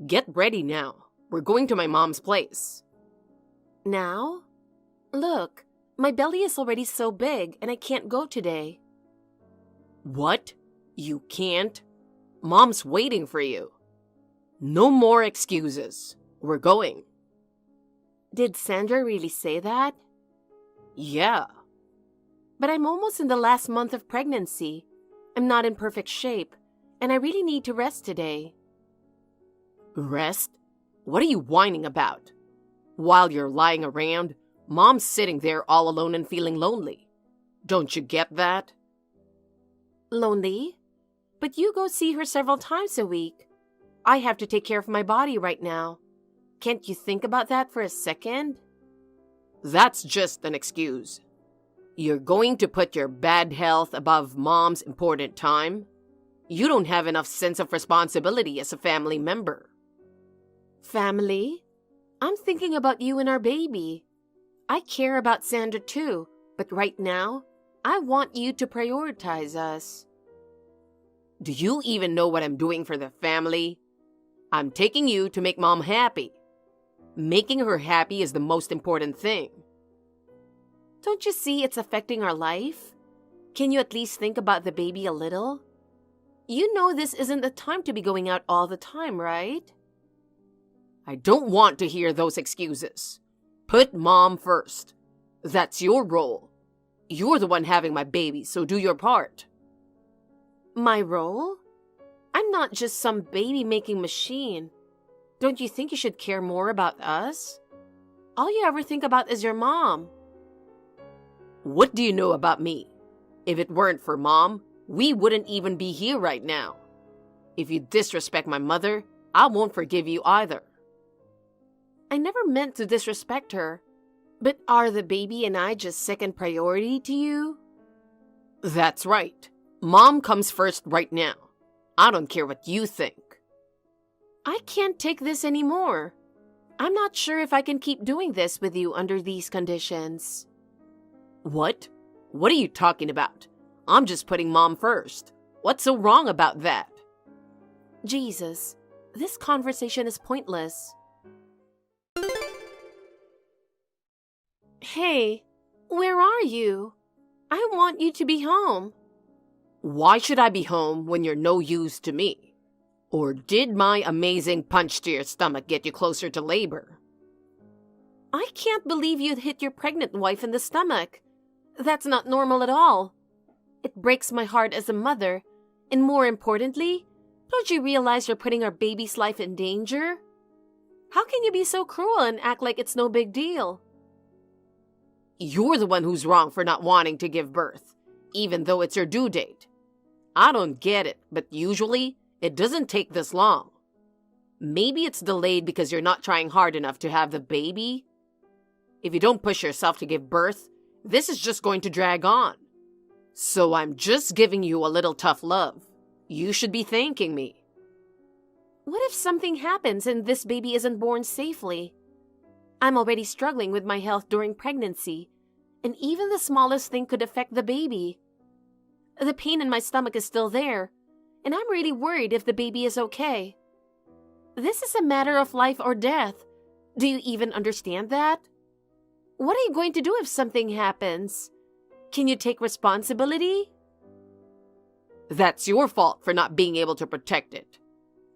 Get ready now. We're going to my mom's place. Now? Look, my belly is already so big and I can't go today. What? You can't? Mom's waiting for you. No more excuses. We're going. Did Sandra really say that? Yeah. But I'm almost in the last month of pregnancy. I'm not in perfect shape, and I really need to rest today. Rest? What are you whining about? While you're lying around, Mom's sitting there all alone and feeling lonely. Don't you get that? Lonely? But you go see her several times a week. I have to take care of my body right now. Can't you think about that for a second? That's just an excuse. You're going to put your bad health above Mom's important time? You don't have enough sense of responsibility as a family member. Family? I'm thinking about you and our baby. I care about Sandra too, but right now, I want you to prioritize us. Do you even know what I'm doing for the family? I'm taking you to make Mom happy. Making her happy is the most important thing. Don't you see it's affecting our life? Can you at least think about the baby a little? You know this isn't the time to be going out all the time, right? I don't want to hear those excuses. Put Mom first. That's your role. You're the one having my baby, so do your part. My role? I'm not just some baby-making machine. Don't you think you should care more about us? All you ever think about is your mom. What do you know about me? If it weren't for Mom, we wouldn't even be here right now. If you disrespect my mother, I won't forgive you either. I never meant to disrespect her. But are the baby and I just second priority to you? That's right. Mom comes first right now. I don't care what you think. I can't take this anymore. I'm not sure if I can keep doing this with you under these conditions. What? What are you talking about? I'm just putting Mom first. What's so wrong about that? Jesus, this conversation is pointless. Hey, where are you? I want you to be home. Why should I be home when you're no use to me? Or did my amazing punch to your stomach get you closer to labor? I can't believe you'd hit your pregnant wife in the stomach. That's not normal at all. It breaks my heart as a mother. And more importantly, don't you realize you're putting our baby's life in danger? How can you be so cruel and act like it's no big deal? You're the one who's wrong for not wanting to give birth, even though it's your due date. I don't get it, but usually it doesn't take this long. Maybe it's delayed because you're not trying hard enough to have the baby. If you don't push yourself to give birth, this is just going to drag on. So I'm just giving you a little tough love. You should be thanking me. What if something happens and this baby isn't born safely? I'm already struggling with my health during pregnancy, and even the smallest thing could affect the baby. The pain in my stomach is still there, and I'm really worried if the baby is okay. This is a matter of life or death. Do you even understand that? What are you going to do if something happens? Can you take responsibility? That's your fault for not being able to protect it.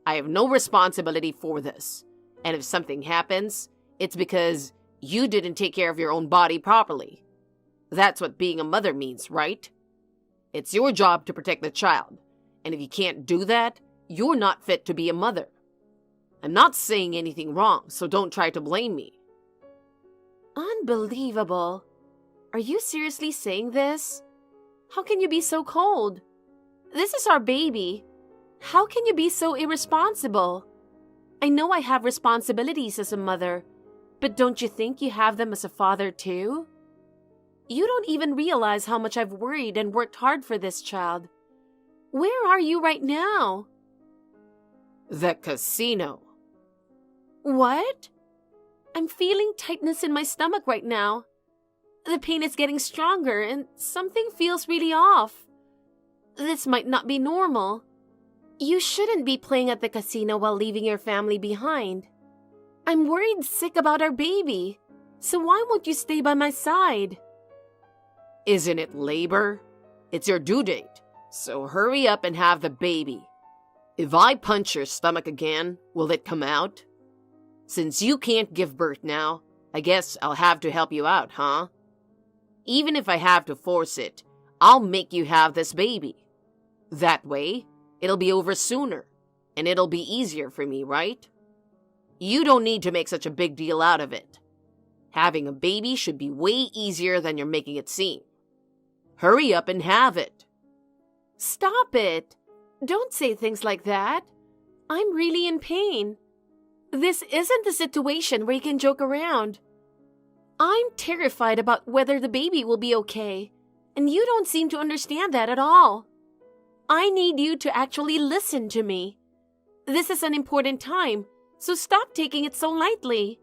I have no responsibility for this. And if something happens, it's because you didn't take care of your own body properly. That's what being a mother means, right? It's your job to protect the child. And if you can't do that, you're not fit to be a mother. I'm not saying anything wrong, so don't try to blame me. Unbelievable. Are you seriously saying this? How can you be so cold? This is our baby. How can you be so irresponsible? I know I have responsibilities as a mother, but don't you think you have them as a father too? You don't even realize how much I've worried and worked hard for this child. Where are you right now? The casino. What? I'm feeling tightness in my stomach right now. The pain is getting stronger and something feels really off. This might not be normal. You shouldn't be playing at the casino while leaving your family behind. I'm worried sick about our baby, so why won't you stay by my side? Isn't it labor? It's your due date, so hurry up and have the baby. If I punch your stomach again, will it come out? Since you can't give birth now, I guess I'll have to help you out, huh? Even if I have to force it, I'll make you have this baby. That way, it'll be over sooner, and it'll be easier for me, right? You don't need to make such a big deal out of it. Having a baby should be way easier than you're making it seem. Hurry up and have it. Stop it. Don't say things like that. I'm really in pain. This isn't a situation where you can joke around. I'm terrified about whether the baby will be okay, and you don't seem to understand that at all. I need you to actually listen to me. This is an important time, so stop taking it so lightly.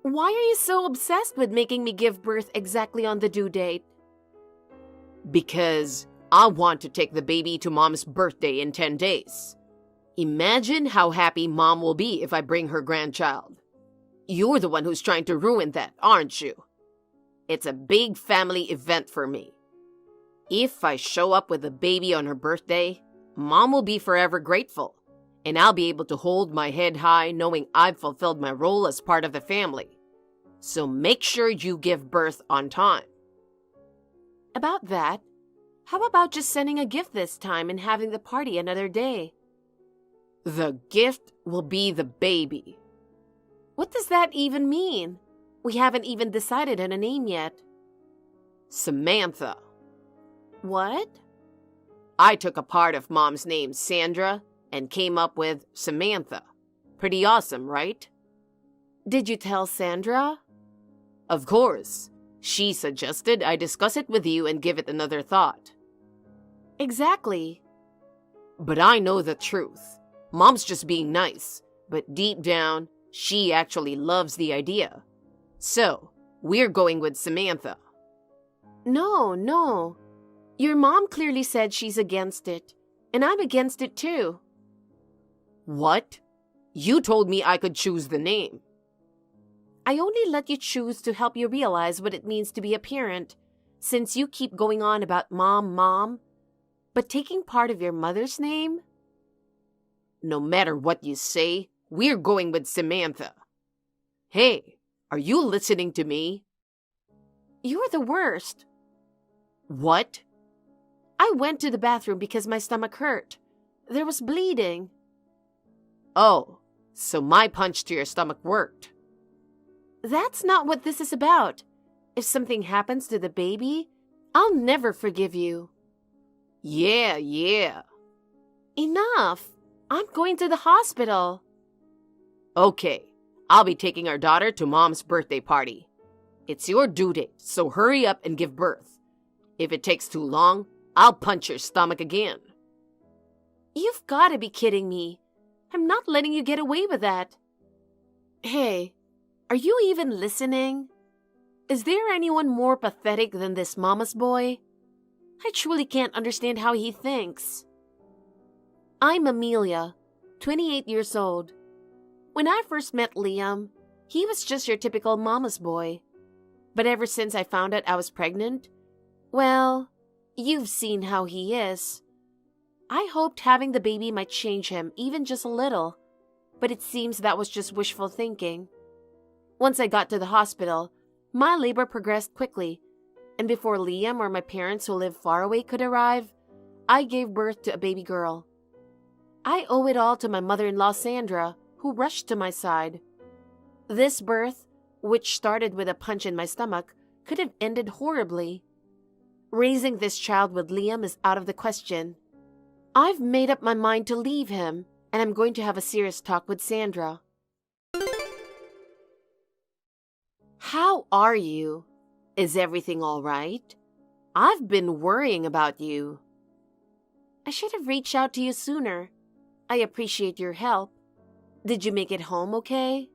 Why are you so obsessed with making me give birth exactly on the due date? Because I want to take the baby to Mom's birthday in 10 days. Imagine how happy Mom will be if I bring her grandchild. You're the one who's trying to ruin that, aren't you? It's a big family event for me. If I show up with a baby on her birthday, Mom will be forever grateful, and I'll be able to hold my head high knowing I've fulfilled my role as part of the family. So make sure you give birth on time. About that, how about just sending a gift this time and having the party another day? The gift will be the baby. What does that even mean? We haven't even decided on a name yet. Samantha. What? I took a part of Mom's name, Sandra, and came up with Samantha. Pretty awesome, right? Did you tell Sandra? Of course. She suggested I discuss it with you and give it another thought. Exactly. But I know the truth. Mom's just being nice, but deep down, she actually loves the idea. So, we're going with Samantha. No. Your mom clearly said she's against it, and I'm against it too. What? You told me I could choose the name. I only let you choose to help you realize what it means to be a parent, since you keep going on about mom, but taking part of your mother's name? No matter what you say, we're going with Samantha. Hey, are you listening to me? You're the worst. What? I went to the bathroom because my stomach hurt. There was bleeding. Oh, so my punch to your stomach worked. That's not what this is about. If something happens to the baby, I'll never forgive you. Yeah. Enough. I'm going to the hospital. Okay, I'll be taking our daughter to Mom's birthday party. It's your due date, so hurry up and give birth. If it takes too long, I'll punch your stomach again. You've got to be kidding me. I'm not letting you get away with that. Hey, are you even listening? Is there anyone more pathetic than this mama's boy? I truly can't understand how he thinks. I'm Amelia, 28 years old. When I first met Liam, he was just your typical mama's boy. But ever since I found out I was pregnant, well, you've seen how he is. I hoped having the baby might change him even just a little, but it seems that was just wishful thinking. Once I got to the hospital, my labor progressed quickly, and before Liam or my parents who live far away could arrive, I gave birth to a baby girl. I owe it all to my mother-in-law Sandra, who rushed to my side. This birth, which started with a punch in my stomach, could have ended horribly. Raising this child with Liam is out of the question. I've made up my mind to leave him, and I'm going to have a serious talk with Sandra. How are you? Is everything all right? I've been worrying about you. I should have reached out to you sooner. I appreciate your help. Did you make it home okay?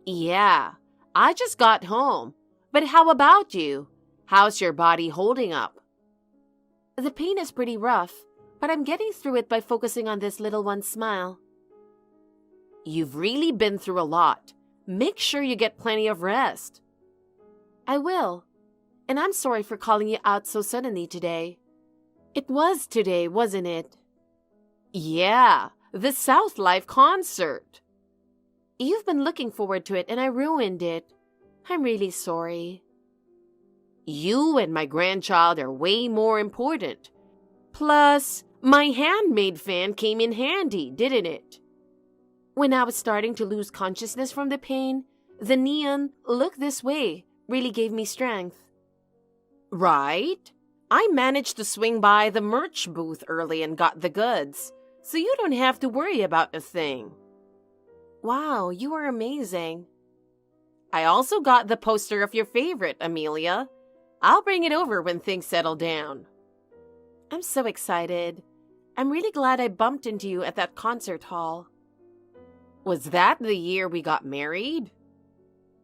Yeah, I just got home. But how about you? How's your body holding up? The pain is pretty rough, but I'm getting through it by focusing on this little one's smile. You've really been through a lot. Make sure you get plenty of rest. I will. And I'm sorry for calling you out so suddenly today. It was today, wasn't it? Yeah, the South Life concert. You've been looking forward to it and I ruined it. I'm really sorry. You and my grandchild are way more important. Plus, my handmade fan came in handy, didn't it? When I was starting to lose consciousness from the pain, the neon "Look this way" really gave me strength. Right? I managed to swing by the merch booth early and got the goods, so you don't have to worry about a thing. Wow, you are amazing. I also got the poster of your favorite, Amelia. I'll bring it over when things settle down. I'm so excited. I'm really glad I bumped into you at that concert hall. Was that the year we got married?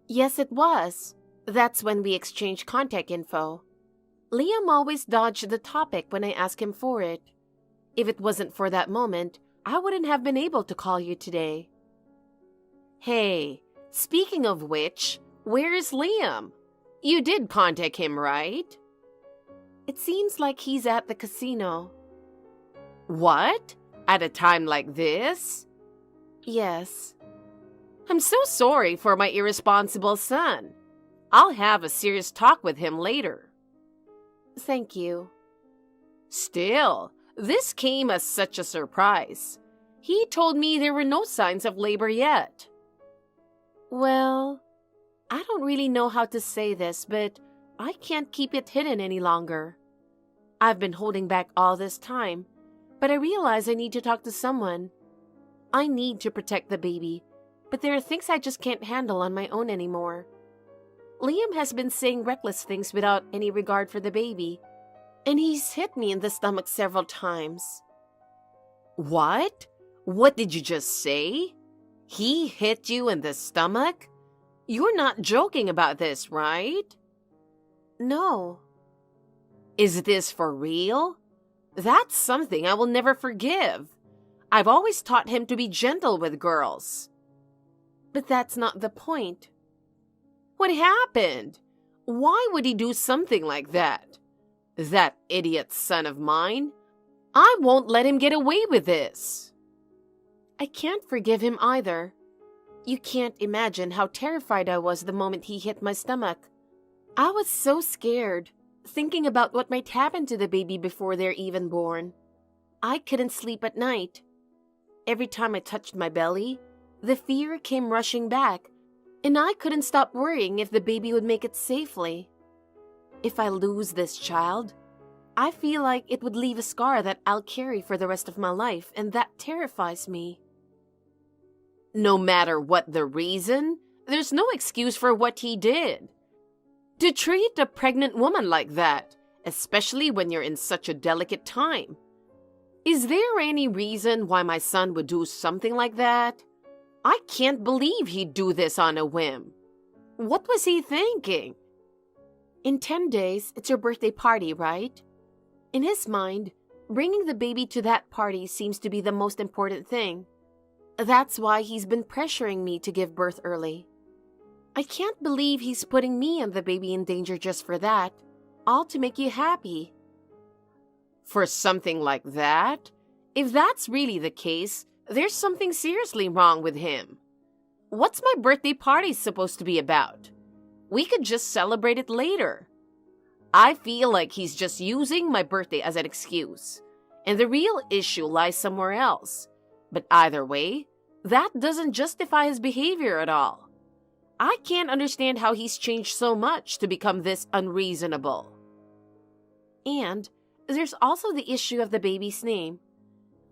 Yes, it was. That's when we exchanged contact info. Liam always dodged the topic when I asked him for it. If it wasn't for that moment, I wouldn't have been able to call you today. Hey, speaking of which, where's Liam? You did contact him, right? It seems like he's at the casino. What? At a time like this? Yes. I'm so sorry for my irresponsible son. I'll have a serious talk with him later. Thank you. Still, this came as such a surprise. He told me there were no signs of labor yet. Well, I don't really know how to say this, but I can't keep it hidden any longer. I've been holding back all this time, but I realize I need to talk to someone. I need to protect the baby, but there are things I just can't handle on my own anymore. Liam has been saying reckless things without any regard for the baby, and he's hit me in the stomach several times. What? What did you just say? He hit you in the stomach? You're not joking about this, right? No. Is this for real? That's something I will never forgive. I've always taught him to be gentle with girls. But that's not the point. What happened? Why would he do something like that? That idiot son of mine? I won't let him get away with this. I can't forgive him either. You can't imagine how terrified I was the moment he hit my stomach. I was so scared, thinking about what might happen to the baby before they're even born. I couldn't sleep at night. Every time I touched my belly, the fear came rushing back, and I couldn't stop worrying if the baby would make it safely. If I lose this child, I feel like it would leave a scar that I'll carry for the rest of my life, and that terrifies me. No matter what the reason, there's no excuse for what he did. To treat a pregnant woman like that, especially when you're in such a delicate time. Is there any reason why my son would do something like that? I can't believe he'd do this on a whim. What was he thinking? In 10 days, it's your birthday party, right? In his mind, bringing the baby to that party seems to be the most important thing. That's why he's been pressuring me to give birth early. I can't believe he's putting me and the baby in danger just for that, all to make you happy. For something like that? If that's really the case, there's something seriously wrong with him. What's my birthday party supposed to be about? We could just celebrate it later. I feel like he's just using my birthday as an excuse, and the real issue lies somewhere else. But either way, that doesn't justify his behavior at all. I can't understand how he's changed so much to become this unreasonable. And there's also the issue of the baby's name.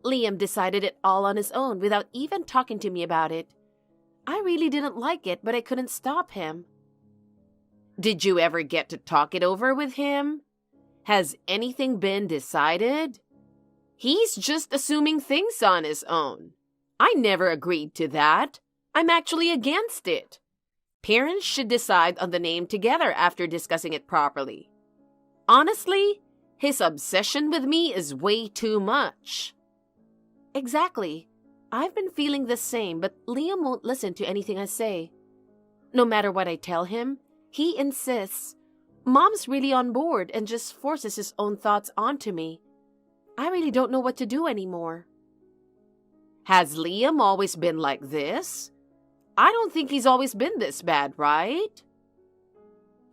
Liam decided it all on his own without even talking to me about it. I really didn't like it, but I couldn't stop him. Did you ever get to talk it over with him? Has anything been decided? He's just assuming things on his own. I never agreed to that. I'm actually against it. Parents should decide on the name together after discussing it properly. Honestly, His obsession with me is way too much. Exactly. I've been feeling the same, but Liam won't listen to anything I say. No matter what I tell him, he insists. Mom's really on board and just forces his own thoughts onto me. I really don't know what to do anymore. Has Liam always been like this? I don't think he's always been this bad, right?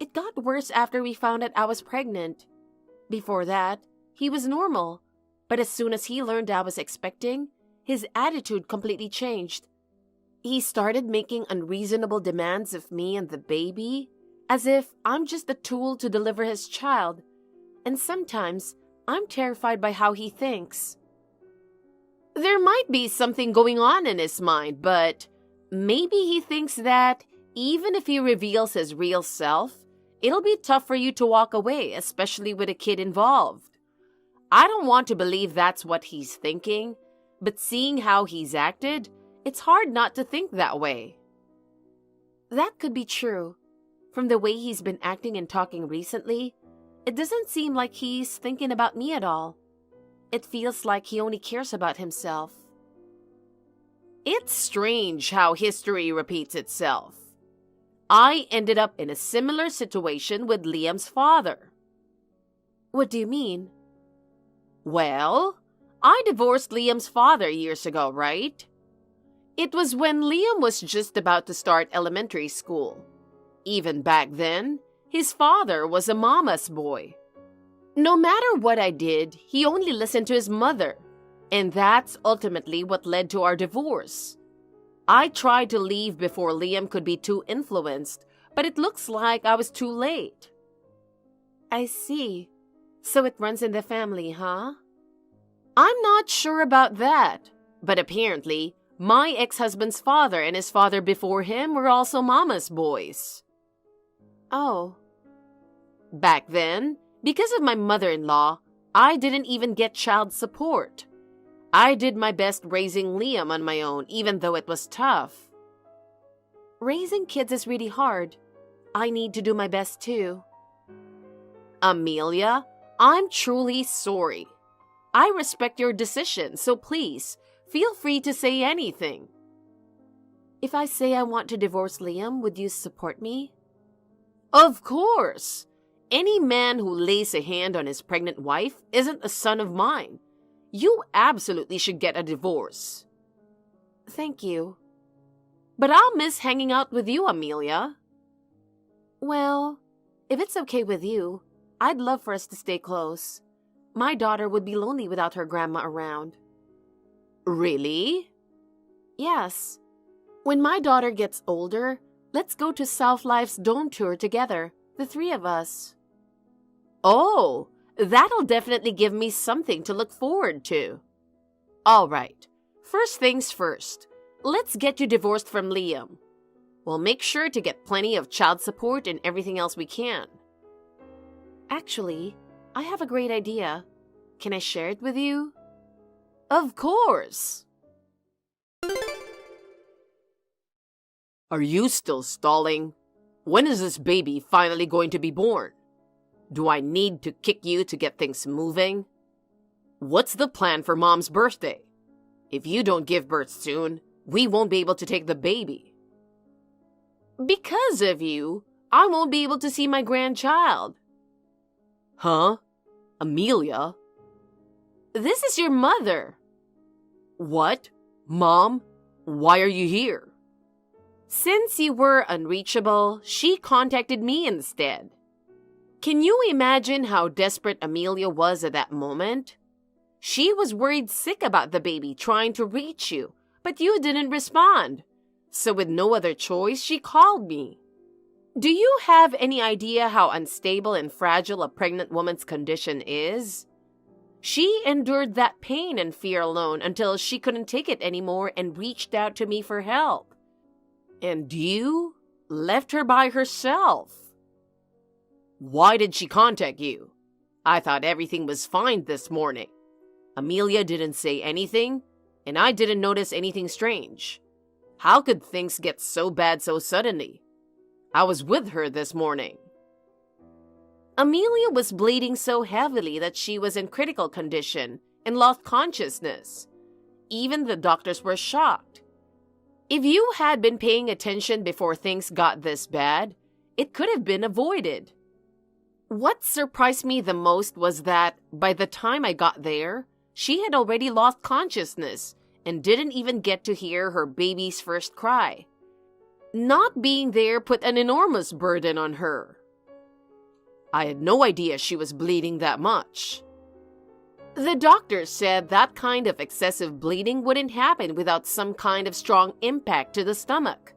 It got worse after we found out I was pregnant. Before that, he was normal. But as soon as he learned I was expecting, his attitude completely changed. He started making unreasonable demands of me and the baby, as if I'm just a tool to deliver his child. And sometimes, I'm terrified by how he thinks. There might be something going on in his mind, but maybe he thinks that even if he reveals his real self, it'll be tough for you to walk away, especially with a kid involved. I don't want to believe that's what he's thinking, but seeing how he's acted, it's hard not to think that way. That could be true. From the way he's been acting and talking recently, it doesn't seem like he's thinking about me at all. It feels like he only cares about himself. It's strange how history repeats itself. I ended up in a similar situation with Liam's father. What do you mean? Well, I divorced Liam's father years ago, right? It was when Liam was just about to start elementary school. Even back then, his father was a mama's boy. No matter what I did, he only listened to his mother. And that's ultimately what led to our divorce. I tried to leave before Liam could be too influenced, but it looks like I was too late. I see. So it runs in the family, huh? I'm not sure about that, but apparently, my ex-husband's father and his father before him were also mama's boys. Oh. Back then, because of my mother-in-law, I didn't even get child support. I did my best raising Liam on my own, even though it was tough. Raising kids is really hard. I need to do my best too. Amelia, I'm truly sorry. I respect your decision, so please, feel free to say anything. If I say I want to divorce Liam, would you support me? Of course. Any man who lays a hand on his pregnant wife isn't a son of mine. You absolutely should get a divorce. Thank you. But I'll miss hanging out with you, Amelia. Well, if it's okay with you, I'd love for us to stay close. My daughter would be lonely without her grandma around. Really? Yes. When my daughter gets older, let's go to South Life's Dome Tour together, the three of us. Oh, that'll definitely give me something to look forward to. All right, first things first, let's get you divorced from Liam. We'll make sure to get plenty of child support and everything else we can. Actually, I have a great idea. Can I share it with you? Of course. Are you still stalling? When is this baby finally going to be born? Do I need to kick you to get things moving? What's the plan for Mom's birthday? If you don't give birth soon, we won't be able to take the baby. Because of you, I won't be able to see my grandchild. Huh? Amelia? This is your mother. What? Mom? Why are you here? Since you were unreachable, she contacted me instead. Can you imagine how desperate Amelia was at that moment? She was worried sick about the baby trying to reach you, but you didn't respond. So with no other choice, she called me. Do you have any idea how unstable and fragile a pregnant woman's condition is? She endured that pain and fear alone until she couldn't take it anymore and reached out to me for help. And you left her by herself. Why did she contact you? I thought everything was fine this morning. Amelia didn't say anything, and I didn't notice anything strange. How could things get so bad so suddenly? I was with her this morning. Amelia was bleeding so heavily that she was in critical condition and lost consciousness. Even the doctors were shocked. If you had been paying attention before things got this bad, it could have been avoided. What surprised me the most was that by the time I got there, she had already lost consciousness and didn't even get to hear her baby's first cry. Not being there put an enormous burden on her. I had no idea she was bleeding that much. The doctor said that kind of excessive bleeding wouldn't happen without some kind of strong impact to the stomach.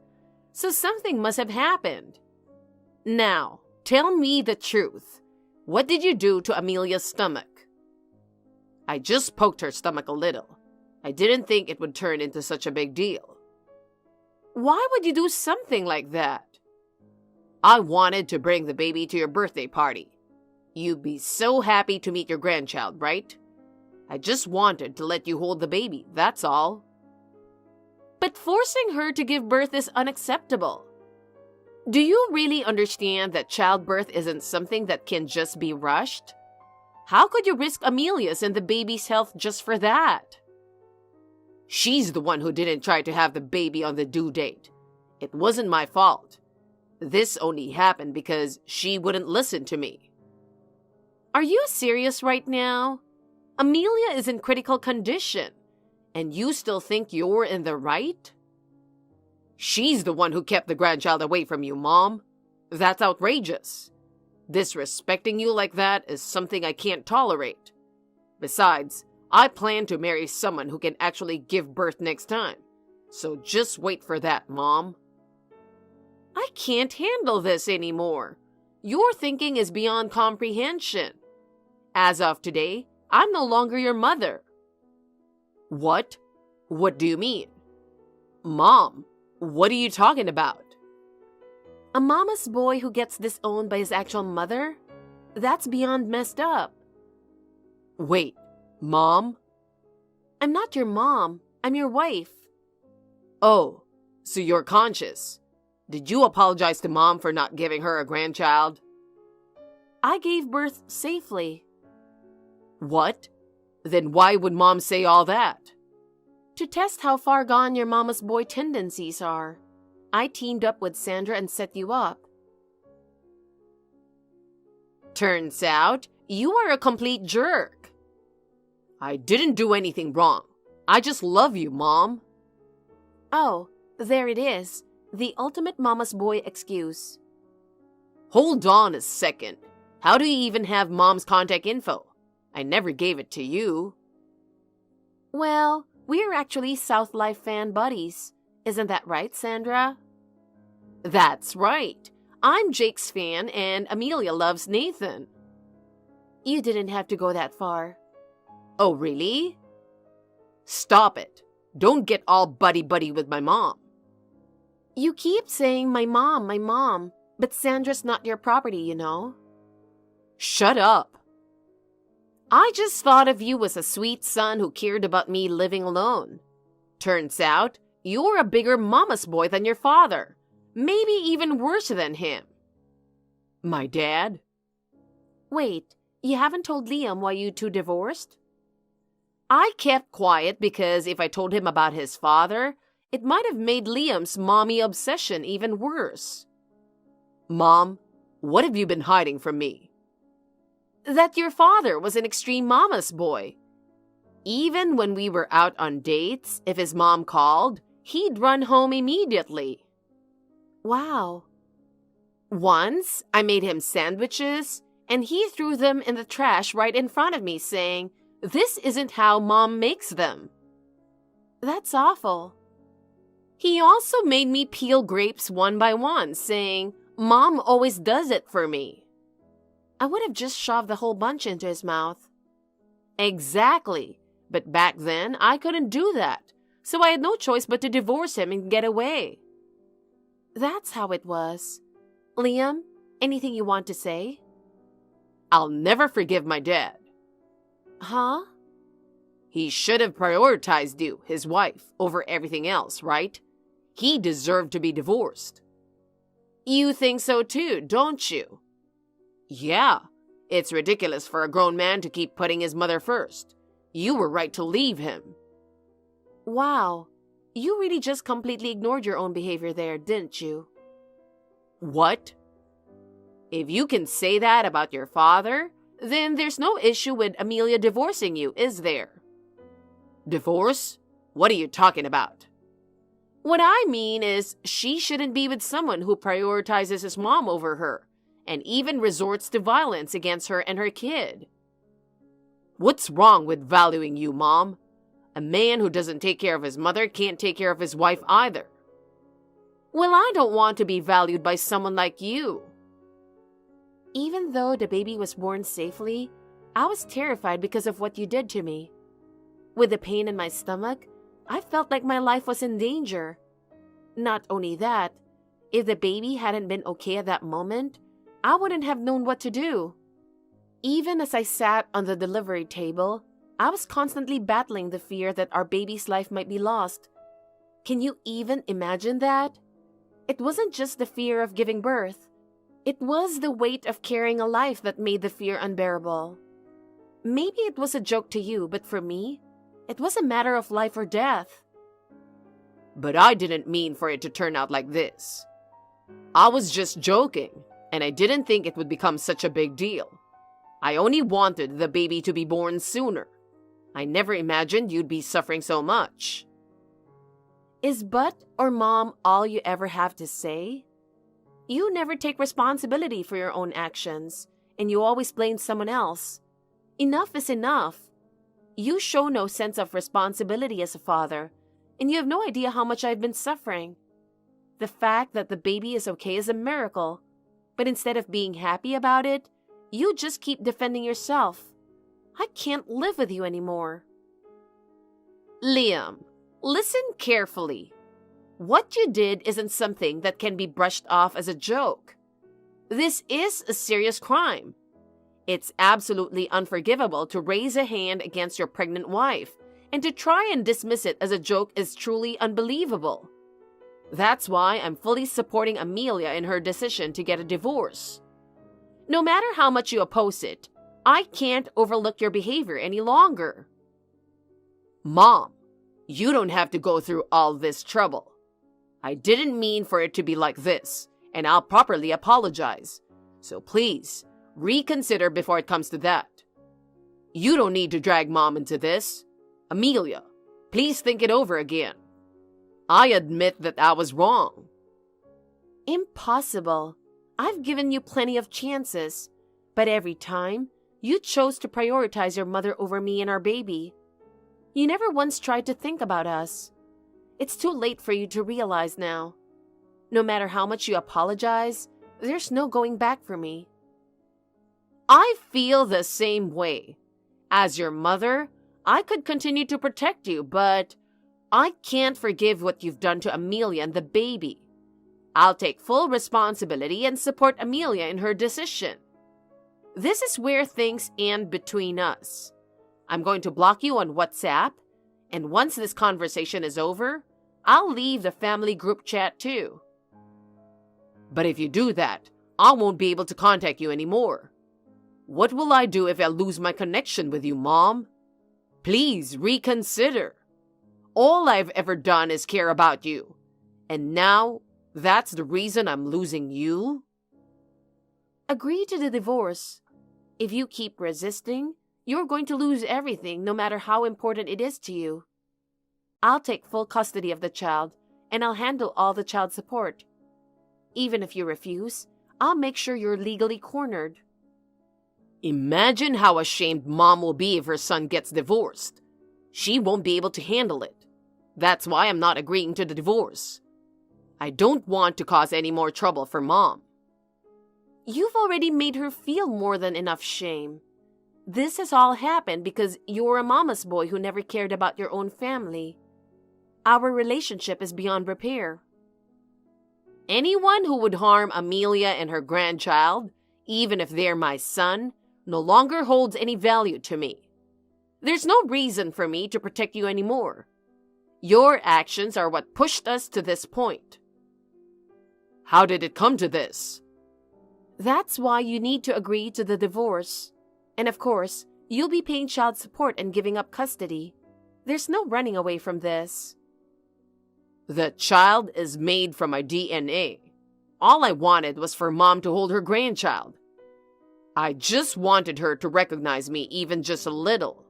So something must have happened. Now, tell me the truth. What did you do to Amelia's stomach? I just poked her stomach a little. I didn't think it would turn into such a big deal. Why would you do something like that? I wanted to bring the baby to your birthday party. You'd be so happy to meet your grandchild, right? I just wanted to let you hold the baby, that's all. But forcing her to give birth is unacceptable. Do you really understand that childbirth isn't something that can just be rushed? How could you risk Amelia's and the baby's health just for that? She's the one who didn't try to have the baby on the due date. It wasn't my fault. This only happened because she wouldn't listen to me. Are you serious right now? Amelia is in critical condition, and you still think you're in the right? She's the one who kept the grandchild away from you, Mom. That's outrageous. Disrespecting you like that is something I can't tolerate. Besides, I plan to marry someone who can actually give birth next time. So just wait for that, Mom. I can't handle this anymore. Your thinking is beyond comprehension. As of today, I'm no longer your mother. What? What do you mean? Mom, what are you talking about? A mama's boy who gets disowned by his actual mother? That's beyond messed up. Wait, Mom? I'm not your mom. I'm your wife. Oh, so you're conscious. Did you apologize to Mom for not giving her a grandchild? I gave birth safely. What? Then why would Mom say all that? To test how far gone your mama's boy tendencies are. I teamed up with Sandra and set you up. Turns out, you are a complete jerk. I didn't do anything wrong. I just love you, Mom. Oh, there it is. The ultimate mama's boy excuse. Hold on a second. How do you even have Mom's contact info? I never gave it to you. Well, we're actually South Life fan buddies. Isn't that right, Sandra? That's right. I'm Jake's fan and Amelia loves Nathan. You didn't have to go that far. Oh, really? Stop it. Don't get all buddy-buddy with my mom. You keep saying my mom, but Sandra's not your property, you know. Shut up. I just thought of you as a sweet son who cared about me living alone. Turns out, you're a bigger mama's boy than your father. Maybe even worse than him. My dad? Wait, you haven't told Liam why you two divorced? I kept quiet because if I told him about his father, it might have made Liam's mommy obsession even worse. Mom, what have you been hiding from me? That your father was an extreme mama's boy. Even when we were out on dates, if his mom called, he'd run home immediately. Wow. Once, I made him sandwiches, and he threw them in the trash right in front of me, saying, "This isn't how Mom makes them." That's awful. He also made me peel grapes one by one, saying, "Mom always does it for me." I would have just shoved the whole bunch into his mouth. Exactly. But back then, I couldn't do that, so I had no choice but to divorce him and get away. That's how it was. Liam, anything you want to say? I'll never forgive my dad. Huh? He should have prioritized you, his wife, over everything else, right? He deserved to be divorced. You think so too, don't you? Yeah, it's ridiculous for a grown man to keep putting his mother first. You were right to leave him. Wow, you really just completely ignored your own behavior there, didn't you? What? If you can say that about your father, then there's no issue with Amelia divorcing you, is there? Divorce? What are you talking about? What I mean is, she shouldn't be with someone who prioritizes his mom over her, and even resorts to violence against her and her kid. What's wrong with valuing you, Mom? A man who doesn't take care of his mother can't take care of his wife either. Well, I don't want to be valued by someone like you. Even though the baby was born safely, I was terrified because of what you did to me. With the pain in my stomach, I felt like my life was in danger. Not only that, if the baby hadn't been okay at that moment, I wouldn't have known what to do. Even as I sat on the delivery table, I was constantly battling the fear that our baby's life might be lost. Can you even imagine that? It wasn't just the fear of giving birth. It was the weight of carrying a life that made the fear unbearable. Maybe it was a joke to you, but for me, it was a matter of life or death. But I didn't mean for it to turn out like this. I was just joking, and I didn't think it would become such a big deal. I only wanted the baby to be born sooner. I never imagined you'd be suffering so much. Is but or mom all you ever have to say? You never take responsibility for your own actions, and you always blame someone else. Enough is enough. You show no sense of responsibility as a father, and you have no idea how much I've been suffering. The fact that the baby is okay is a miracle, but instead of being happy about it, you just keep defending yourself. I can't live with you anymore. Liam, listen carefully. What you did isn't something that can be brushed off as a joke. This is a serious crime. It's absolutely unforgivable to raise a hand against your pregnant wife, and to try and dismiss it as a joke is truly unbelievable. That's why I'm fully supporting Amelia in her decision to get a divorce. No matter how much you oppose it, I can't overlook your behavior any longer. Mom, you don't have to go through all this trouble. I didn't mean for it to be like this, and I'll properly apologize. So please, reconsider before it comes to that. You don't need to drag Mom into this. Amelia, please think it over again. I admit that I was wrong. Impossible. I've given you plenty of chances, but every time, you chose to prioritize your mother over me and our baby. You never once tried to think about us. It's too late for you to realize now. No matter how much you apologize, there's no going back for me. I feel the same way. As your mother, I could continue to protect you, but I can't forgive what you've done to Amelia and the baby. I'll take full responsibility and support Amelia in her decision. This is where things end between us. I'm going to block you on WhatsApp, and once this conversation is over, I'll leave the family group chat too. But if you do that, I won't be able to contact you anymore. What will I do if I lose my connection with you, Mom? Please reconsider. All I've ever done is care about you, and now that's the reason I'm losing you? Agree to the divorce. If you keep resisting, you're going to lose everything, no matter how important it is to you. I'll take full custody of the child, and I'll handle all the child support. Even if you refuse, I'll make sure you're legally cornered. Imagine how ashamed Mom will be if her son gets divorced. She won't be able to handle it. That's why I'm not agreeing to the divorce. I don't want to cause any more trouble for Mom. You've already made her feel more than enough shame. This has all happened because you're a mama's boy who never cared about your own family. Our relationship is beyond repair. Anyone who would harm Amelia and her grandchild, even if they're my son, no longer holds any value to me. There's no reason for me to protect you anymore. Your actions are what pushed us to this point. How did it come to this? That's why you need to agree to the divorce. And of course, you'll be paying child support and giving up custody. There's no running away from this. The child is made from my DNA. All I wanted was for Mom to hold her grandchild. I just wanted her to recognize me even just a little.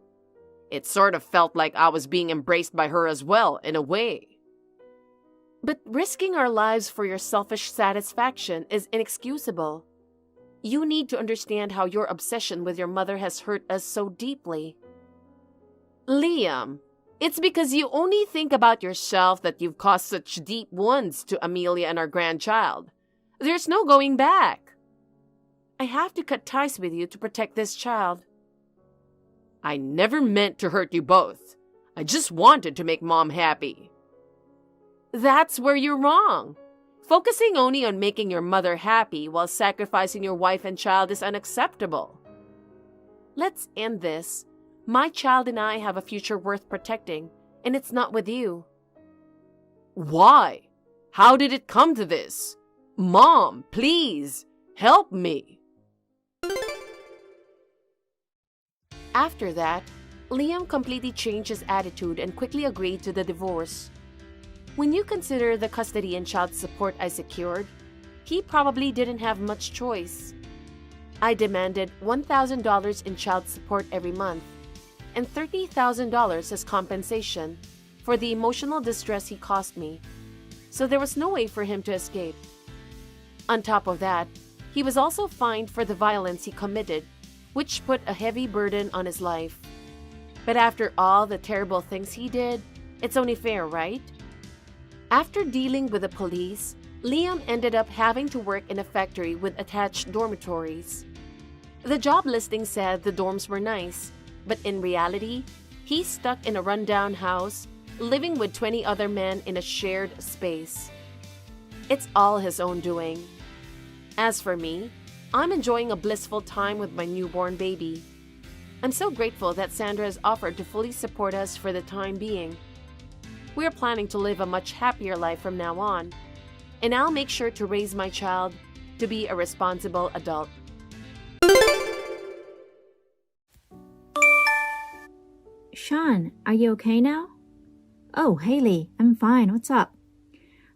It sort of felt like I was being embraced by her as well, in a way. But risking our lives for your selfish satisfaction is inexcusable. You need to understand how your obsession with your mother has hurt us so deeply. Liam, it's because you only think about yourself that you've caused such deep wounds to Amelia and our grandchild. There's no going back. I have to cut ties with you to protect this child. I never meant to hurt you both. I just wanted to make Mom happy. That's where you're wrong. Focusing only on making your mother happy while sacrificing your wife and child is unacceptable. Let's end this. My child and I have a future worth protecting, and it's not with you. Why? How did it come to this? Mom, please, help me. After that, Liam completely changed his attitude and quickly agreed to the divorce. When you consider the custody and child support I secured, he probably didn't have much choice. I demanded $1,000 in child support every month and $30,000 as compensation for the emotional distress he caused me, so there was no way for him to escape. On top of that, he was also fined for the violence he committed, which put a heavy burden on his life. But after all the terrible things he did, it's only fair, right? After dealing with the police, Liam ended up having to work in a factory with attached dormitories. The job listing said the dorms were nice, but in reality, he's stuck in a rundown house, living with 20 other men in a shared space. It's all his own doing. As for me, I'm enjoying a blissful time with my newborn baby. I'm so grateful that Sandra has offered to fully support us for the time being. We're planning to live a much happier life from now on, and I'll make sure to raise my child to be a responsible adult. Sean, are you okay now? Oh, Haley, I'm fine. What's up?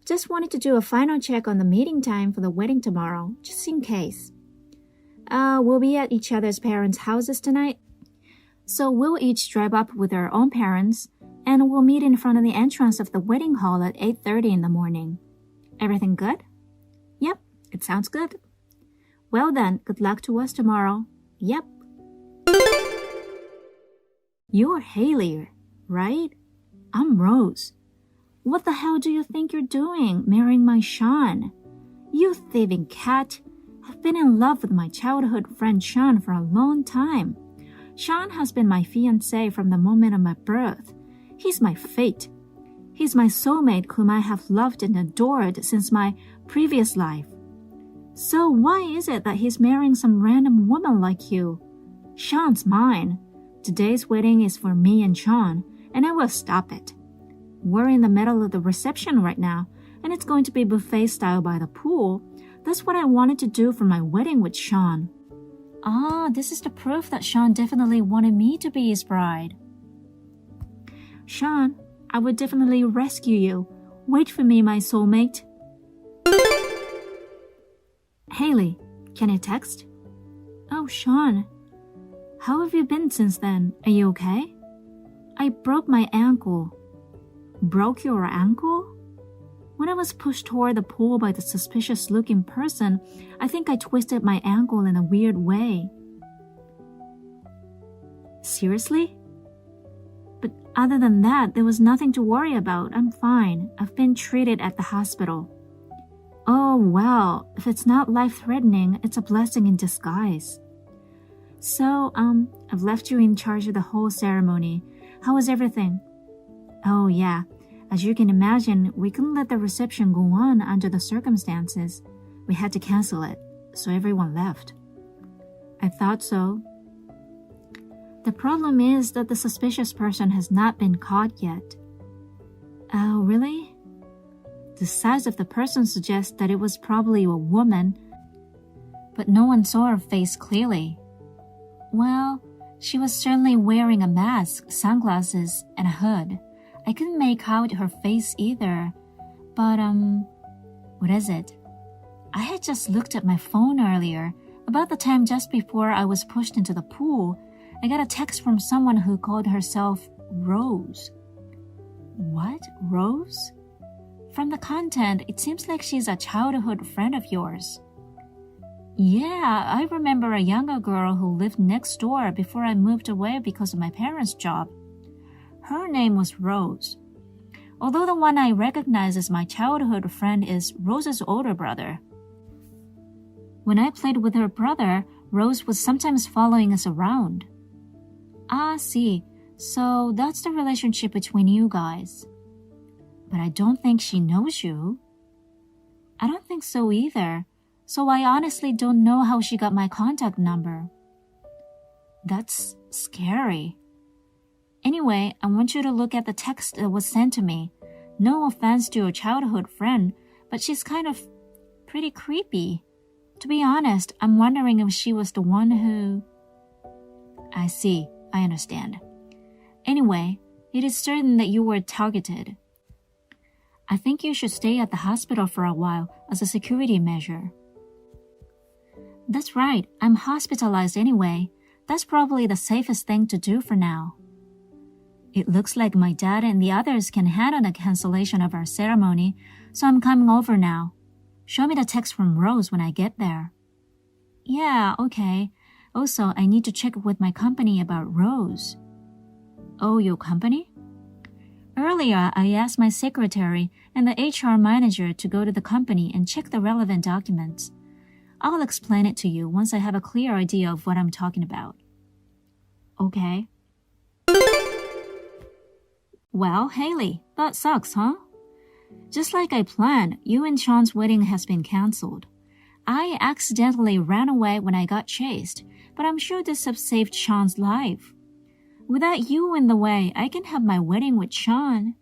Just wanted to do a final check on the meeting time for the wedding tomorrow, just in case. We'll be at each other's parents' houses tonight. So we'll each drive up with our own parents, and we'll meet in front of the entrance of the wedding hall at 8:30 in the morning. Everything good? Yep, it sounds good. Well then, good luck to us tomorrow. Yep. You're Haley, right? I'm Rose. What the hell do you think you're doing, marrying my Sean? You thieving cat. I've been in love with my childhood friend Sean for a long time. Sean has been my fiancé from the moment of my birth. He's my fate. He's my soulmate whom I have loved and adored since my previous life. So why is it that he's marrying some random woman like you? Sean's mine. Today's wedding is for me and Sean, and I will stop it. We're in the middle of the reception right now, and it's going to be buffet style by the pool. That's what I wanted to do for my wedding with Sean. Ah, this is the proof that Sean definitely wanted me to be his bride. Sean, I would definitely rescue you. Wait for me, my soulmate. Haley, can you text? Oh, Sean. How have you been since then? Are you okay? I broke my ankle. Broke your ankle? When I was pushed toward the pool by the suspicious-looking person, I think I twisted my ankle in a weird way. Seriously? But other than that, there was nothing to worry about. I'm fine. I've been treated at the hospital. Oh, well, if it's not life-threatening, it's a blessing in disguise. So, I've left you in charge of the whole ceremony. How was everything? Oh, yeah. As you can imagine, we couldn't let the reception go on under the circumstances. We had to cancel it, so everyone left. I thought so. The problem is that the suspicious person has not been caught yet. Oh, really? The size of the person suggests that it was probably a woman. but no one saw her face clearly. Well, she was certainly wearing a mask, sunglasses, and a hood. I couldn't make out her face either. But, what is it? I had just looked at my phone earlier. About the time just before I was pushed into the pool, I got a text from someone who called herself Rose. What? Rose? From the content, it seems like she's a childhood friend of yours. Yeah, I remember a younger girl who lived next door before I moved away because of my parents' job. Her name was Rose. Although the one I recognize as my childhood friend is Rose's older brother. When I played with her brother, Rose was sometimes following us around. Ah, see. So that's the relationship between you guys. But I don't think she knows you. I don't think so either. So I honestly don't know how she got my contact number. That's scary. Anyway, I want you to look at the text that was sent to me. No offense to your childhood friend, but she's kind of pretty creepy. To be honest, I'm wondering if she was the one who... I see. I understand. Anyway, it is certain that you were targeted. I think you should stay at the hospital for a while as a security measure. That's right. I'm hospitalized anyway. That's probably the safest thing to do for now. It looks like my dad and the others can handle the cancellation of our ceremony, so I'm coming over now. Show me the text from Rose when I get there. Yeah, okay. Also, I need to check with my company about Rose. Oh, your company? Earlier, I asked my secretary and the HR manager to go to the company and check the relevant documents. I'll explain it to you once I have a clear idea of what I'm talking about. Okay. Well, Haley, that sucks, huh? Just like I planned, you and Sean's wedding has been cancelled. I accidentally ran away when I got chased, but I'm sure this has saved Sean's life. Without you in the way, I can have my wedding with Sean.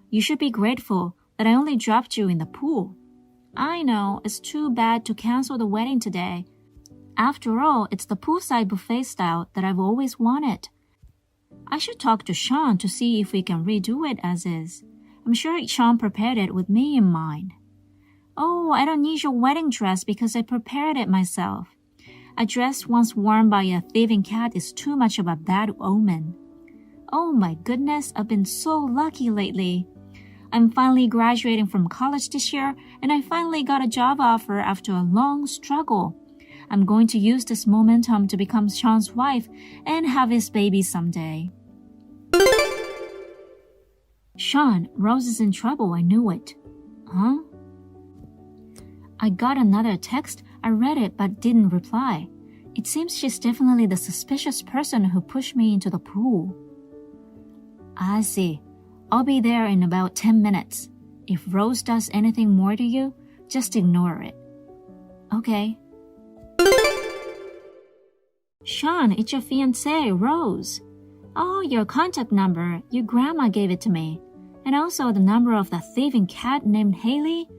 You should be grateful that I only dropped you in the pool. I know, it's too bad to cancel the wedding today. After all, it's the poolside buffet style that I've always wanted. I should talk to Sean to see if we can redo it as is. I'm sure Sean prepared it with me in mind. Oh, I don't need your wedding dress because I prepared it myself. A dress once worn by a thieving cat is too much of a bad omen. Oh my goodness, I've been so lucky lately. I'm finally graduating from college this year, and I finally got a job offer after a long struggle. I'm going to use this momentum to become Sean's wife and have his baby someday. Sean, Rose is in trouble, I knew it. Huh? I got another text. I read it but didn't reply. It seems she's definitely the suspicious person who pushed me into the pool. I see. I'll be there in about 10 minutes. If Rose does anything more to you, just ignore it. Okay. Sean, it's your fiancée, Rose. Oh, your contact number. Your grandma gave it to me. And also the number of the thieving cat named Haley.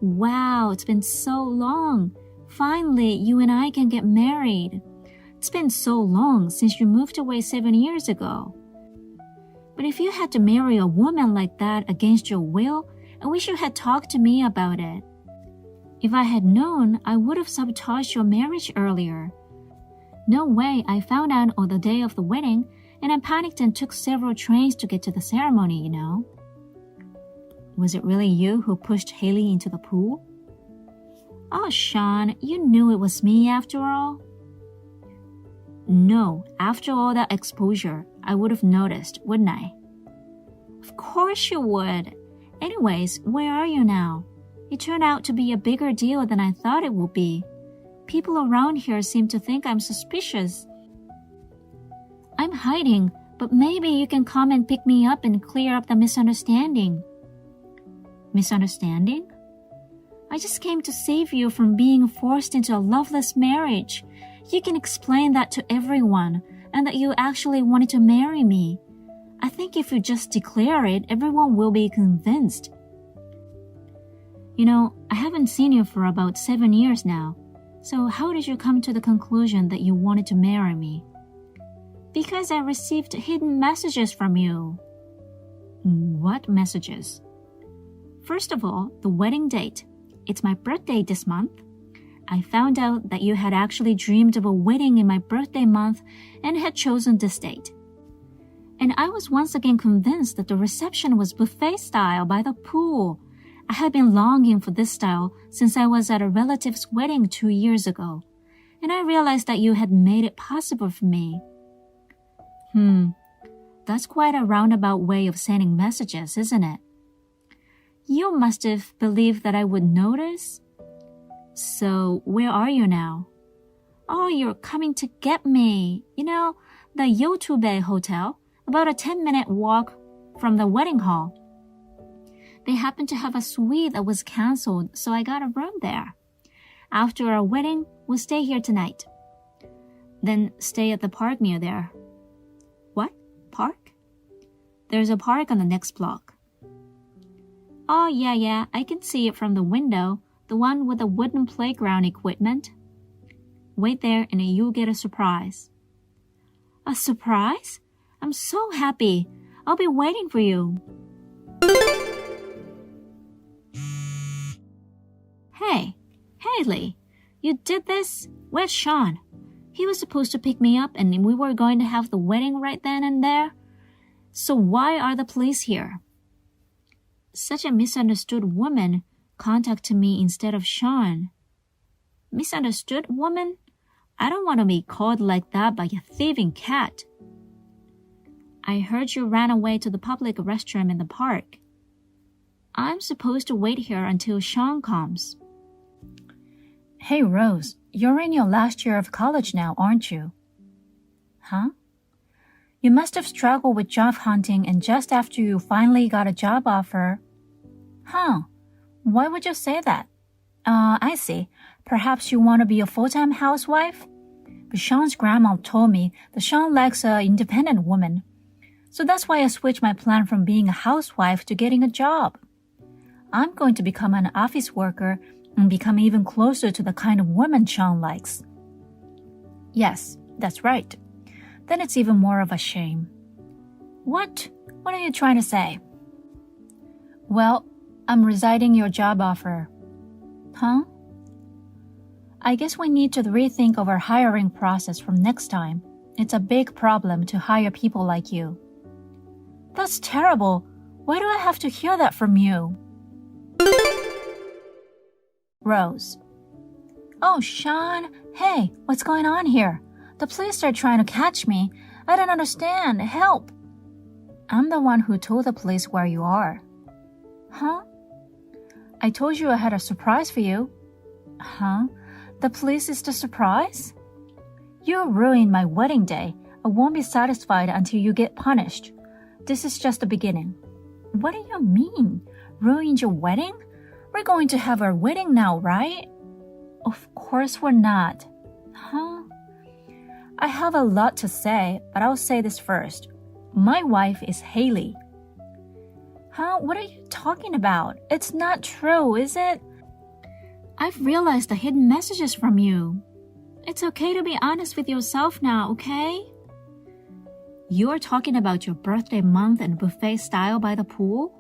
Wow, it's been so long. Finally, you and I can get married. It's been so long since you moved away 7 years ago. But if you had to marry a woman like that against your will, I wish you had talked to me about it. If I had known, I would have sabotaged your marriage earlier. No way, I found out on the day of the wedding, and I panicked and took several trains to get to the ceremony, you know. Was it really you who pushed Haley into the pool? Oh, Sean, you knew it was me after all? No, after all that exposure, I would have noticed, wouldn't I? Of course you would. Anyways, where are you now? It turned out to be a bigger deal than I thought it would be. People around here seem to think I'm suspicious. I'm hiding, but maybe you can come and pick me up and clear up the misunderstanding. Misunderstanding? I just came to save you from being forced into a loveless marriage. You can explain that to everyone, and that you actually wanted to marry me. I think if you just declare it, everyone will be convinced. You know, I haven't seen you for about 7 years now. So how did you come to the conclusion that you wanted to marry me? Because I received hidden messages from you. What messages? First of all, the wedding date. It's my birthday this month. I found out that you had actually dreamed of a wedding in my birthday month and had chosen this date. And I was once again convinced that the reception was buffet style by the pool. I had been longing for this style since I was at a relative's wedding 2 years ago, and I realized that you had made it possible for me. That's quite a roundabout way of sending messages, isn't it? You must have believed that I would notice. So, where are you now? Oh, you're coming to get me. You know, the Yotube Hotel, about a 10-minute walk from the wedding hall. They happened to have a suite that was canceled, so I got a room there. After our wedding, we'll stay here tonight. Then stay at the park near there. What? Park? There's a park on the next block. Oh, yeah, I can see it from the window, the one with the wooden playground equipment. Wait there and you'll get a surprise. A surprise? I'm so happy. I'll be waiting for you. Hey, Haley, you did this? Where's Sean? He was supposed to pick me up and we were going to have the wedding right then and there. So why are the police here? Such a misunderstood woman contacted me instead of Sean. Misunderstood woman? I don't want to be called like that by a thieving cat. I heard you ran away to the public restroom in the park. I'm supposed to wait here until Sean comes. Hey, Rose, you're in your last year of college now, aren't you? Huh? You must have struggled with job hunting and just after you finally got a job offer. Huh? Why would you say that? I see. Perhaps you want to be a full-time housewife? But Sean's grandma told me that Sean likes an independent woman. So that's why I switched my plan from being a housewife to getting a job. I'm going to become an office worker and become even closer to the kind of woman Sean likes. Yes, that's right. Then it's even more of a shame. What? What are you trying to say? Well, I'm resigning your job offer. Huh? I guess we need to rethink of our hiring process from next time. It's a big problem to hire people like you. That's terrible. Why do I have to hear that from you? Rose. Oh, Sean. Hey, what's going on here? The police are trying to catch me. I don't understand. Help. I'm the one who told the police where you are. Huh? I told you I had a surprise for you. Huh? The police is the surprise? You ruined my wedding day. I won't be satisfied until you get punished. This is just the beginning. What do you mean? Ruined your wedding? We're going to have our wedding now, right? Of course we're not. Huh? I have a lot to say, but I'll say this first. My wife is Haley. Huh? What are you talking about? It's not true, is it? I've realized the hidden messages from you. It's okay to be honest with yourself now, okay? You're talking about your birthday month and buffet style by the pool?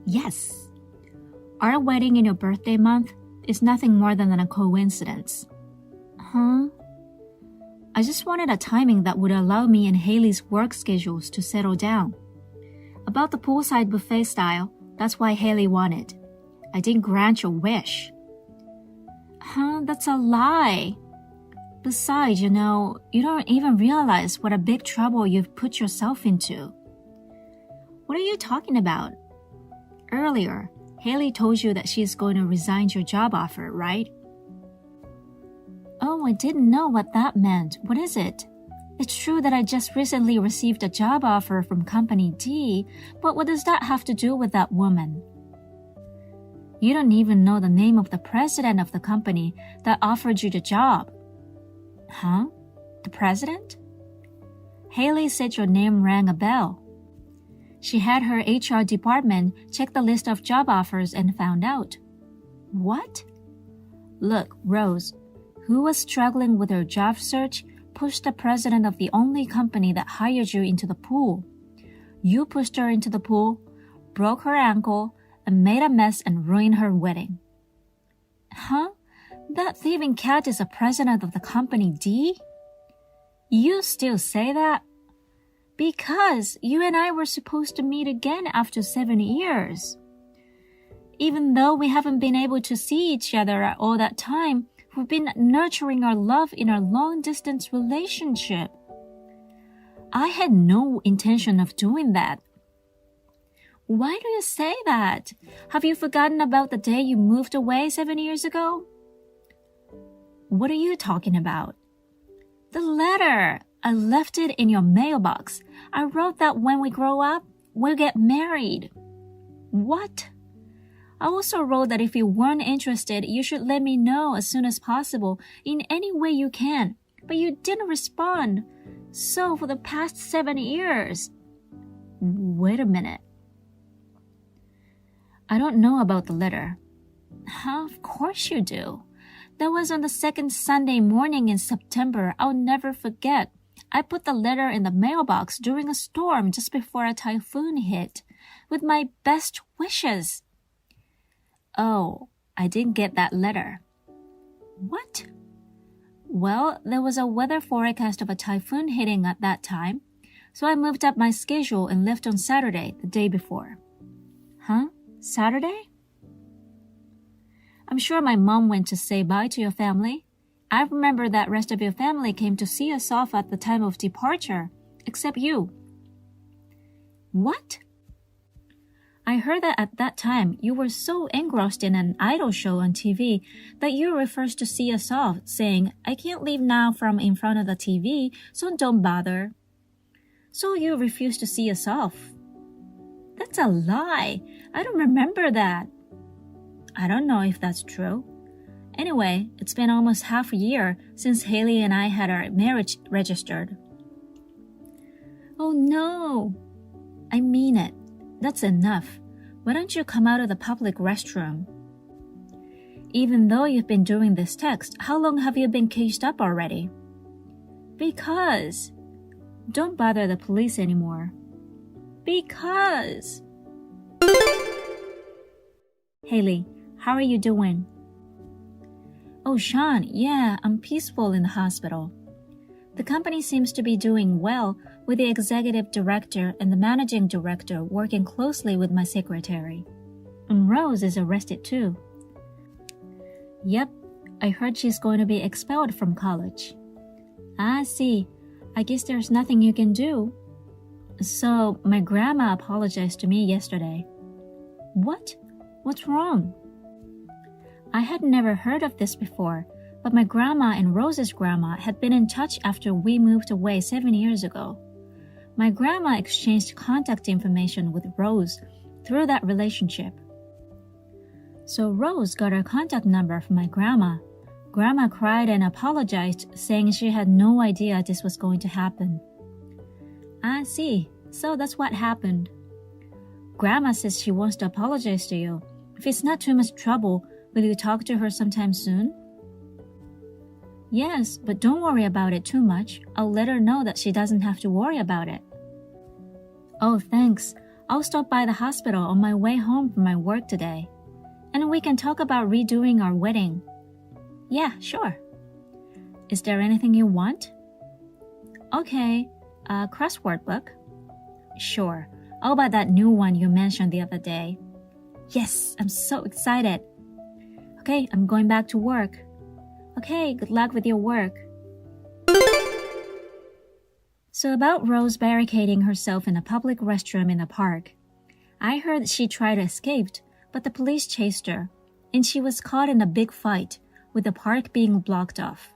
Yes. Our wedding in your birthday month is nothing more than a coincidence. Huh? I just wanted a timing that would allow me and Haley's work schedules to settle down. About the poolside buffet style, that's why Haley wanted. I didn't grant your wish. Huh? That's a lie. Besides, you don't even realize what a big trouble you've put yourself into. What are you talking about? Earlier, Haley told you that she's going to resign your job offer, right? Oh, I didn't know what that meant. What is it? It's true that I just recently received a job offer from Company D, but what does that have to do with that woman? You don't even know the name of the president of the company that offered you the job. Huh? The president? Haley said your name rang a bell. She had her HR department check the list of job offers and found out. What? Look, Rose, who was struggling with her job search, pushed the president of the only company that hired you into the pool. You pushed her into the pool, broke her ankle, and made a mess and ruined her wedding. Huh? That thieving cat is the president of the company D? You still say that? Because you and I were supposed to meet again after 7 years. Even though we haven't been able to see each other at all that time, we've been nurturing our love in our long-distance relationship. I had no intention of doing that. Why do you say that? Have you forgotten about the day you moved away 7 years ago? What are you talking about? The letter. I left it in your mailbox. I wrote that when we grow up, we'll get married. What? I also wrote that if you weren't interested, you should let me know as soon as possible in any way you can. But you didn't respond. So for the past 7 years. Wait a minute. I don't know about the letter. Of course you do. That was on the second Sunday morning in September. I'll never forget. I put the letter in the mailbox during a storm just before a typhoon hit, with my best wishes. Oh, I didn't get that letter. What? Well, there was a weather forecast of a typhoon hitting at that time, so I moved up my schedule and left on Saturday, the day before. Huh? Saturday? I'm sure my mom went to say bye to your family. I remember that rest of your family came to see us off at the time of departure, except you. What? I heard that at that time you were so engrossed in an idol show on TV that you refused to see us off, saying, I can't leave now from in front of the TV, so don't bother. So you refused to see us off. That's a lie. I don't remember that. I don't know if that's true. Anyway, it's been almost half a year since Haley and I had our marriage registered. Oh no! I mean it. That's enough. Why don't you come out of the public restroom? Even though you've been doing this text, how long have you been caged up already? Because. Don't bother the police anymore. Because. Haley, how are you doing? Oh, Sean, yeah, I'm peaceful in the hospital. The company seems to be doing well, with the executive director and the managing director working closely with my secretary. And Rose is arrested too. Yep, I heard she's going to be expelled from college. I see. I guess there's nothing you can do. So, my grandma apologized to me yesterday. What? What's wrong? I had never heard of this before, but my grandma and Rose's grandma had been in touch after we moved away 7 years ago. My grandma exchanged contact information with Rose through that relationship. So Rose got her contact number from my grandma. Grandma cried and apologized, saying she had no idea this was going to happen. I see. So that's what happened. Grandma says she wants to apologize to you. If it's not too much trouble, will you talk to her sometime soon? Yes, but don't worry about it too much. I'll let her know that she doesn't have to worry about it. Oh, thanks. I'll stop by the hospital on my way home from my work today. And we can talk about redoing our wedding. Yeah, sure. Is there anything you want? Okay, a crossword book? Sure. I'll buy that new one you mentioned the other day. Yes, I'm so excited. Okay, I'm going back to work. Okay, good luck with your work. So about Rose barricading herself in a public restroom in the park. I heard she tried to escape, but the police chased her, and she was caught in a big fight, with the park being blocked off.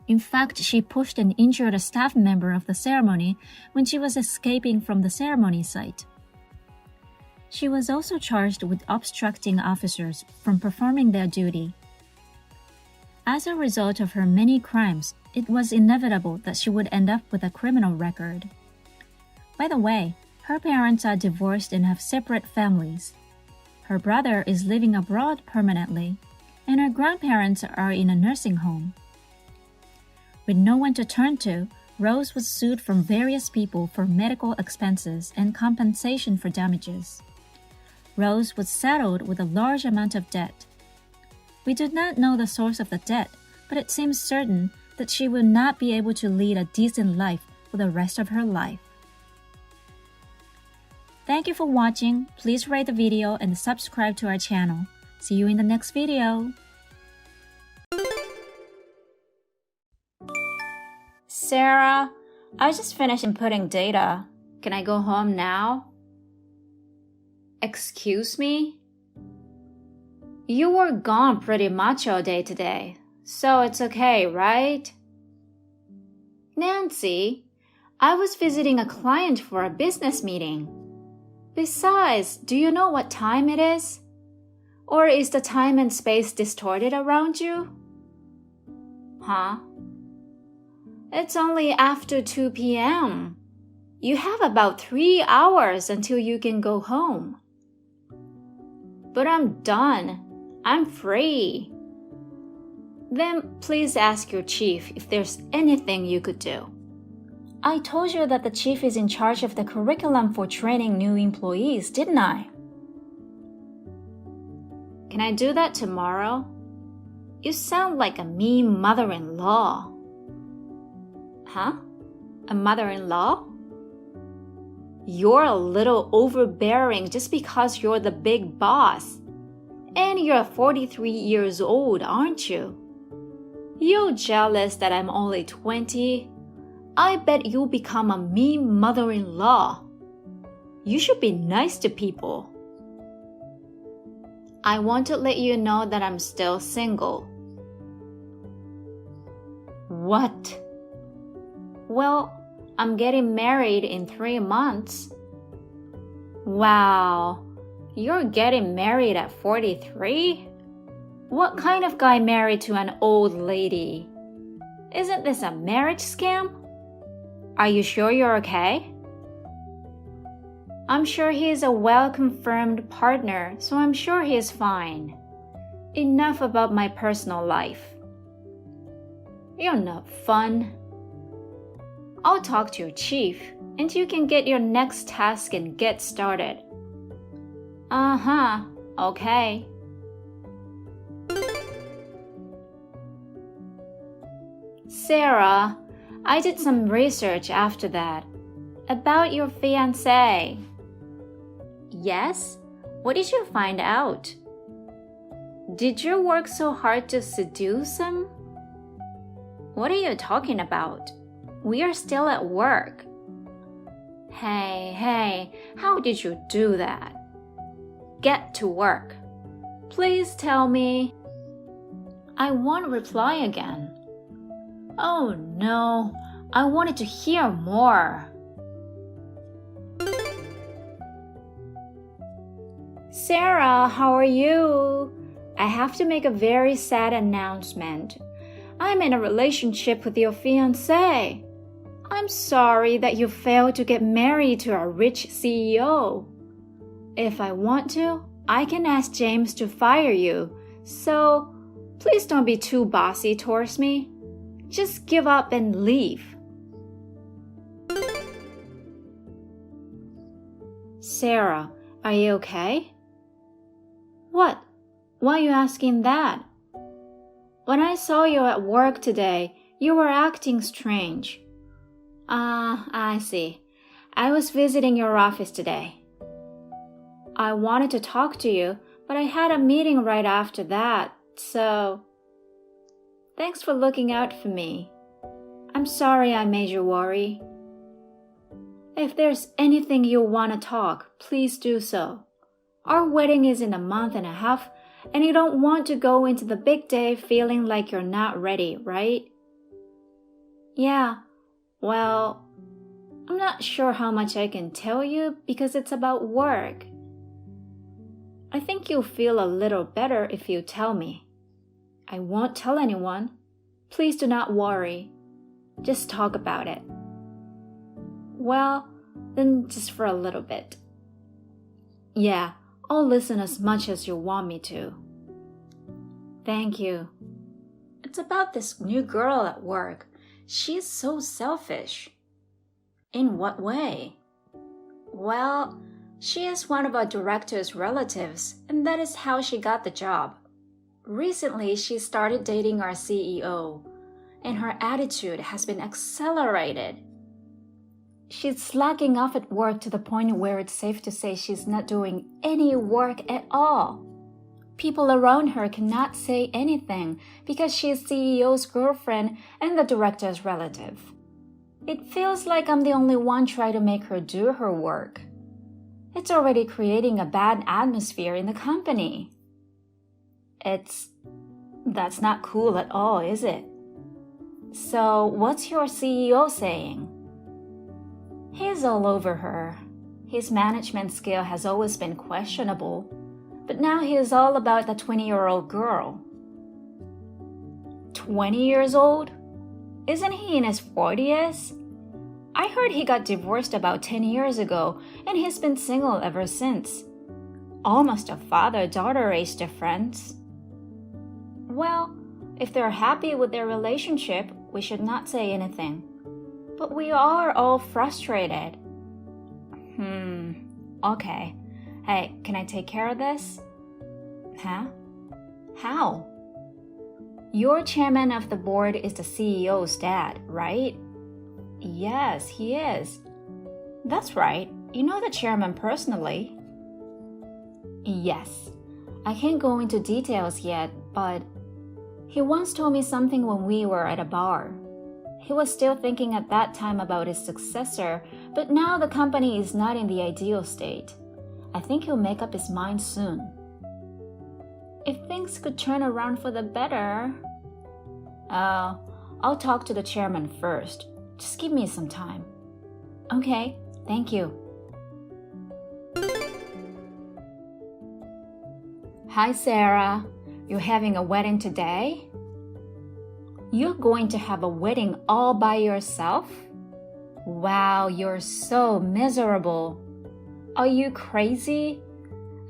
In fact, she pushed and injured a staff member of the ceremony when she was escaping from the ceremony site. She was also charged with obstructing officers from performing their duty. As a result of her many crimes, it was inevitable that she would end up with a criminal record. By the way, her parents are divorced and have separate families. Her brother is living abroad permanently, and her grandparents are in a nursing home. With no one to turn to, Rose was sued from various people for medical expenses and compensation for damages. Rose was saddled with a large amount of debt. We do not know the source of the debt, but it seems certain that she will not be able to lead a decent life for the rest of her life. Thank you for watching. Please rate the video and subscribe to our channel. See you in the next video. Sarah, I just finished inputting data. Can I go home now? Excuse me? You were gone pretty much all day today, so it's okay, right? Nancy, I was visiting a client for a business meeting. Besides, do you know what time it is? Or is the time and space distorted around you? Huh? It's only after 2 p.m. You have about 3 hours until you can go home. But I'm done. I'm free. Then please ask your chief if there's anything you could do. I told you that the chief is in charge of the curriculum for training new employees, didn't I? Can I do that tomorrow? You sound like a mean mother-in-law. Huh? A mother-in-law? You're a little overbearing just because you're the big boss. And you're 43 years old, aren't you? You're jealous that I'm only 20. I bet you'll become a mean mother-in-law. You should be nice to people. I want to let you know that I'm still single. What? Well, I'm getting married in 3 months. Wow, you're getting married at 43? What kind of guy married to an old lady? Isn't this a marriage scam? Are you sure you're okay? I'm sure he is a well-confirmed partner, so I'm sure he is fine. Enough about my personal life. You're not fun. I'll talk to your chief, and you can get your next task and get started. Uh-huh, okay. Sarah, I did some research after that about your fiancé. Yes? What did you find out? Did you work so hard to seduce him? What are you talking about? We are still at work. Hey, how did you do that? Get to work. Please tell me. I won't reply again. Oh no, I wanted to hear more. Sarah, how are you? I have to make a very sad announcement. I'm in a relationship with your fiancé. I'm sorry that you failed to get married to a rich CEO. If I want to, I can ask James to fire you, so please don't be too bossy towards me. Just give up and leave. Sarah, are you okay? What? Why are you asking that? When I saw you at work today, you were acting strange. I see. I was visiting your office today. I wanted to talk to you, but I had a meeting right after that, so... Thanks for looking out for me. I'm sorry I made you worry. If there's anything you want to talk, please do so. Our wedding is in a month and a half, and you don't want to go into the big day feeling like you're not ready, right? Yeah, well, I'm not sure how much I can tell you because it's about work. I think you'll feel a little better if you tell me. I won't tell anyone. Please do not worry. Just talk about it. Well, then just for a little bit. Yeah, I'll listen as much as you want me to. Thank you. It's about this new girl at work. She's so selfish. In what way? Well, she is one of our director's relatives, and that is how she got the job. Recently, she started dating our CEO, and her attitude has been accelerated. She's slacking off at work to the point where it's safe to say she's not doing any work at all. People around her cannot say anything because she's CEO's girlfriend and the director's relative. It feels like I'm the only one trying to make her do her work. It's already creating a bad atmosphere in the company. That's not cool at all, is it? So, what's your CEO saying? He's all over her. His management skill has always been questionable, but now he is all about the 20-year-old girl. 20 years old? Isn't he in his 40s? I heard he got divorced about 10 years ago, and he's been single ever since. Almost a father-daughter age difference. Well, if they're happy with their relationship, we should not say anything. But we are all frustrated. Okay. Hey, can I take care of this? Huh? How? Your chairman of the board is the CEO's dad, right? Yes, he is. That's right. You know the chairman personally. Yes. I can't go into details yet, but he once told me something when we were at a bar. He was still thinking at that time about his successor, but now the company is not in the ideal state. I think he'll make up his mind soon. If things could turn around for the better... I'll talk to the chairman first. Just give me some time. Okay, thank you. Hi, Sarah. You're having a wedding today? You're going to have a wedding all by yourself? Wow, you're so miserable. Are you crazy?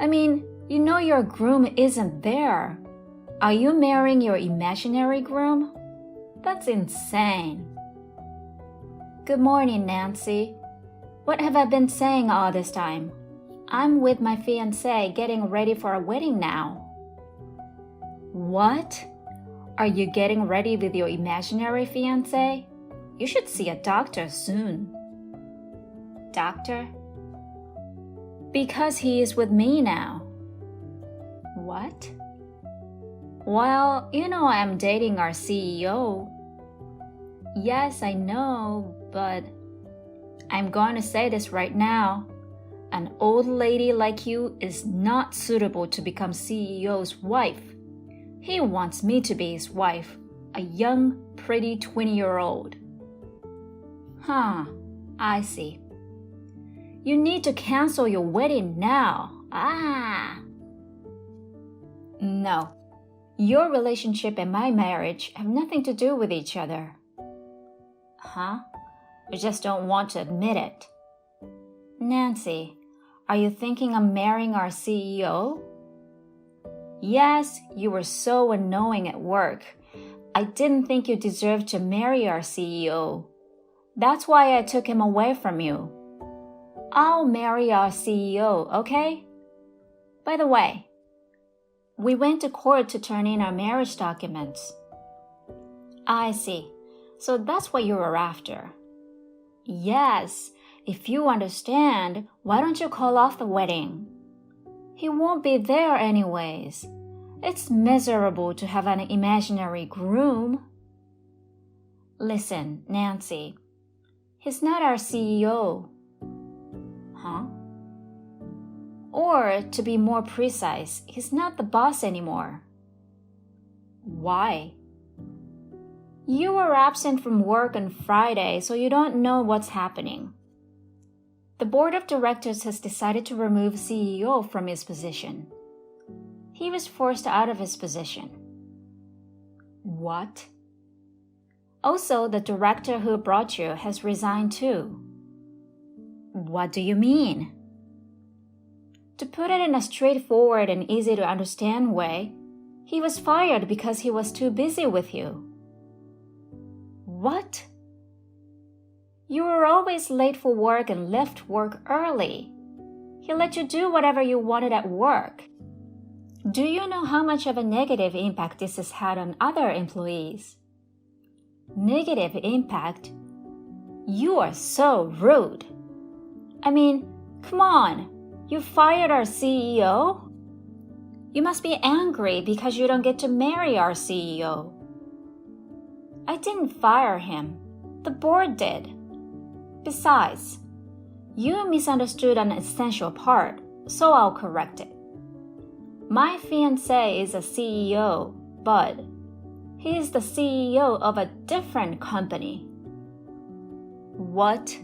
I mean, you know your groom isn't there. Are you marrying your imaginary groom? That's insane. Good morning, Nancy. What have I been saying all this time? I'm with my fiancé getting ready for a wedding now. What? Are you getting ready with your imaginary fiancé? You should see a doctor soon. Doctor? Because he is with me now. What? Well, you know I'm dating our CEO. Yes, I know, but I'm going to say this right now. An old lady like you is not suitable to become CEO's wife. He wants me to be his wife, a young, pretty 20-year-old. Huh, I see. You need to cancel your wedding now. No. Your relationship and my marriage have nothing to do with each other. Huh? You just don't want to admit it. Nancy, are you thinking of marrying our CEO? Yes, you were so annoying at work. I didn't think you deserved to marry our CEO. That's why I took him away from you. I'll marry our CEO, okay? By the way, we went to court to turn in our marriage documents. I see. So that's what you were after. Yes, if you understand, why don't you call off the wedding? He won't be there anyways. It's miserable to have an imaginary groom. Listen, Nancy, he's not our CEO. Huh? Or, to be more precise, he's not the boss anymore. Why? You were absent from work on Friday, so you don't know what's happening. The board of directors has decided to remove CEO from his position. He was forced out of his position. What? Also, the director who brought you has resigned too. What do you mean? To put it in a straightforward and easy to understand way, He was fired because he was too busy with you. What? You were always late for work and left work early. He let you do whatever you wanted at work. Do you know how much of a negative impact this has had on other employees? Negative impact? You are so rude. I mean, come on, you fired our CEO? You must be angry because you don't get to marry our CEO. I didn't fire him. The board did. Besides, you misunderstood an essential part, so I'll correct it. My fiancé is a CEO, Bud. He is the CEO of a different company. What?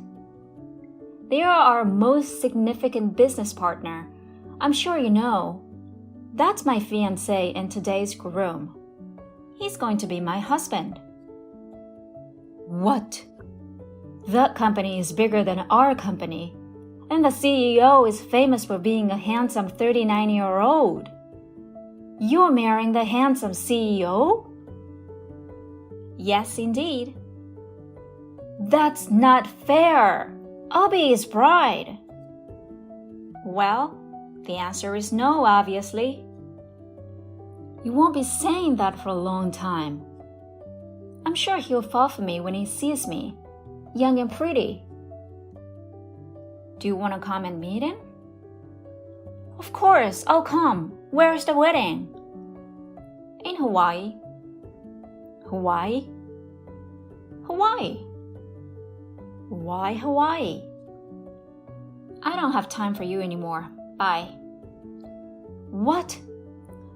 They are our most significant business partner. I'm sure you know. That's my fiancé and today's groom. He's going to be my husband. What? That company is bigger than our company, and the CEO is famous for being a handsome 39-year-old. You're marrying the handsome CEO? Yes, indeed. That's not fair. I'll be his bride. Well, the answer is no, obviously. You won't be saying that for a long time. I'm sure he'll fall for me when he sees me, young and pretty. Do you want to come and meet him? Of course, I'll come. Where's the wedding? In Hawaii. Hawaii? Hawaii. Why Hawaii? I don't have time for you anymore. Bye. What?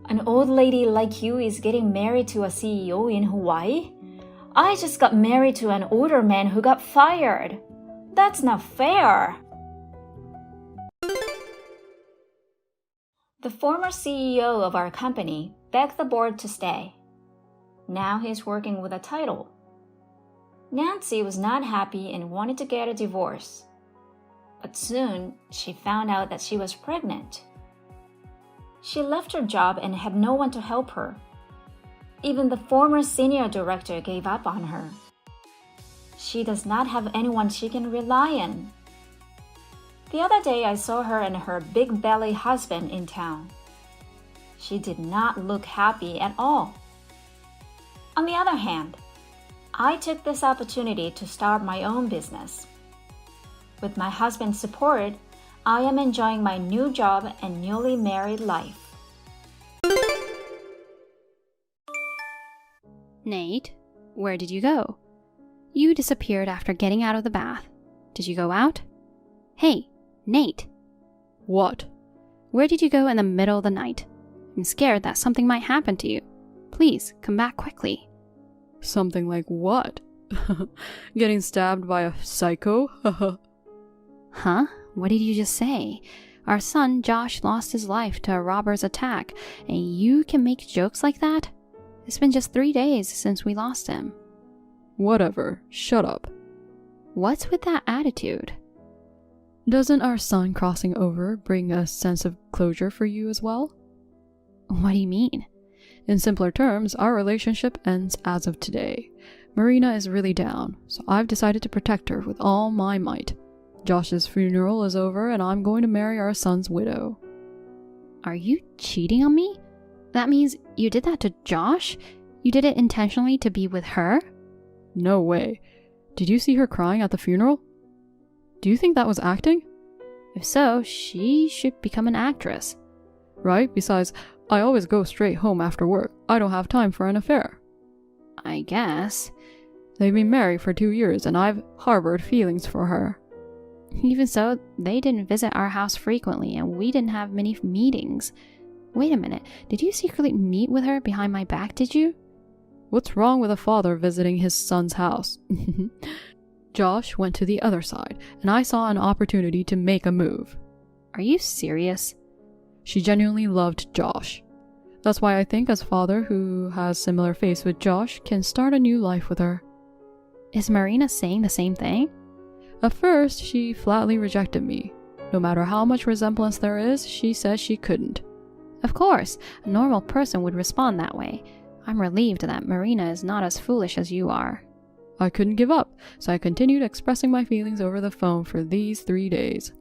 An old lady like you is getting married to a CEO in Hawaii? I just got married to an older man who got fired. That's not fair. The former CEO of our company begged the board to stay. Now he's working with a title. Nancy was not happy and wanted to get a divorce. But soon, she found out that she was pregnant. She left her job and had no one to help her. Even the former senior director gave up on her. She does not have anyone she can rely on. The other day I saw her and her big belly husband in town. She did not look happy at all. On the other hand, I took this opportunity to start my own business. With my husband's support, I am enjoying my new job and newly married life. Nate, where did you go? You disappeared after getting out of the bath. Did you go out? Hey, Nate. What? Where did you go in the middle of the night? I'm scared that something might happen to you. Please, come back quickly. Something like what? Getting stabbed by a psycho? Huh? What did you just say? Our son, Josh, lost his life to a robber's attack, and you can make jokes like that? It's been just 3 days since we lost him. Whatever. Shut up. What's with that attitude? Doesn't our son crossing over bring a sense of closure for you as well? What do you mean? In simpler terms, our relationship ends as of today. Marina is really down, so I've decided to protect her with all my might. Josh's funeral is over and I'm going to marry our son's widow. Are you cheating on me? That means you did that to Josh? You did it intentionally to be with her? No way. Did you see her crying at the funeral? Do you think that was acting? If so, she should become an actress. Right? Besides, I always go straight home after work. I don't have time for an affair. I guess. They've been married for 2 years and I've harbored feelings for her. Even so, they didn't visit our house frequently and we didn't have many meetings. Wait a minute, did you secretly meet with her behind my back, did you? What's wrong with a father visiting his son's house? Josh went to the other side, and I saw an opportunity to make a move. Are you serious? She genuinely loved Josh. That's why I think a father who has similar faith with Josh can start a new life with her. Is Marina saying the same thing? At first, she flatly rejected me. No matter how much resemblance there is, she said she couldn't. Of course, a normal person would respond that way. I'm relieved that Marina is not as foolish as you are. I couldn't give up, so I continued expressing my feelings over the phone for these 3 days.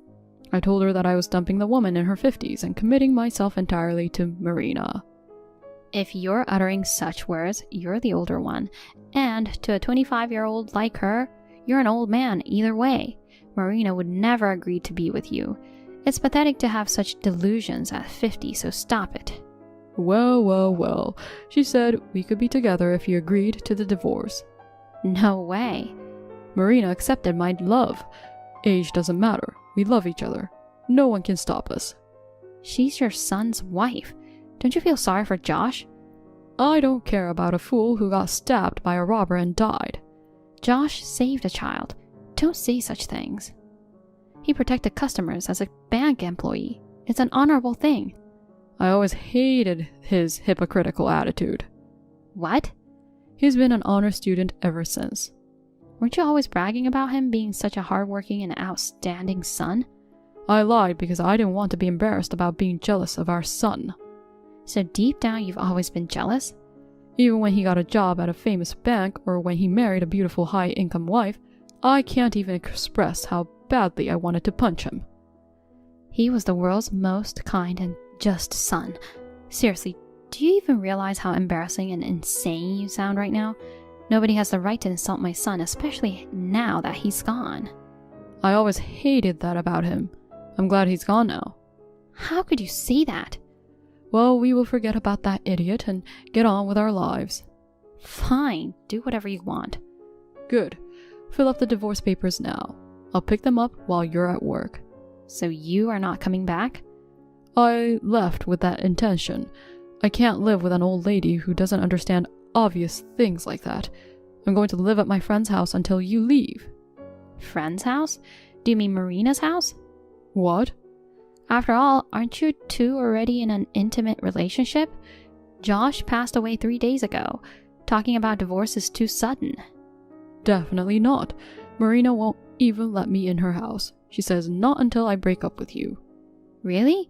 I told her that I was dumping the woman in her 50s and committing myself entirely to Marina. If you're uttering such words, you're the older one. And to a 25-year-old like her, you're an old man either way. Marina would never agree to be with you. It's pathetic to have such delusions at 50, so stop it. Well. She said we could be together if you agreed to the divorce. No way. Marina accepted my love. Age doesn't matter. We love each other. No one can stop us. She's your son's wife. Don't you feel sorry for Josh? I don't care about a fool who got stabbed by a robber and died. Josh saved a child. Don't say such things. He protected customers as a bank employee. It's an honorable thing. I always hated his hypocritical attitude. What? He's been an honor student ever since. Weren't you always bragging about him being such a hardworking and outstanding son? I lied because I didn't want to be embarrassed about being jealous of our son. So deep down you've always been jealous? Even when he got a job at a famous bank or when he married a beautiful high-income wife, I can't even express how badly I wanted to punch him. He was the world's most kind and just son. Seriously, do you even realize how embarrassing and insane you sound right now? Nobody has the right to insult my son, especially now that he's gone. I always hated that about him. I'm glad he's gone now. How could you say that? Well, we will forget about that idiot and get on with our lives. Fine, do whatever you want. Good. Fill up the divorce papers now. I'll pick them up while you're at work. So you are not coming back? I left with that intention. I can't live with an old lady who doesn't understand obvious things like that. I'm going to live at my friend's house until you leave. Friend's house? Do you mean Marina's house? What? After all, aren't you two already in an intimate relationship? Josh passed away 3 days ago. Talking about divorce is too sudden. Definitely not. Marina won't even let me in her house. She says not until I break up with you. Really?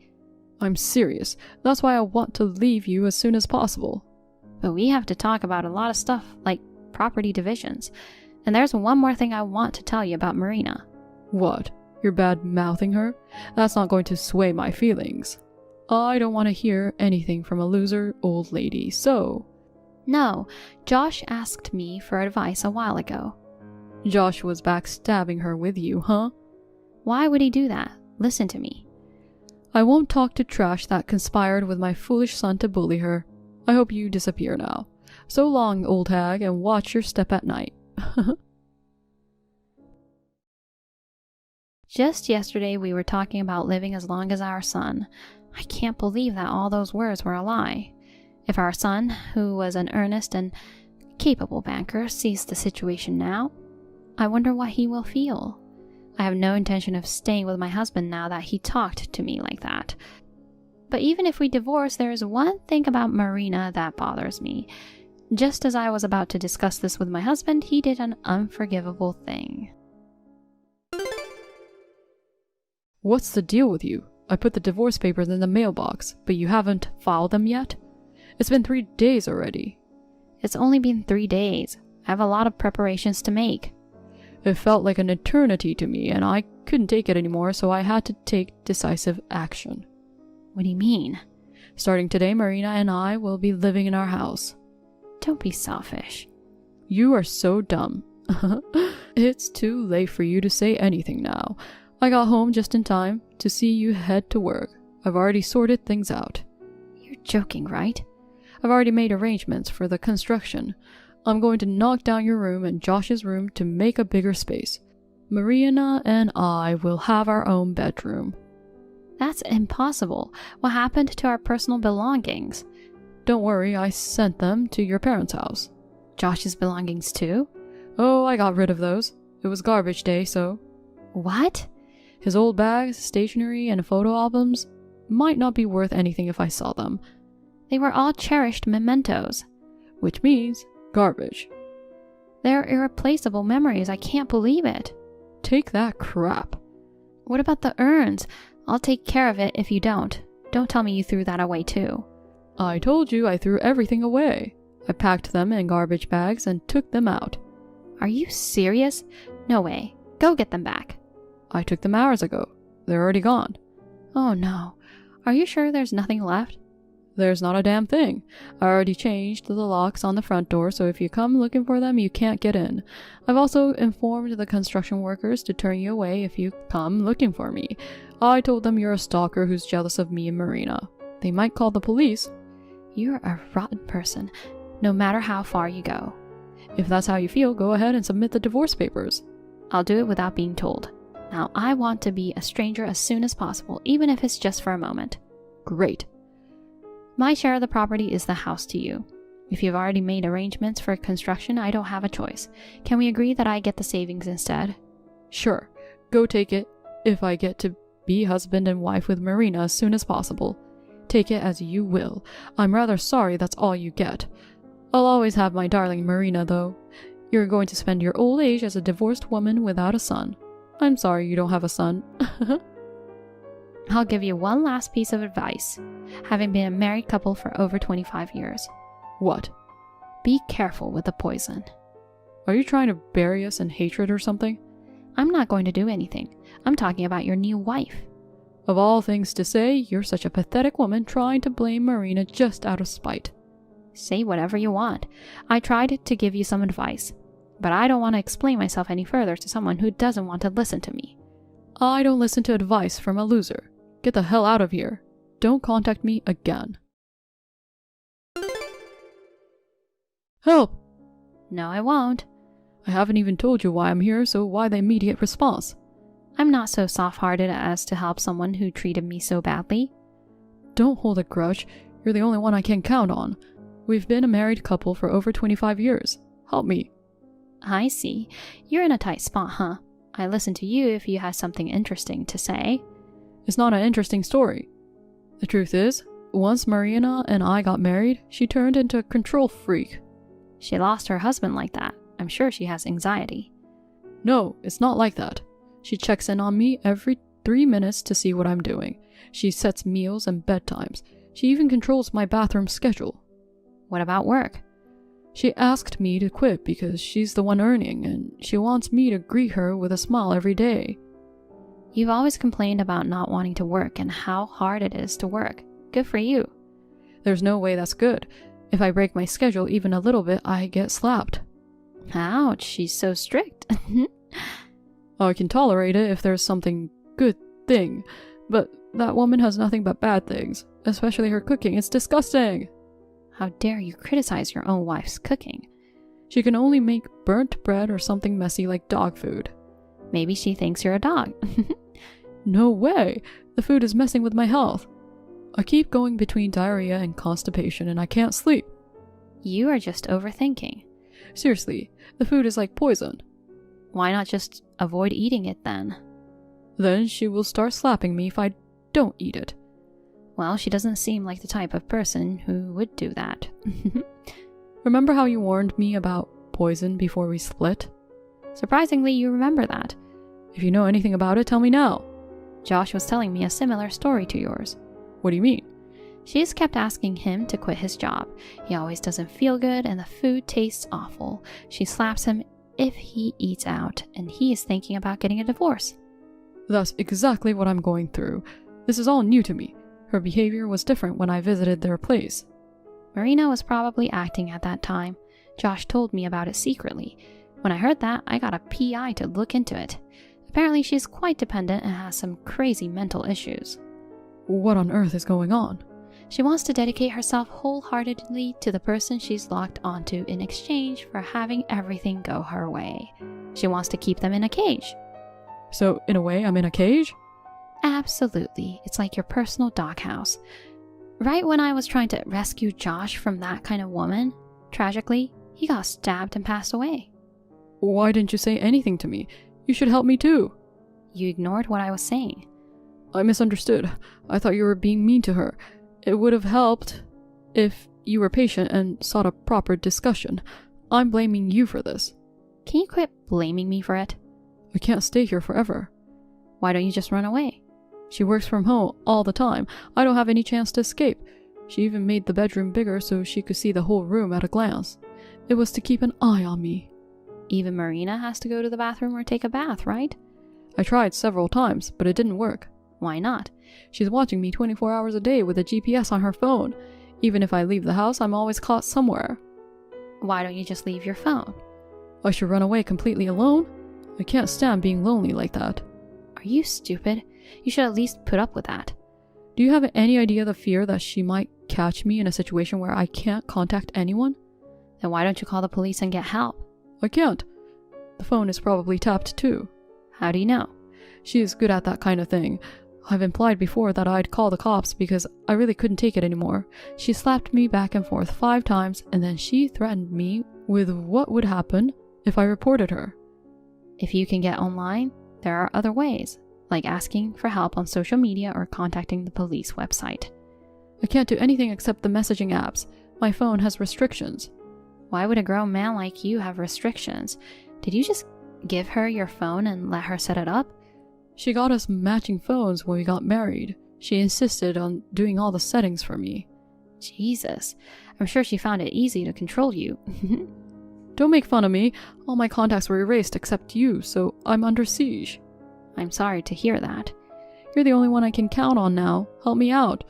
I'm serious. That's why I want to leave you as soon as possible. But we have to talk about a lot of stuff, like property divisions. And there's one more thing I want to tell you about Marina. What? You're bad-mouthing her? That's not going to sway my feelings. I don't want to hear anything from a loser old lady, so... No, Josh asked me for advice a while ago. Josh was backstabbing her with you, huh? Why would he do that? Listen to me. I won't talk to trash that conspired with my foolish son to bully her. I hope you disappear now. So long, old hag, and watch your step at night. Just yesterday we were talking about living as long as our son. I can't believe that all those words were a lie. If our son, who was an earnest and capable banker, sees the situation now, I wonder what he will feel. I have no intention of staying with my husband now that he talked to me like that. But even if we divorce, there is one thing about Marina that bothers me. Just as I was about to discuss this with my husband, he did an unforgivable thing. What's the deal with you? I put the divorce papers in the mailbox, but you haven't filed them yet? It's been 3 days already. It's only been 3 days. I have a lot of preparations to make. It felt like an eternity to me, and I couldn't take it anymore, so I had to take decisive action. What do you mean? Starting today, Marina and I will be living in our house. Don't be selfish. You are so dumb. It's too late for you to say anything now. I got home just in time to see you head to work. I've already sorted things out. You're joking, right? I've already made arrangements for the construction. I'm going to knock down your room and Josh's room to make a bigger space. Marina and I will have our own bedroom. That's impossible. What happened to our personal belongings? Don't worry, I sent them to your parents' house. Josh's belongings too? Oh, I got rid of those. It was garbage day, so... What? His old bags, stationery, and photo albums might not be worth anything if I saw them. They were all cherished mementos. Which means garbage. They're irreplaceable memories. I can't believe it. Take that crap. What about the urns? I'll take care of it if you don't. Don't tell me you threw that away too. I told you I threw everything away. I packed them in garbage bags and took them out. Are you serious? No way. Go get them back. I took them hours ago. They're already gone. Oh no. Are you sure there's nothing left? There's not a damn thing. I already changed the locks on the front door, so if you come looking for them, you can't get in. I've also informed the construction workers to turn you away if you come looking for me. I told them you're a stalker who's jealous of me and Marina. They might call the police. You're a rotten person, no matter how far you go. If that's how you feel, go ahead and submit the divorce papers. I'll do it without being told. Now, I want to be a stranger as soon as possible, even if it's just for a moment. Great. My share of the property is the house to you. If you've already made arrangements for construction, I don't have a choice. Can we agree that I get the savings instead? Sure. Go take it if I get to be husband and wife with Marina as soon as possible. Take it as you will. I'm rather sorry that's all you get. I'll always have my darling Marina, though. You're going to spend your old age as a divorced woman without a son. I'm sorry you don't have a son. I'll give you one last piece of advice, having been a married couple for over 25 years. What? Be careful with the poison. Are you trying to bury us in hatred or something? I'm not going to do anything. I'm talking about your new wife. Of all things to say, you're such a pathetic woman trying to blame Marina just out of spite. Say whatever you want. I tried to give you some advice, but I don't want to explain myself any further to someone who doesn't want to listen to me. I don't listen to advice from a loser. Get the hell out of here. Don't contact me again. Help! No, I won't. I haven't even told you why I'm here, so why the immediate response? I'm not so soft-hearted as to help someone who treated me so badly. Don't hold a grudge. You're the only one I can count on. We've been a married couple for over 25 years. Help me. I see. You're in a tight spot, huh? I listen to you if you have something interesting to say. It's not an interesting story. The truth is, once Marina and I got married, she turned into a control freak. She lost her husband like that. I'm sure she has anxiety. No, it's not like that. She checks in on me every 3 minutes to see what I'm doing. She sets meals and bedtimes. She even controls my bathroom schedule. What about work? She asked me to quit because she's the one earning, and she wants me to greet her with a smile every day. You've always complained about not wanting to work and how hard it is to work. Good for you. There's no way that's good. If I break my schedule even a little bit, I get slapped. Ouch, she's so strict. I can tolerate it if there's something good thing, but that woman has nothing but bad things, especially her cooking. It's disgusting. How dare you criticize your own wife's cooking? She can only make burnt bread or something messy like dog food. Maybe she thinks you're a dog. No way! The food is messing with my health. I keep going between diarrhea and constipation and I can't sleep. You are just overthinking. Seriously, the food is like poison. Why not just avoid eating it then? Then she will start slapping me if I don't eat it. Well, she doesn't seem like the type of person who would do that. Remember how you warned me about poison before we split? Surprisingly, you remember that. If you know anything about it, tell me now. Josh was telling me a similar story to yours. What do you mean? She just kept asking him to quit his job. He always doesn't feel good and the food tastes awful. She slaps him if he eats out, and he is thinking about getting a divorce. That's exactly what I'm going through. This is all new to me. Her behavior was different when I visited their place. Marina was probably acting at that time. Josh told me about it secretly. When I heard that, I got a PI to look into it. Apparently she's quite dependent and has some crazy mental issues. What on earth is going on? She wants to dedicate herself wholeheartedly to the person she's locked onto in exchange for having everything go her way. She wants to keep them in a cage. So, in a way, I'm in a cage? Absolutely. It's like your personal doghouse. Right when I was trying to rescue Josh from that kind of woman, tragically, he got stabbed and passed away. Why didn't you say anything to me? You should help me too. You ignored what I was saying. I misunderstood. I thought you were being mean to her. It would have helped if you were patient and sought a proper discussion. I'm blaming you for this. Can you quit blaming me for it? I can't stay here forever. Why don't you just run away? She works from home all the time. I don't have any chance to escape. She even made the bedroom bigger so she could see the whole room at a glance. It was to keep an eye on me. Even Marina has to go to the bathroom or take a bath, right? I tried several times, but it didn't work. Why not? She's watching me 24 hours a day with a GPS on her phone. Even if I leave the house, I'm always caught somewhere. Why don't you just leave your phone? I should run away completely alone? I can't stand being lonely like that. Are you stupid? You should at least put up with that. Do you have any idea the fear that she might catch me in a situation where I can't contact anyone? Then why don't you call the police and get help? I can't. The phone is probably tapped too. How do you know? She is good at that kind of thing. I've implied before that I'd call the cops because I really couldn't take it anymore. She slapped me back and forth 5 times, and then she threatened me with what would happen if I reported her. If you can get online, there are other ways, like asking for help on social media or contacting the police website. I can't do anything except the messaging apps. My phone has restrictions. Why would a grown man like you have restrictions? Did you just give her your phone and let her set it up? She got us matching phones when we got married. She insisted on doing all the settings for me. Jesus, I'm sure she found it easy to control you. Don't make fun of me. All my contacts were erased except you, so I'm under siege. I'm sorry to hear that. You're the only one I can count on now. Help me out.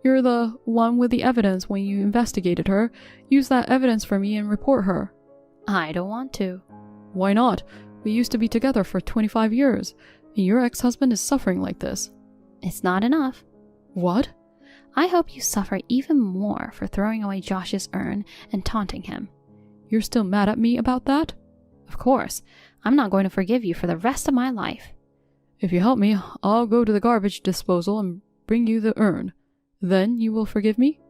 You're the one with the evidence when you investigated her. Use that evidence for me and report her. I don't want to. Why not? We used to be together for 25 years, and your ex-husband is suffering like this. It's not enough. What? I hope you suffer even more for throwing away Josh's urn and taunting him. You're still mad at me about that? Of course. I'm not going to forgive you for the rest of my life. If you help me, I'll go to the garbage disposal and bring you the urn. Then you will forgive me?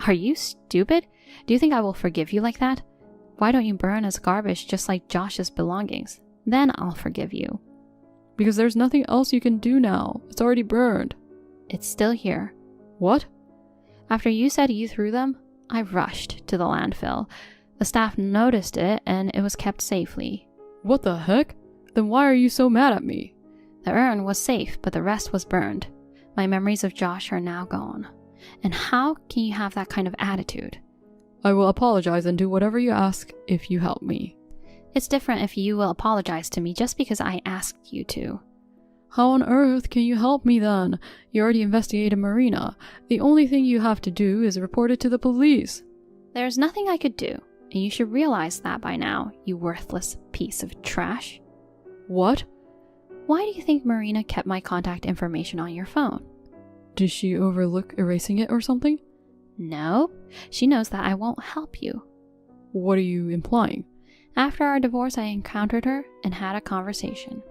Are you stupid? Do you think I will forgive you like that? Why don't you burn as garbage just like Josh's belongings? Then I'll forgive you. Because there's nothing else you can do now. It's already burned. It's still here. What? After you said you threw them, I rushed to the landfill. The staff noticed it and it was kept safely. What the heck? Then why are you so mad at me? The urn was safe, but the rest was burned. My memories of Josh are now gone. And how can you have that kind of attitude? I will apologize and do whatever you ask if you help me. It's different if you will apologize to me just because I asked you to. How on earth can you help me then? You already investigated Marina. The only thing you have to do is report it to the police. There's nothing I could do, and you should realize that by now, you worthless piece of trash. What? Why do you think Marina kept my contact information on your phone? Did she overlook erasing it or something? No, she knows that I won't help you. What are you implying? After our divorce, I encountered her and had a conversation.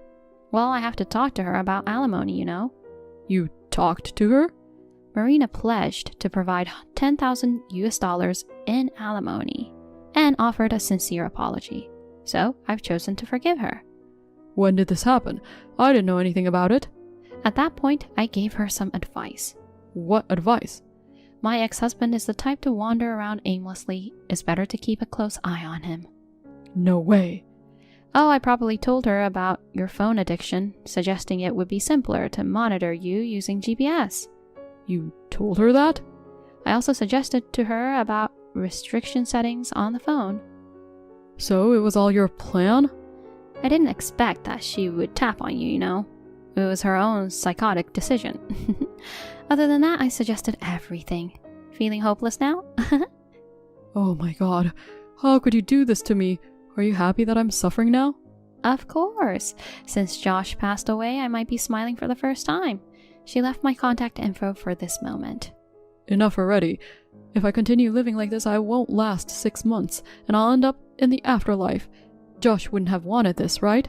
Well, I have to talk to her about alimony, you know. You talked to her? Marina pledged to provide $10,000 in alimony and offered a sincere apology. So I've chosen to forgive her. When did this happen? I didn't know anything about it. At that point, I gave her some advice. What advice? My ex-husband is the type to wander around aimlessly. It's better to keep a close eye on him. No way. Oh, I probably told her about your phone addiction, suggesting it would be simpler to monitor you using GPS. You told her that? I also suggested to her about restriction settings on the phone. So it was all your plan? I didn't expect that she would tap on you, you know. It was her own psychotic decision. Other than that, I suggested everything. Feeling hopeless now? Oh my god. How could you do this to me? Are you happy that I'm suffering now? Of course. Since Josh passed away, I might be smiling for the first time. She left my contact info for this moment. Enough already. If I continue living like this, I won't last 6 months, and I'll end up in the afterlife. Josh wouldn't have wanted this, right?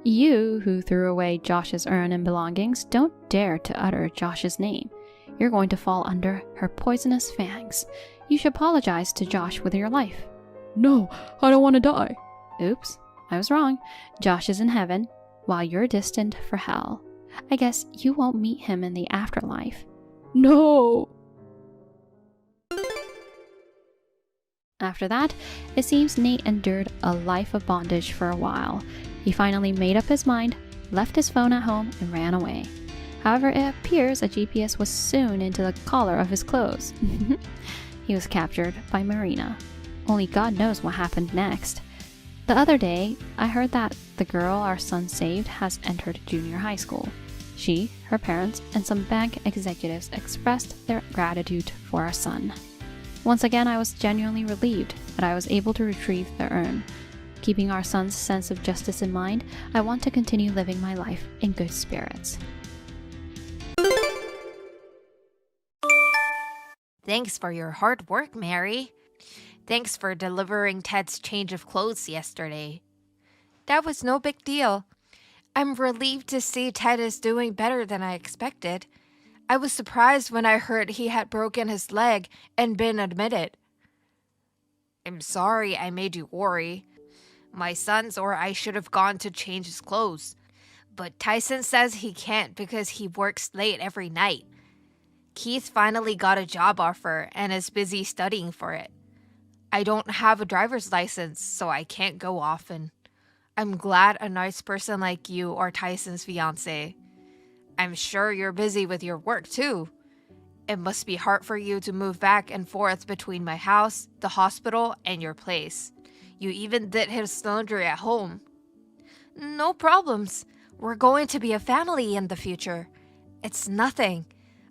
You, who threw away Josh's urn and belongings, don't dare to utter Josh's name. You're going to fall under her poisonous fangs. You should apologize to Josh with your life. No, I don't want to die. Oops, I was wrong. Josh is in heaven, while you're destined for hell. I guess you won't meet him in the afterlife. No! After that, it seems Nate endured a life of bondage for a while. He finally made up his mind, left his phone at home, and ran away. However, it appears a GPS was sewn into the collar of his clothes. He was captured by Marina. Only God knows what happened next. The other day, I heard that the girl our son saved has entered junior high school. She, her parents, and some bank executives expressed their gratitude for our son. Once again, I was genuinely relieved that I was able to retrieve the urn. Keeping our son's sense of justice in mind, I want to continue living my life in good spirits. Thanks for your hard work, Mary. Thanks for delivering Ted's change of clothes yesterday. That was no big deal. I'm relieved to see Ted is doing better than I expected. I was surprised when I heard he had broken his leg and been admitted. I'm sorry I made you worry. My sons or I should have gone to change his clothes. But Tyson says he can't because he works late every night. Keith finally got a job offer and is busy studying for it. I don't have a driver's license, so I can't go often. I'm glad a nice person like you are Tyson's fiancé. I'm sure you're busy with your work too. It must be hard for you to move back and forth between my house, the hospital, and your place. You even did his laundry at home. No problems. We're going to be a family in the future. It's nothing.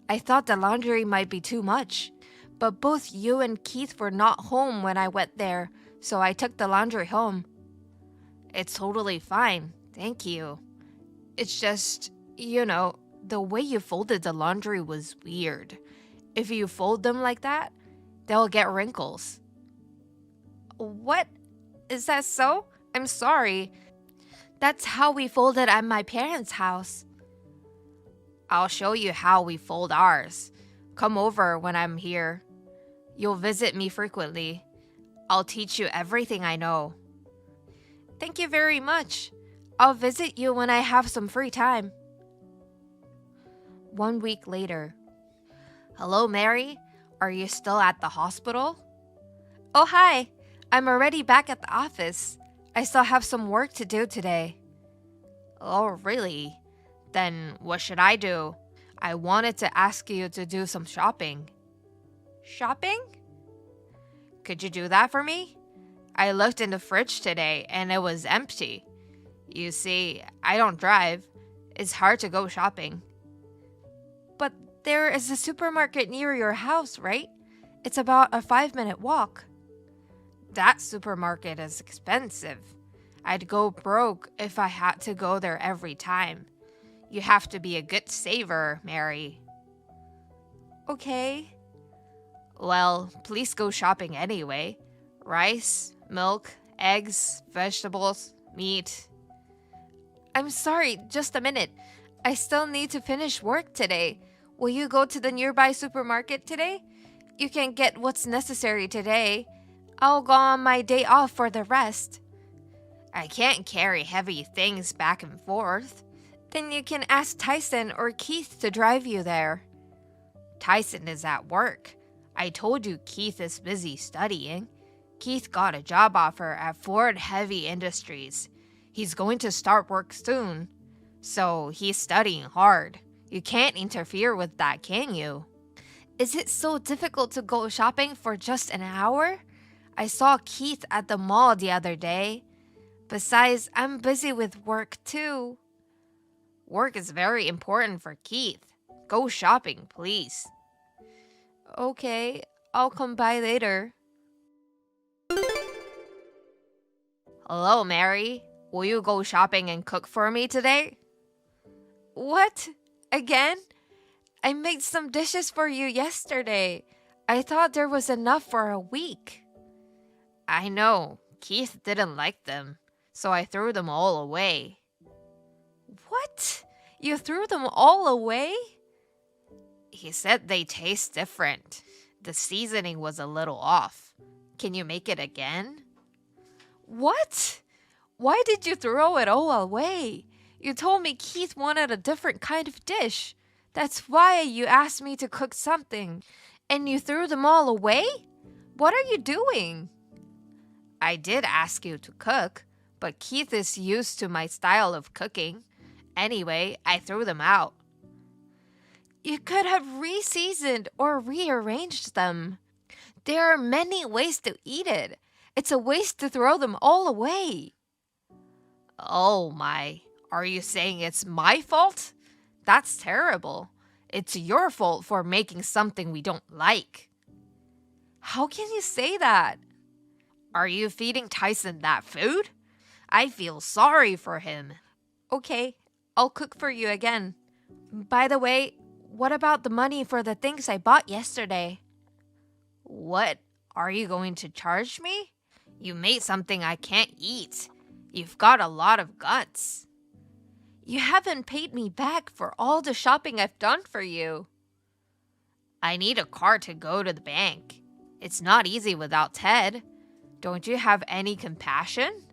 I thought the laundry might be too much. But both you and Keith were not home when I went there, so I took the laundry home. It's totally fine, thank you. It's just, the way you folded the laundry was weird. If you fold them like that, they'll get wrinkles. What? Is that so? I'm sorry. That's how we folded at my parents' house. I'll show you how we fold ours. Come over when I'm here. You'll visit me frequently. I'll teach you everything I know. Thank you very much. I'll visit you when I have some free time. 1 week later. Hello, Mary. Are you still at the hospital? Oh, hi. I'm already back at the office. I still have some work to do today. Oh, really? Then what should I do? I wanted to ask you to do some shopping. Shopping? Could you do that for me? I looked in the fridge today and it was empty. You see, I don't drive. It's hard to go shopping. But there is a supermarket near your house, right? It's about a 5-minute walk. That supermarket is expensive. I'd go broke if I had to go there every time. You have to be a good saver, Mary. Okay. Well, please go shopping anyway. Rice, milk, eggs, vegetables, meat. I'm sorry, just a minute. I still need to finish work today. Will you go to the nearby supermarket today? You can get what's necessary today. I'll go on my day off for the rest. I can't carry heavy things back and forth. Then you can ask Tyson or Keith to drive you there. Tyson is at work. I told you Keith is busy studying. Keith got a job offer at Ford Heavy Industries. He's going to start work soon. So he's studying hard. You can't interfere with that, can you? Is it so difficult to go shopping for just an hour? I saw Keith at the mall the other day. Besides, I'm busy with work too. Work is very important for Keith. Go shopping, please. Okay, I'll come by later. Hello, Mary. Will you go shopping and cook for me today? What? Again? I made some dishes for you yesterday. I thought there was enough for a week. I know. Keith didn't like them, so I threw them all away. What? You threw them all away? He said they taste different. The seasoning was a little off. Can you make it again? What? Why did you throw it all away? You told me Keith wanted a different kind of dish. That's why you asked me to cook something. And you threw them all away? What are you doing? I did ask you to cook, but Keith is used to my style of cooking. Anyway, I threw them out. You could have re-seasoned or rearranged them. There are many ways to eat it. It's a waste to throw them all away. Oh my, are you saying it's my fault? That's terrible. It's your fault for making something we don't like. How can you say that? Are you feeding Tyson that food? I feel sorry for him. Okay, I'll cook for you again. By the way, what about the money for the things I bought yesterday? What? Are you going to charge me? You made something I can't eat. You've got a lot of guts. You haven't paid me back for all the shopping I've done for you. I need a car to go to the bank. It's not easy without Ted. Don't you have any compassion?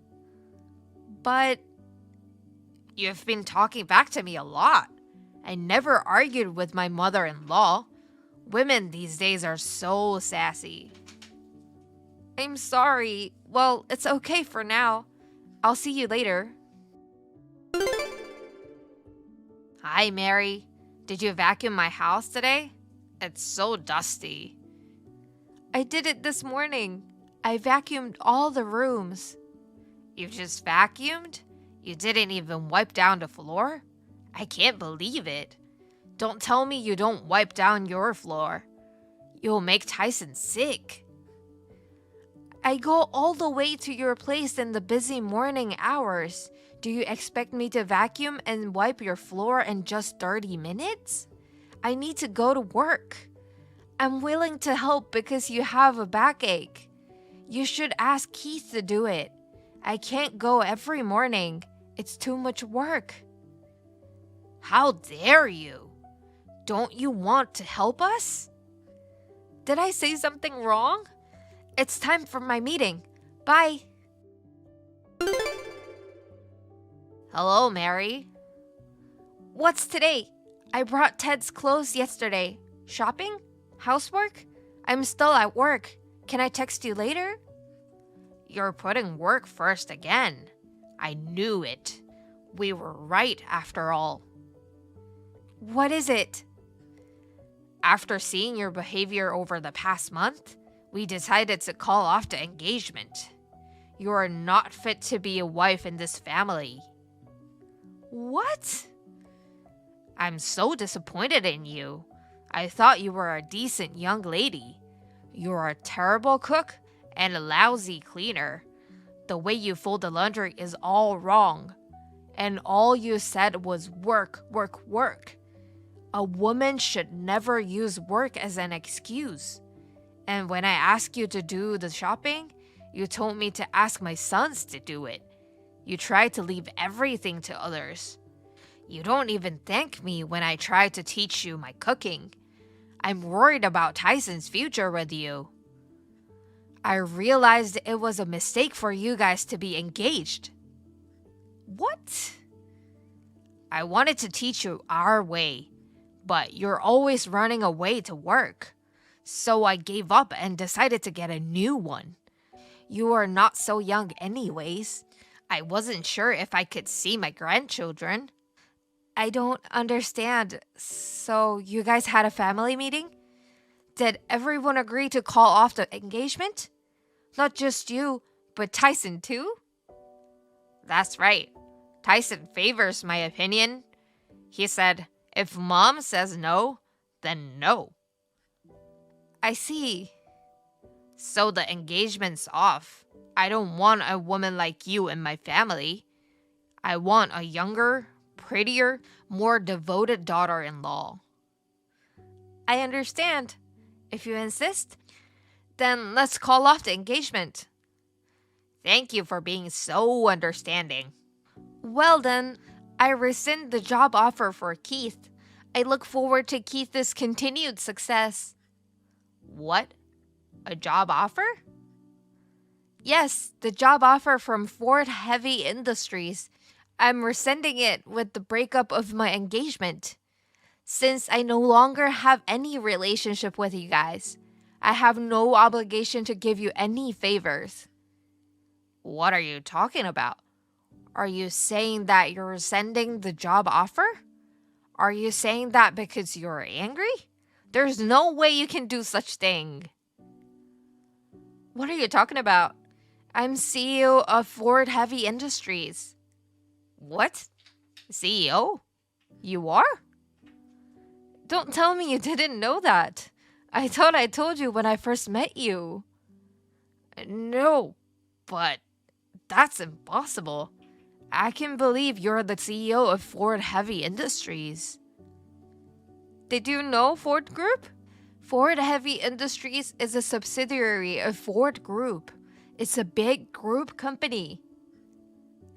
But you've been talking back to me a lot. I never argued with my mother-in-law. Women these days are so sassy. I'm sorry. Well, it's okay for now. I'll see you later. Hi, Mary. Did you vacuum my house today? It's so dusty. I did it this morning. I vacuumed all the rooms. You just vacuumed? You didn't even wipe down the floor? I can't believe it. Don't tell me you don't wipe down your floor. You'll make Tyson sick. I go all the way to your place in the busy morning hours. Do you expect me to vacuum and wipe your floor in just 30 minutes? I need to go to work. I'm willing to help because you have a backache. You should ask Keith to do it. I can't go every morning. It's too much work. How dare you? Don't you want to help us? Did I say something wrong? It's time for my meeting. Bye. Hello, Mary. What's today? I brought Ted's clothes yesterday. Shopping? Housework? I'm still at work. Can I text you later? You're putting work first again. I knew it. We were right after all. What is it? After seeing your behavior over the past month, we decided to call off the engagement. You are not fit to be a wife in this family. What? I'm so disappointed in you. I thought you were a decent young lady. You're a terrible cook and a lousy cleaner. The way you fold the laundry is all wrong. And all you said was work, work, work. A woman should never use work as an excuse. And when I asked you to do the shopping, you told me to ask my sons to do it. You tried to leave everything to others. You don't even thank me when I try to teach you my cooking. I'm worried about Tyson's future with you. I realized it was a mistake for you guys to be engaged. What? I wanted to teach you our way, but you're always running away to work. So I gave up and decided to get a new one. You are not so young anyways. I wasn't sure if I could see my grandchildren. I don't understand. So you guys had a family meeting? Did everyone agree to call off the engagement? Not just you, but Tyson too? That's right. Tyson favors my opinion. He said, if Mom says no, then no. I see. So the engagement's off. I don't want a woman like you in my family. I want a younger, prettier, more devoted daughter-in-law. I understand. If you insist, then let's call off the engagement. Thank you for being so understanding. Well then, I rescind the job offer for Keith. I look forward to Keith's continued success. What? A job offer? Yes, the job offer from Ford Heavy Industries. I'm rescinding it with the breakup of my engagement. Since I no longer have any relationship with you guys, I have no obligation to give you any favors. What are you talking about? Are you saying that you're rescinding the job offer? Are you saying that because you're angry? There's no way you can do such thing. What are you talking about? I'm CEO of Ford Heavy Industries. What? CEO? You are? Don't tell me you didn't know that. I thought I told you when I first met you. No, but that's impossible. I can believe you're the CEO of Ford Heavy Industries. Did you know Ford Group? Ford Heavy Industries is a subsidiary of Ford Group. It's a big group company.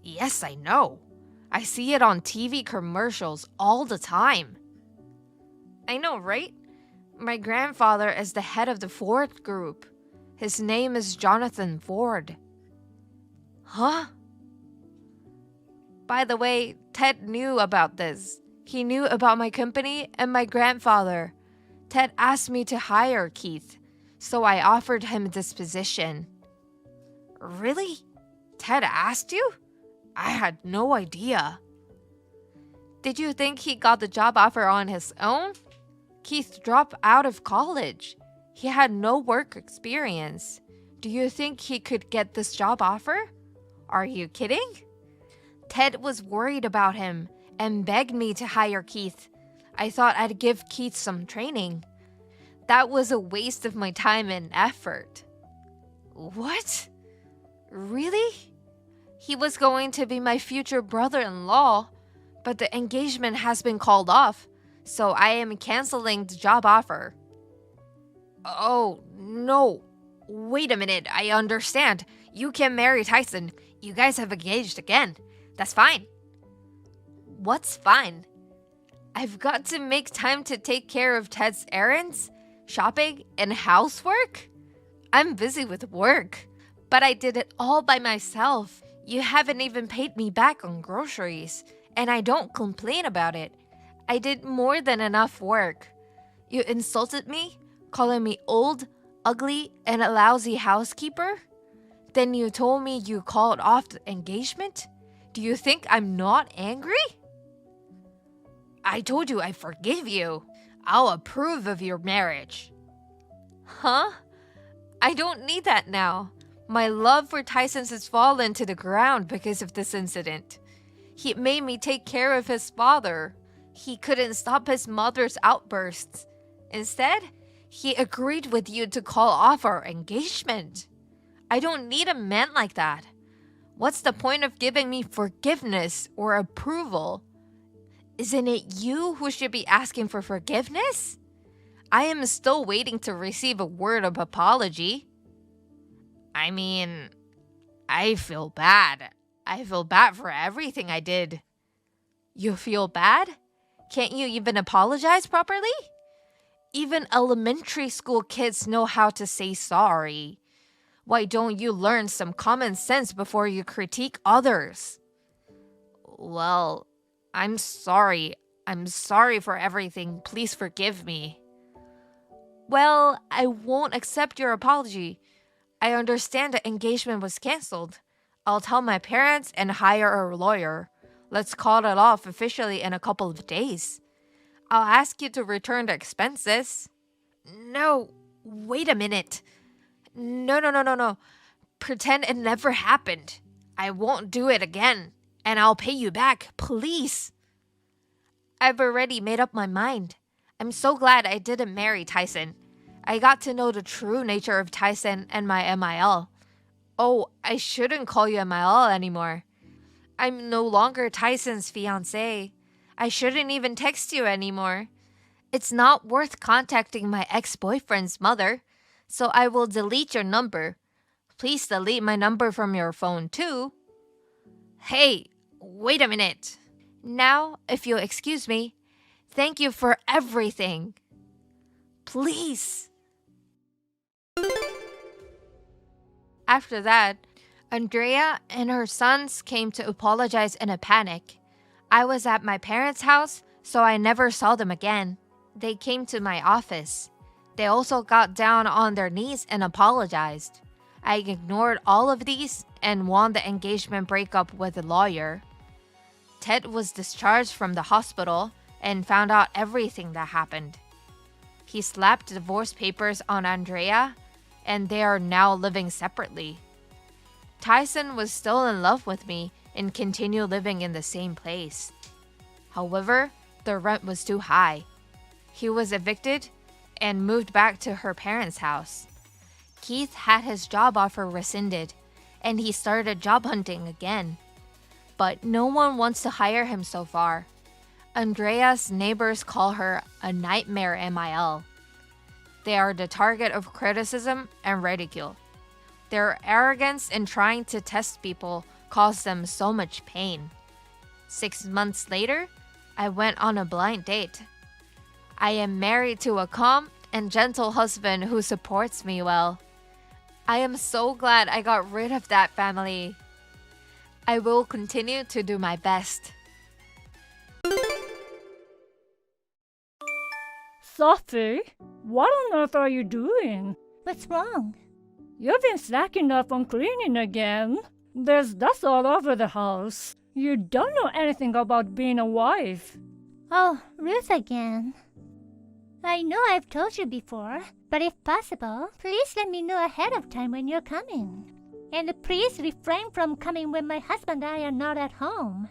Yes, I know. I see it on TV commercials all the time. I know, right? My grandfather is the head of the Ford Group. His name is Jonathan Ford. Huh? By the way, Ted knew about this. He knew about my company and my grandfather. Ted asked me to hire Keith, so I offered him this position. Really? Ted asked you? I had no idea. Did you think he got the job offer on his own? Keith dropped out of college. He had no work experience. Do you think he could get this job offer? Are you kidding? Ted was worried about him and begged me to hire Keith. I thought I'd give Keith some training. That was a waste of my time and effort. What? Really? He was going to be my future brother-in-law, but the engagement has been called off, so I am canceling the job offer. Oh, no. Wait a minute, I understand. You can marry Tyson. You guys have engaged again. That's fine. What's fine? I've got to make time to take care of Ted's errands, shopping, and housework. I'm busy with work, but I did it all by myself. You haven't even paid me back on groceries, and I don't complain about it. I did more than enough work. You insulted me, calling me old, ugly, and a lousy housekeeper? Then you told me you called off the engagement? Do you think I'm not angry? I told you I forgive you. I'll approve of your marriage. Huh? I don't need that now. My love for Tyson has fallen to the ground because of this incident. He made me take care of his father. He couldn't stop his mother's outbursts. Instead, he agreed with you to call off our engagement. I don't need a man like that. What's the point of giving me forgiveness or approval? Isn't it you who should be asking for forgiveness? I am still waiting to receive a word of apology. I mean, I feel bad. I feel bad for everything I did. You feel bad? Can't you even apologize properly? Even elementary school kids know how to say sorry. Why don't you learn some common sense before you critique others? Well, I'm sorry. I'm sorry for everything. Please forgive me. Well, I won't accept your apology. I understand the engagement was canceled. I'll tell my parents and hire a lawyer. Let's call it off officially in a couple of days. I'll ask you to return the expenses. No, wait a minute. No. Pretend it never happened. I won't do it again, and I'll pay you back, please. I've already made up my mind. I'm so glad I didn't marry Tyson. I got to know the true nature of Tyson and my MIL. Oh, I shouldn't call you MIL anymore. I'm no longer Tyson's fiancé. I shouldn't even text you anymore. It's not worth contacting my ex-boyfriend's mother, so I will delete your number. Please delete my number from your phone too. Hey, wait a minute. Now, if you'll excuse me, thank you for everything. Please. After that, Andrea and her sons came to apologize in a panic. I was at my parents' house, so I never saw them again. They came to my office. They also got down on their knees and apologized. I ignored all of these and won the engagement breakup with a lawyer. Ted was discharged from the hospital, and found out everything that happened. He slapped divorce papers on Andrea, and they are now living separately. Tyson was still in love with me and continued living in the same place. However, the rent was too high. He was evicted and moved back to her parents' house. Keith had his job offer rescinded, and he started job hunting again. But no one wants to hire him so far. Andrea's neighbors call her a nightmare MIL. They are the target of criticism and ridicule. Their arrogance in trying to test people caused them so much pain. 6 months later, I went on a blind date. I am married to a calm and gentle husband who supports me well. I am so glad I got rid of that family. I will continue to do my best. Sophie, what on earth are you doing? What's wrong? You've been slacking up on cleaning again. There's dust all over the house. You don't know anything about being a wife. Oh, Ruth again. I know I've told you before, but if possible, please let me know ahead of time when you're coming. And please refrain from coming when my husband and I are not at home.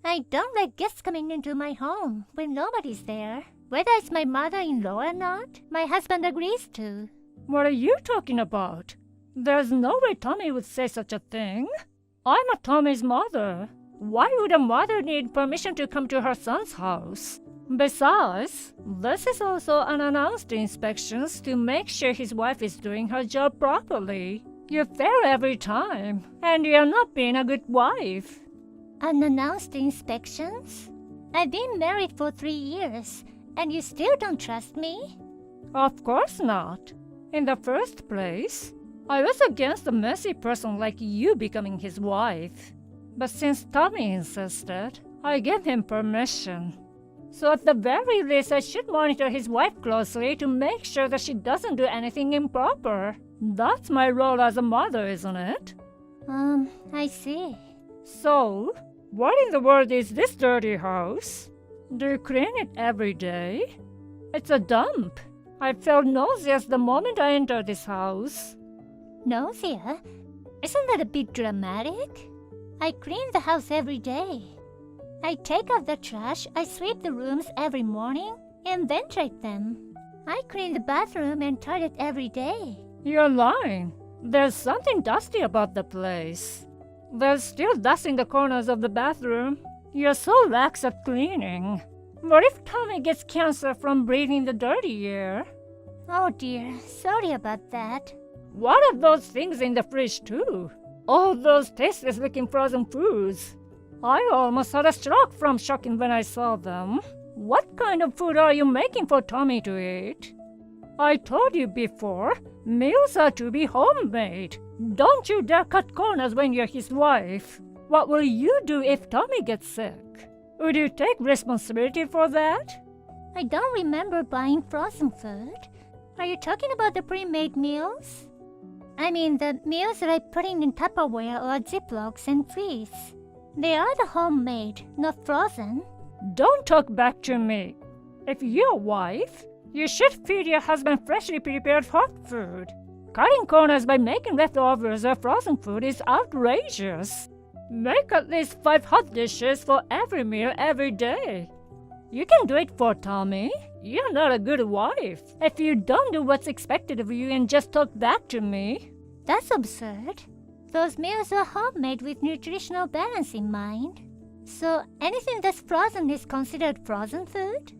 I don't like guests coming into my home when nobody's there. Whether it's my mother-in-law or not, my husband agrees to. What are you talking about? There's no way Tommy would say such a thing. I'm a Tommy's mother. Why would a mother need permission to come to her son's house? Besides, this is also unannounced inspections to make sure his wife is doing her job properly. You fail every time, and you're not being a good wife. Unannounced inspections? I've been married for 3 years, and you still don't trust me? Of course not. In the first place, I was against a messy person like you becoming his wife. But since Tommy insisted, I gave him permission. So at the very least, I should monitor his wife closely to make sure that she doesn't do anything improper. That's my role as a mother, isn't it? I see. So, what in the world is this dirty house? Do you clean it every day? It's a dump. I felt nauseous the moment I entered this house. Nausea? Isn't that a bit dramatic? I clean the house every day. I take out the trash, I sweep the rooms every morning, and ventilate them. I clean the bathroom and toilet every day. You're lying. There's something dusty about the place. There's still dust in the corners of the bathroom. You're so lax at cleaning. What if Tommy gets cancer from breathing the dirty air? Oh dear, sorry about that. What are those things in the fridge too? Oh, those tasteless-looking frozen foods. I almost had a stroke from shocking when I saw them. What kind of food are you making for Tommy to eat? I told you before, meals are to be homemade. Don't you dare cut corners when you're his wife. What will you do if Tommy gets sick? Would you take responsibility for that? I don't remember buying frozen food. Are you talking about the pre-made meals? I mean the meals that I put in Tupperware or Ziplocs and freeze. They are the homemade, not frozen. Don't talk back to me. If you're a wife, you should feed your husband freshly prepared hot food. Cutting corners by making leftovers or frozen food is outrageous. Make at least 5 hot dishes for every meal every day. You can do it for Tommy. You're not a good wife if you don't do what's expected of you and just talk back to me. That's absurd. Those meals are homemade with nutritional balance in mind. So anything that's frozen is considered frozen food?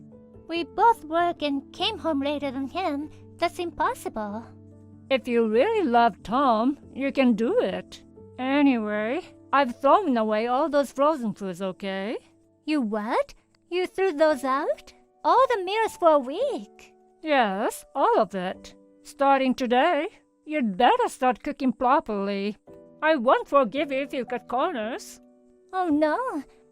We both work and came home later than him. That's impossible. If you really love Tom, you can do it. Anyway, I've thrown away all those frozen foods, okay? You what? You threw those out? All the meals for a week? Yes, all of it. Starting today, you'd better start cooking properly. I won't forgive you if you cut corners. Oh no,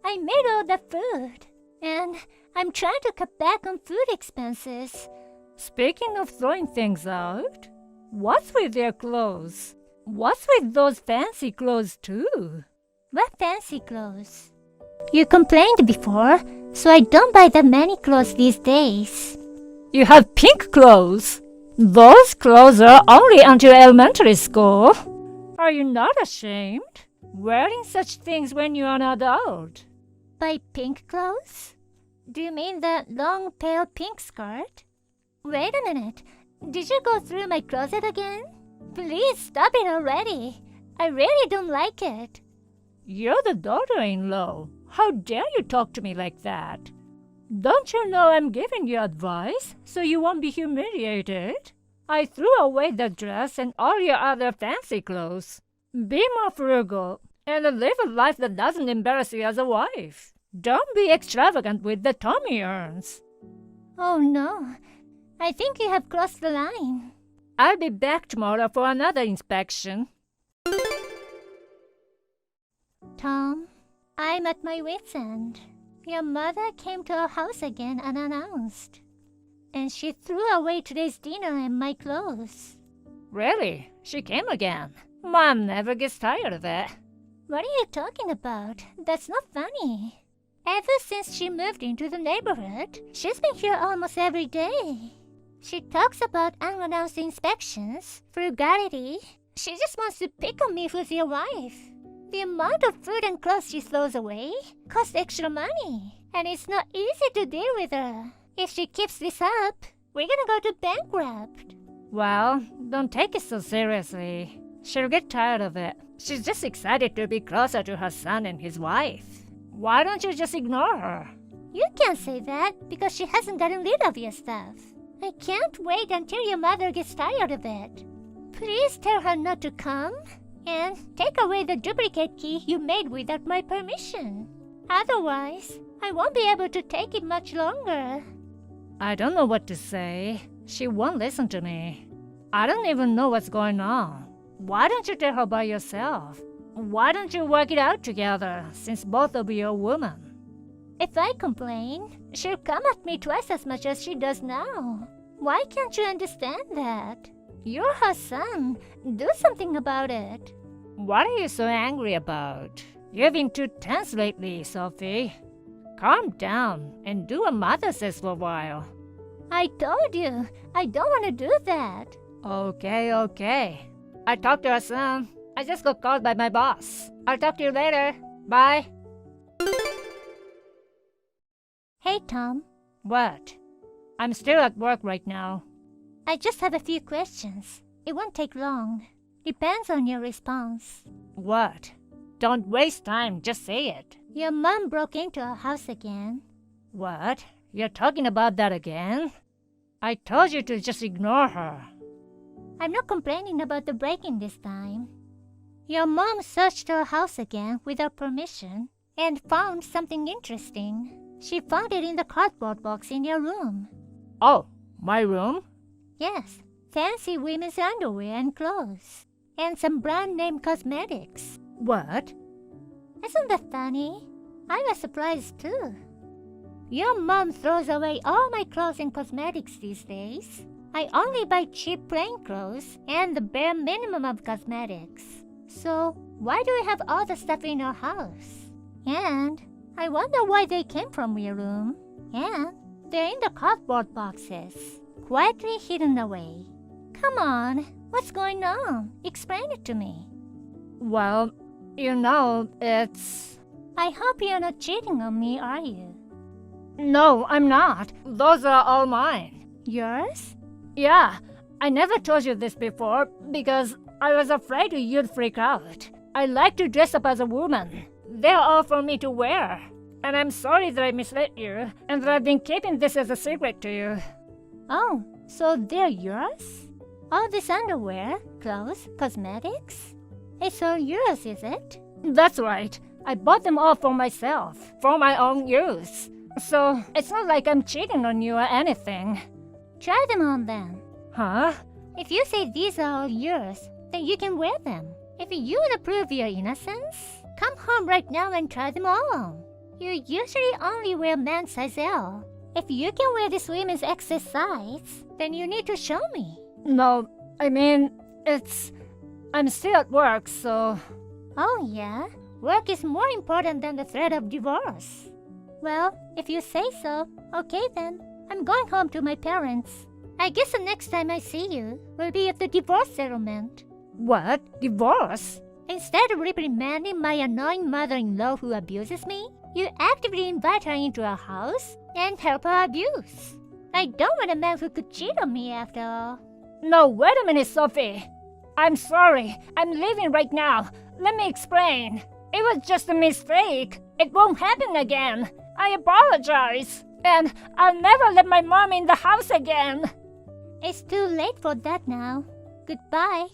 I made all the food. And I'm trying to cut back on food expenses. Speaking of throwing things out, what's with your clothes? What's with those fancy clothes too? What fancy clothes? You complained before. so I don't buy that many clothes these days. You have pink clothes. Those clothes are only until elementary school. Are you not ashamed? Wearing such things when you're an adult. Buy pink clothes? Do you mean the long pale pink skirt? Wait a minute. Did you go through my closet again? Please stop it already. I really don't like it. You're the daughter-in-law. How dare you talk to me like that? Don't you know I'm giving you advice so you won't be humiliated? I threw away the dress and all your other fancy clothes. Be more frugal and live a life that doesn't embarrass you as a wife. Don't be extravagant with the Tommy earns. Oh no, I think you have crossed the line. I'll be back tomorrow for another inspection. Tom, I'm at my wit's end. Your mother came to our house again unannounced. And she threw away today's dinner and my clothes. Really? She came again? Mom never gets tired of it. What are you talking about? That's not funny. Ever since she moved into the neighborhood, she's been here almost every day. She talks about unannounced inspections, frugality. She just wants to pick on me who's your wife. The amount of food and clothes she throws away costs extra money, and it's not easy to deal with her. If she keeps this up, we're gonna go to bankrupt. Well, don't take it so seriously. She'll get tired of it. She's just excited to be closer to her son and his wife. Why don't you just ignore her? You can't say that because she hasn't gotten rid of your stuff. I can't wait until your mother gets tired of it. Please tell her not to come and take away the duplicate key you made without my permission. Otherwise, I won't be able to take it much longer. I don't know what to say. She won't listen to me. I don't even know what's going on. Why don't you tell her by yourself? Why don't you work it out together, since both of you are women? If I complain, she'll come at me twice as much as she does now. Why can't you understand that? You're her son. Do something about it. What are you so angry about? You've been too tense lately, Sophie. Calm down and do what Mother says for a while. I told you, I don't want to do that. Okay. I talked to her son. I just got called by my boss. I'll talk to you later. Bye. Hey, Tom. What? I'm still at work right now. I just have a few questions. It won't take long. Depends on your response. What? Don't waste time, just say it. Your mom broke into our house again. What? You're talking about that again? I told you to just ignore her. I'm not complaining about the break-in this time. Your mom searched our house again without permission and found something interesting. She found it in the cardboard box in your room. Oh, my room? Yes, fancy women's underwear and clothes. And some brand-name cosmetics. What? Isn't that funny? I was surprised too. Your mom throws away all my clothes and cosmetics these days. I only buy cheap plain clothes and the bare minimum of cosmetics. So, why do we have all the stuff in our house? And I wonder why they came from your room. And they're in the cardboard boxes, quietly hidden away. Come on, what's going on? Explain it to me. Well, you know, it's... I hope you're not cheating on me, are you? No, I'm not. Those are all mine. Yours? Yeah, I never told you this before because I was afraid you'd freak out. I like to dress up as a woman. They're all for me to wear. And I'm sorry that I misled you and that I've been keeping this as a secret to you. Oh, so they're yours? All this underwear, clothes, cosmetics? It's all yours, is it? That's right. I bought them all for myself, for my own use. So, it's not like I'm cheating on you or anything. Try them on then. Huh? If you say these are all yours, then you can wear them. If you want to prove your innocence, come home right now and try them all on. You usually only wear men's size L. If you can wear this women's excess size, then you need to show me. No, I mean, I'm still at work, so... Oh yeah? Work is more important than the threat of divorce. Well, If you say so, okay then. I'm going home to my parents. I guess the next time I see you will be at the divorce settlement. What? Divorce? Instead of reprimanding my annoying mother-in-law who abuses me, you actively invite her into our house and help her abuse. I don't want a man who could cheat on me after all. No, wait a minute, Sophie. I'm sorry. I'm leaving right now. Let me explain. It was just a mistake. It won't happen again. I apologize. And I'll never let my mom in the house again. It's too late for that now. Goodbye.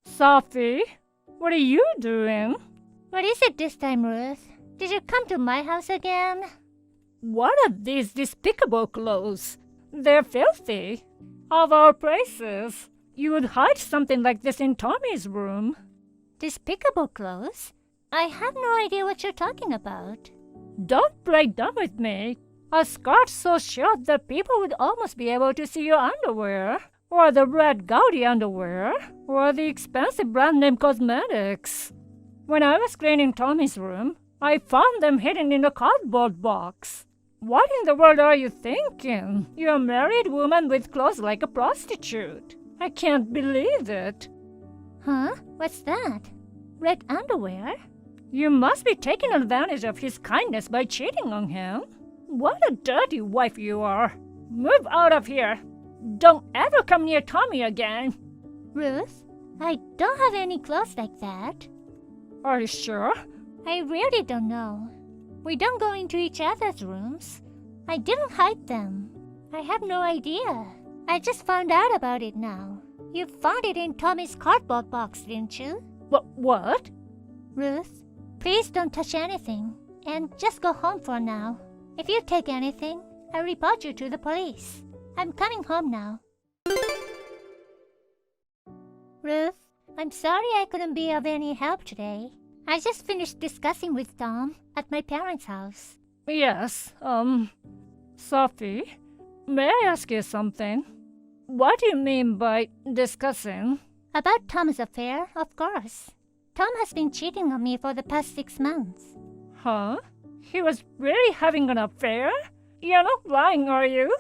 Sophie, what are you doing? What is it this time, Ruth? Did you come to my house again? What are these despicable clothes? They're filthy. Of all places, you would hide something like this in Tommy's room. Despicable clothes? I have no idea what you're talking about. Don't play dumb with me. A skirt so short that people would almost be able to see your underwear, or the red gaudy underwear, or the expensive brand name cosmetics. When I was cleaning Tommy's room, I found them hidden in a cardboard box. What in the world are you thinking? You're a married woman with clothes like a prostitute. I can't believe it. Huh? What's that? Red underwear? You must be taking advantage of his kindness by cheating on him. What a dirty wife you are. Move out of here. Don't ever come near Tommy again. Ruth, I don't have any clothes like that. Are you sure? I really don't know. We don't go into each other's rooms. I didn't hide them. I have no idea. I just found out about it now. You found it in Tommy's cardboard box, didn't you? What? Ruth, please don't touch anything. And just go home for now. If you take anything, I'll report you to the police. I'm coming home now. Ruth, I'm sorry I couldn't be of any help today. I just finished discussing with Tom at my parents' house. Yes, Sophie, may I ask you something? What do you mean by discussing? About Tom's affair, of course. Tom has been cheating on me for the past 6 months. Huh? He was really having an affair? You're not lying, are you?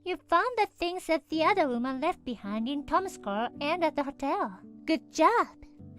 You found the things that the other woman left behind in Tom's car and at the hotel. Good job.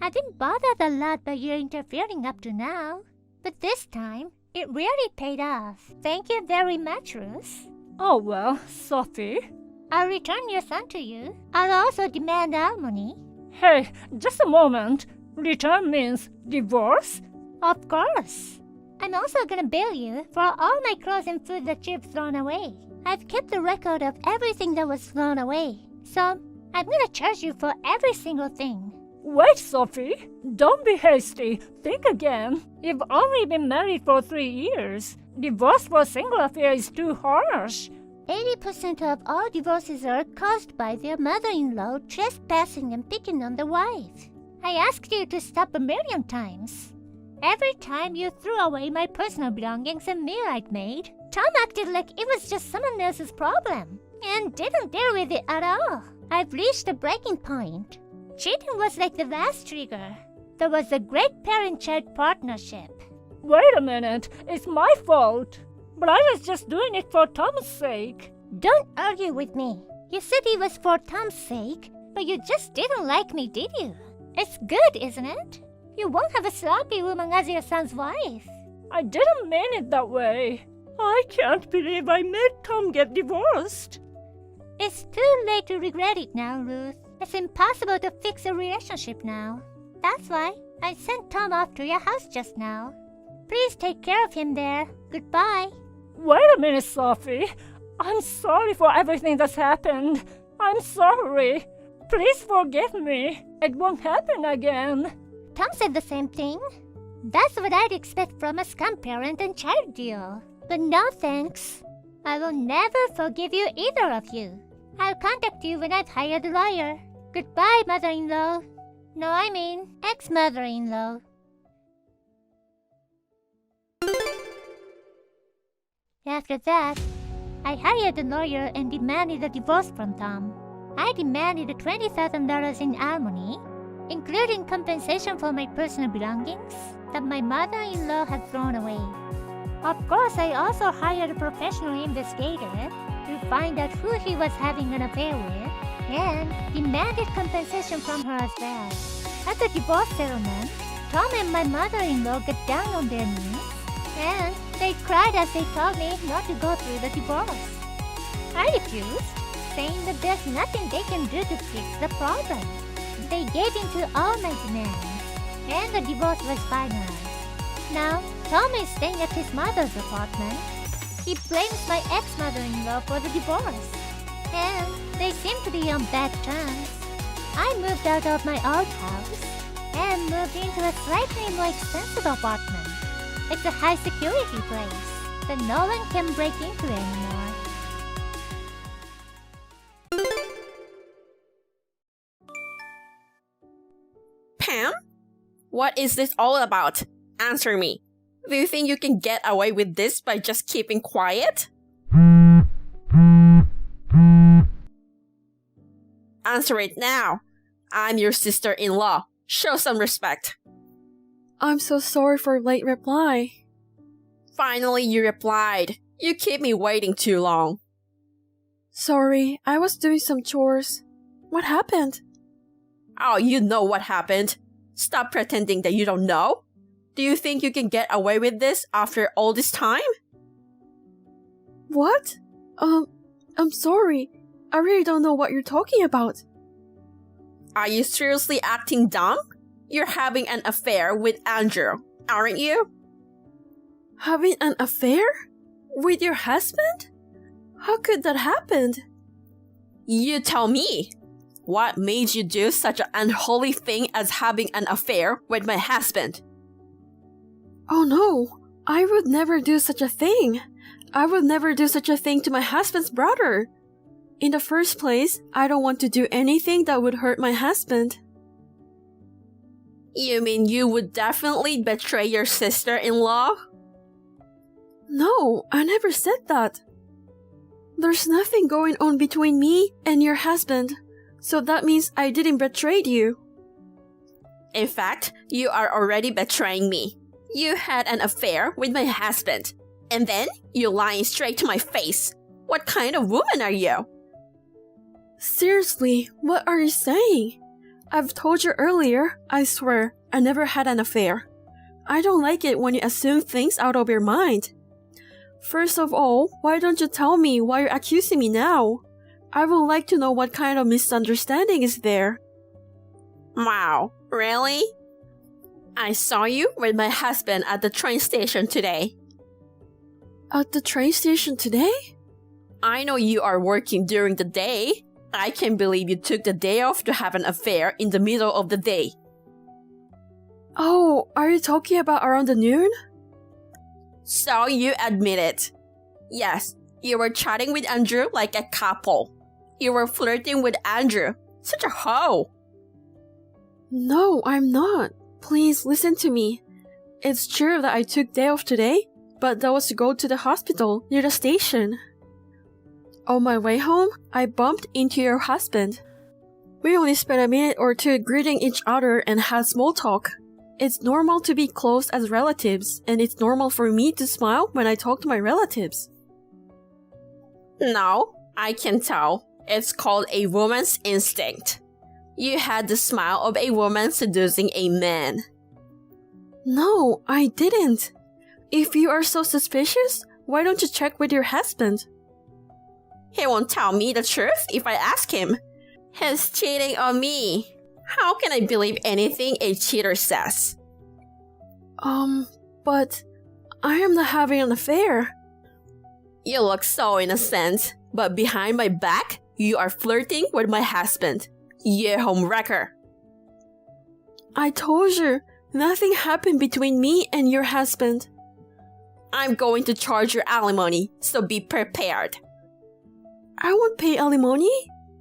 I've been bothered a lot by your interfering up to now. But this time, it really paid off. Thank you very much, Ruth. Oh well, Sophie. I'll return your son to you. I'll also demand alimony. Hey, just a moment. Return means divorce? Of course. I'm also gonna bill you for all my clothes and food that you've thrown away. I've kept a record of everything that was thrown away. So, I'm gonna charge you for every single thing. Wait, Sophie. Don't be hasty. Think again. You've only been married for 3 years. Divorce for a single affair is too harsh. 80% of all divorces are caused by their mother-in-law trespassing and picking on the wife. I asked you to stop 1,000,000 times. Every time you threw away my personal belongings and meal I'd made, Tom acted like it was just someone else's problem and didn't deal with it at all. I've reached a breaking point. Cheating was like the last trigger. There was a great parent-child partnership. Wait a minute. It's my fault. But I was just doing it for Tom's sake. Don't argue with me. You said it was for Tom's sake, but you just didn't like me, did you? It's good, isn't it? You won't have a sloppy woman as your son's wife. I didn't mean it that way. I can't believe I made Tom get divorced. It's too late to regret it now, Ruth. It's impossible to fix a relationship now. That's why I sent Tom off to your house just now. Please take care of him there. Goodbye. Wait a minute, Sophie. I'm sorry for everything that's happened. I'm sorry. Please forgive me. It won't happen again. Tom said the same thing. That's what I'd expect from a scum parent and child deal. But no thanks. I will never forgive you, either of you. I'll contact you when I've hired a lawyer. Goodbye, mother-in-law. No, I mean ex-mother-in-law. After that, I hired a lawyer and demanded a divorce from Tom. I demanded $20,000 in alimony, including compensation for my personal belongings that my mother-in-law had thrown away. Of course, I also hired a professional investigator to find out who he was having an affair with and demanded compensation from her as well. At the divorce settlement, Tom and my mother-in-law got down on their knees and they cried as they told me not to go through the divorce. I refused, saying that there's nothing they can do to fix the problem. They gave in to all my demands, and the divorce was finalized. Now, Tom is staying at his mother's apartment. He blames my ex-mother-in-law for the divorce, and they seem to be on bad terms. I moved out of my old house and moved into a slightly more expensive apartment. It's a high-security place that no one can break into anymore. Pam? What is this all about? Answer me. Do you think you can get away with this by just keeping quiet? Answer it now. I'm your sister-in-law. Show some respect. I'm so sorry for late reply. Finally, you replied. You keep me waiting too long. Sorry, I was doing some chores. What happened? Oh, you know what happened. Stop pretending that you don't know. Do you think you can get away with this after all this time? What? I'm sorry. I really don't know what you're talking about. Are you seriously acting dumb? You're having an affair with Andrew, aren't you? Having an affair? With your husband? How could that happen? You tell me. What made you do such an unholy thing as having an affair with my husband? Oh no, I would never do such a thing. I would never do such a thing to my husband's brother. In the first place, I don't want to do anything that would hurt my husband. You mean you would definitely betray your sister-in-law? No, I never said that. There's nothing going on between me and your husband, so that means I didn't betray you. In fact, you are already betraying me. You had an affair with my husband, and then you're lying straight to my face. What kind of woman are you? Seriously, what are you saying? I've told you earlier, I swear, I never had an affair. I don't like it when you assume things out of your mind. First of all, why don't you tell me why you're accusing me now? I would like to know what kind of misunderstanding is there. Wow, really? I saw you with my husband at the train station today. At the train station today? I know you are working during the day. I can't believe you took the day off to have an affair in the middle of the day. Oh, are you talking about around the noon? So you admit it. Yes, you were chatting with Andrew like a couple. You were flirting with Andrew. Such a hoe. No, I'm not. Please listen to me. It's true that I took day off today, but that was to go to the hospital near the station. On my way home, I bumped into your husband. We only spent a minute or two greeting each other and had small talk. It's normal to be close as relatives, and it's normal for me to smile when I talk to my relatives. No, I can tell. It's called a woman's instinct. You had the smile of a woman seducing a man. No, I didn't. If you are so suspicious, why don't you check with your husband? He won't tell me the truth if I ask him. He's cheating on me. How can I believe anything a cheater says? But I am not having an affair. You look so innocent, but behind my back, you are flirting with my husband. You homewrecker. I told you, nothing happened between me and your husband. I'm going to charge your alimony, so be prepared. I won't pay alimony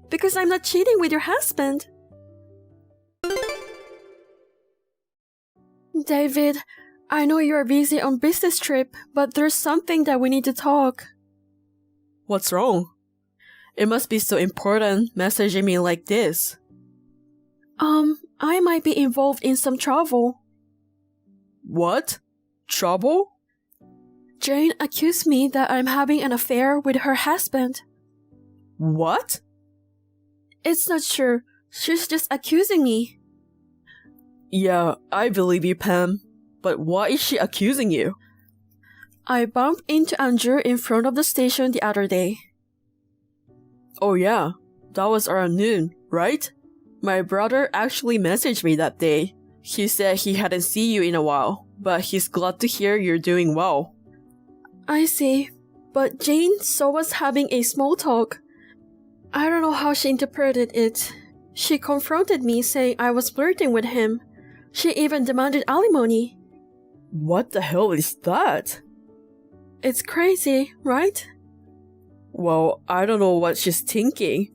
because I'm not cheating with your husband. David, I know you are busy on business trip, but there's something that we need to talk. What's wrong? It must be so important messaging me like this. I might be involved in some trouble. What? Trouble? Jane accused me that I'm having an affair with her husband. What? It's not true. She's just accusing me. Yeah, I believe you, Pam. But why is she accusing you? I bumped into Andrew in front of the station the other day. Oh yeah, that was around noon, right? My brother actually messaged me that day. He said he hadn't seen you in a while, but he's glad to hear you're doing well. I see, but Jane saw us having a small talk. I don't know how she interpreted it. She confronted me saying I was flirting with him. She even demanded alimony. What the hell is that? It's crazy, right? Well, I don't know what she's thinking.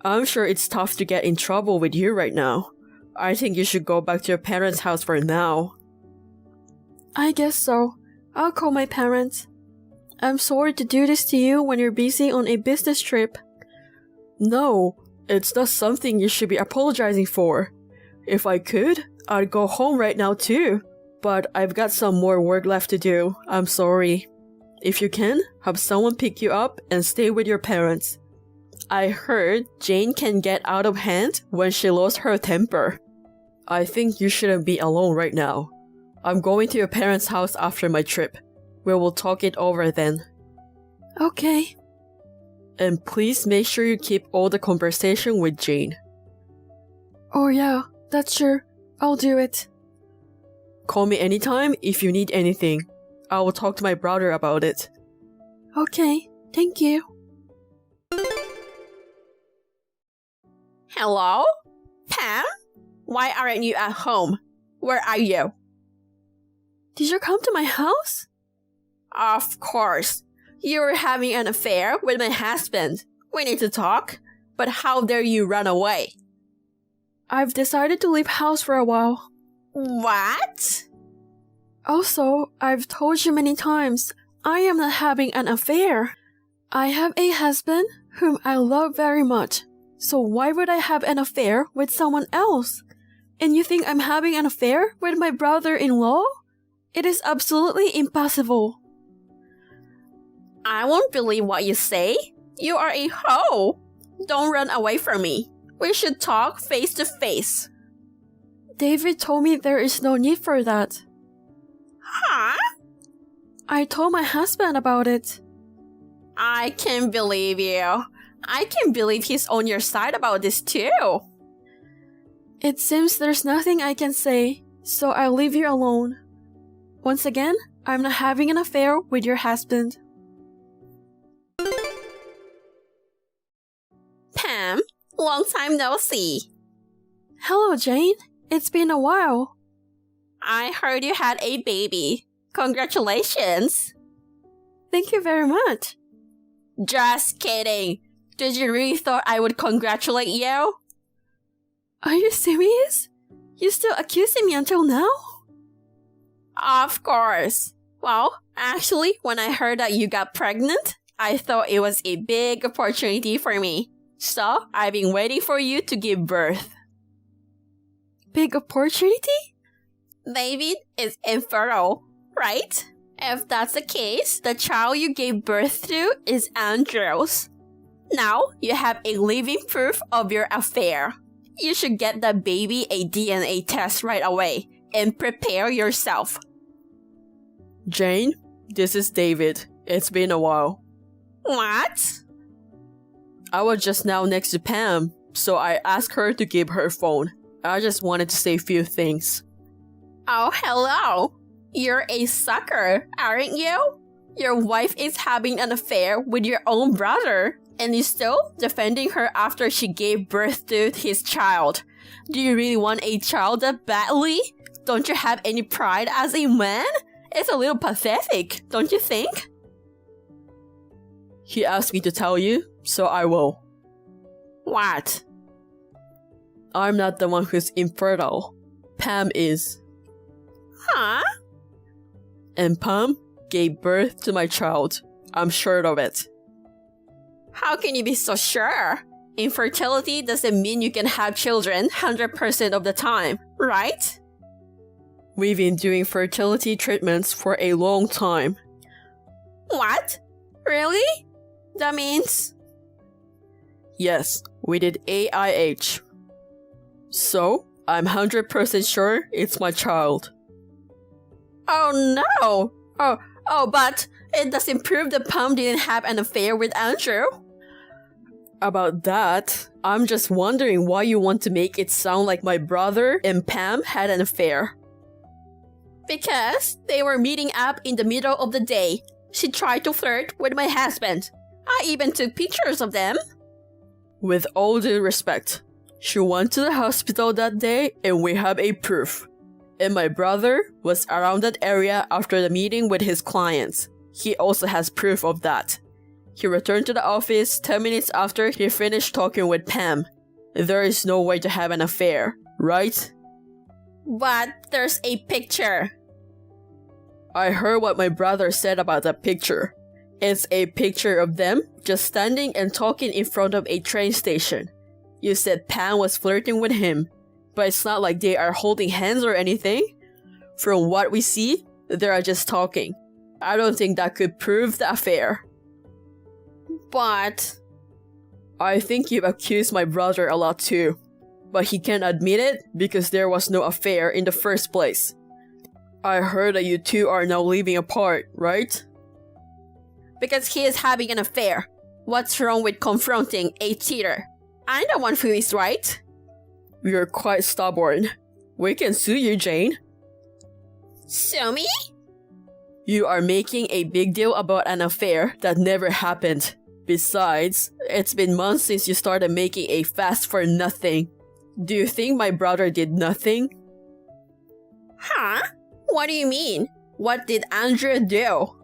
I'm sure it's tough to get in trouble with you right now. I think you should go back to your parents' house for now. I guess so. I'll call my parents. I'm sorry to do this to you when you're busy on a business trip. No, it's not something you should be apologizing for. If I could, I'd go home right now too. But I've got some more work left to do. I'm sorry. If you can, have someone pick you up and stay with your parents. I heard Jane can get out of hand when she lost her temper. I think you shouldn't be alone right now. I'm going to your parents' house after my trip. We will talk it over then. Okay. And please make sure you keep all the conversation with Jane. Oh yeah, that's sure. I'll do it. Call me anytime if you need anything. I will talk to my brother about it. Okay, thank you. Hello? Pam? Why aren't you at home? Where are you? Did you come to my house? Of course. You were having an affair with my husband. We need to talk. But how dare you run away? I've decided to leave house for a while. What? Also, I've told you many times, I am not having an affair. I have a husband whom I love very much. So why would I have an affair with someone else? And you think I'm having an affair with my brother-in-law? It is absolutely impossible. I won't believe what you say. You are a hoe. Don't run away from me. We should talk face to face. David told me there is no need for that. Huh? I told my husband about it. I can't believe you. I can't believe he's on your side about this too. It seems there's nothing I can say, so I'll leave you alone. Once again, I'm not having an affair with your husband. Pam, long time no see. Hello, Jane. It's been a while. I heard you had a baby. Congratulations. Thank you very much. Just kidding. Did you really thought I would congratulate you? Are you serious? You still accusing me until now? Of course. Well, actually, when I heard that you got pregnant, I thought it was a big opportunity for me. So, I've been waiting for you to give birth. Big opportunity? David is infertile, right? If that's the case, the child you gave birth to is Andrew's. Now, you have a living proof of your affair. You should get the baby a DNA test right away and prepare yourself. Jane, this is David. It's been a while. What? I was just now next to Pam, so I asked her to give her phone. I just wanted to say a few things. Oh, hello. You're a sucker, aren't you? Your wife is having an affair with your own brother, and you're still defending her after she gave birth to his child. Do you really want a child that badly? Don't you have any pride as a man? It's a little pathetic, don't you think? He asked me to tell you, so I will. What? I'm not the one who's infertile. Pam is. Huh? And Pam gave birth to my child. I'm sure of it. How can you be so sure? Infertility doesn't mean you can have children 100% of the time, right? We've been doing fertility treatments for a long time. What? Really? That means... Yes, we did AIH. So, I'm 100% sure it's my child. Oh no! But it doesn't prove that Pam didn't have an affair with Andrew. About that, I'm just wondering why you want to make it sound like my brother and Pam had an affair. Because they were meeting up in the middle of the day. She tried to flirt with my husband. I even took pictures of them. With all due respect, she went to the hospital that day and we have a proof. And my brother was around that area after the meeting with his clients. He also has proof of that. He returned to the office 10 minutes after he finished talking with Pam. There is no way to have an affair, right? But there's a picture. I heard what my brother said about that picture. It's a picture of them just standing and talking in front of a train station. You said Pam was flirting with him, but it's not like they are holding hands or anything. From what we see, they are just talking. I don't think that could prove the affair. But... I think you've accused my brother a lot too. But he can't admit it because there was no affair in the first place. I heard that you two are now living apart, right? Because he is having an affair. What's wrong with confronting a cheater? I'm the one who is right. You're quite stubborn. We can sue you, Jane. Sue me? You are making a big deal about an affair that never happened. Besides, it's been months since you started making a fast for nothing. Do you think my brother did nothing? Huh? What do you mean? What did Andrew do?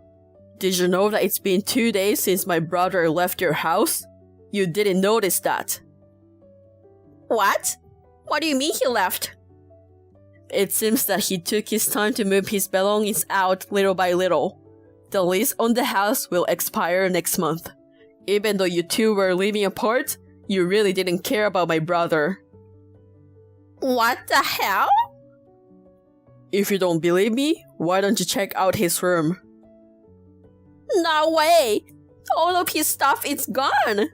Did you know that it's been 2 days since my brother left your house? You didn't notice that. What? What do you mean he left? It seems that he took his time to move his belongings out little by little. The lease on the house will expire next month. Even though you two were living apart, you really didn't care about my brother. What the hell? If you don't believe me, why don't you check out his room? No way! All of his stuff is gone!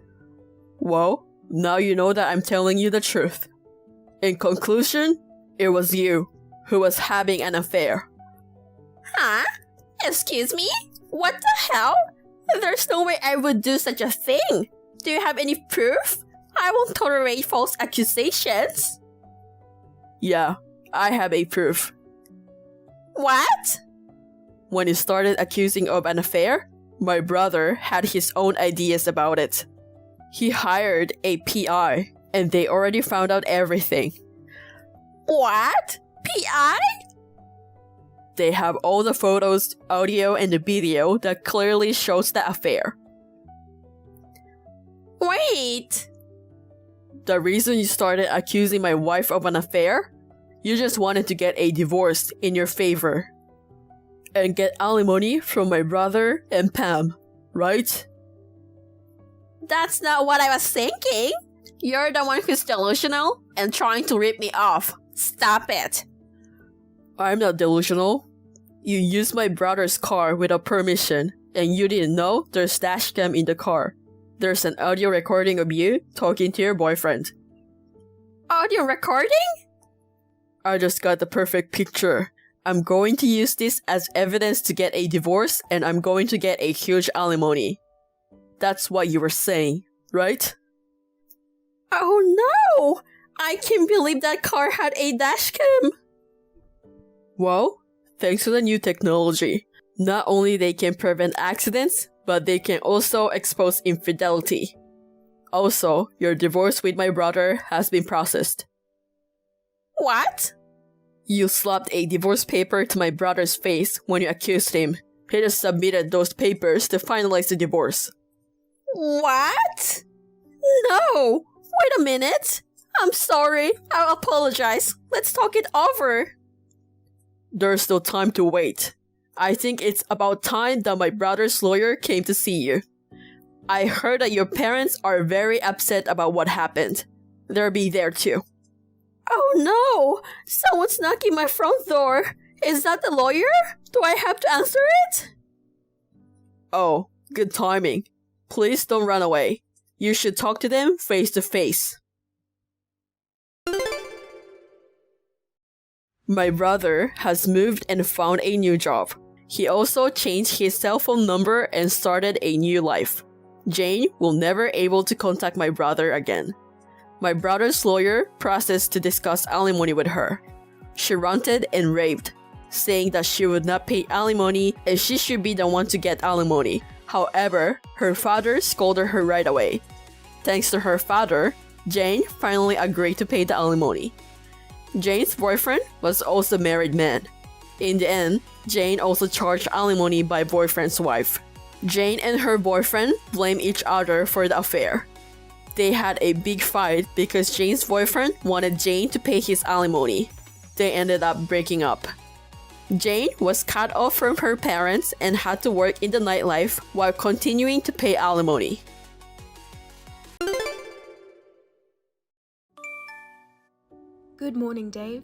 Well, now you know that I'm telling you the truth. In conclusion, it was you who was having an affair. Huh? Excuse me? What the hell? There's no way I would do such a thing. Do you have any proof? I won't tolerate false accusations. Yeah, I have a proof. What? When you started accusing of an affair, my brother had his own ideas about it. He hired a PI, and they already found out everything. What? PI? They have all the photos, audio, and the video that clearly shows the affair. Wait! The reason you started accusing my wife of an affair? You just wanted to get a divorce in your favor. And get alimony from my brother and Pam, right? That's not what I was thinking. You're the one who's delusional and trying to rip me off. Stop it. I'm not delusional. You used my brother's car without permission, and you didn't know there's dashcam in the car. There's an audio recording of you talking to your boyfriend. Audio recording? I just got the perfect picture. I'm going to use this as evidence to get a divorce, and I'm going to get a huge alimony. That's what you were saying, right? Oh no! I can't believe that car had a dashcam! Well, thanks to the new technology, not only they can prevent accidents, but they can also expose infidelity. Also, your divorce with my brother has been processed. What? You slapped a divorce paper to my brother's face when you accused him. He just submitted those papers to finalize the divorce. What? No! Wait a minute! I'm sorry. I'll apologize. Let's talk it over. There's no time to wait. I think it's about time that my brother's lawyer came to see you. I heard that your parents are very upset about what happened. They'll be there too. Oh no! Someone's knocking my front door! Is that the lawyer? Do I have to answer it? Oh, good timing. Please don't run away. You should talk to them face to face. My brother has moved and found a new job. He also changed his cell phone number and started a new life. Jane will never able to contact my brother again. My brother's lawyer processed to discuss alimony with her. She ranted and raved, saying that she would not pay alimony and she should be the one to get alimony. However, her father scolded her right away. Thanks to her father, Jane finally agreed to pay the alimony. Jane's boyfriend was also a married man. In the end, Jane also charged alimony by boyfriend's wife. Jane and her boyfriend blame each other for the affair. They had a big fight because Jane's boyfriend wanted Jane to pay his alimony. They ended up breaking up. Jane was cut off from her parents and had to work in the nightlife while continuing to pay alimony. Good morning, Dave.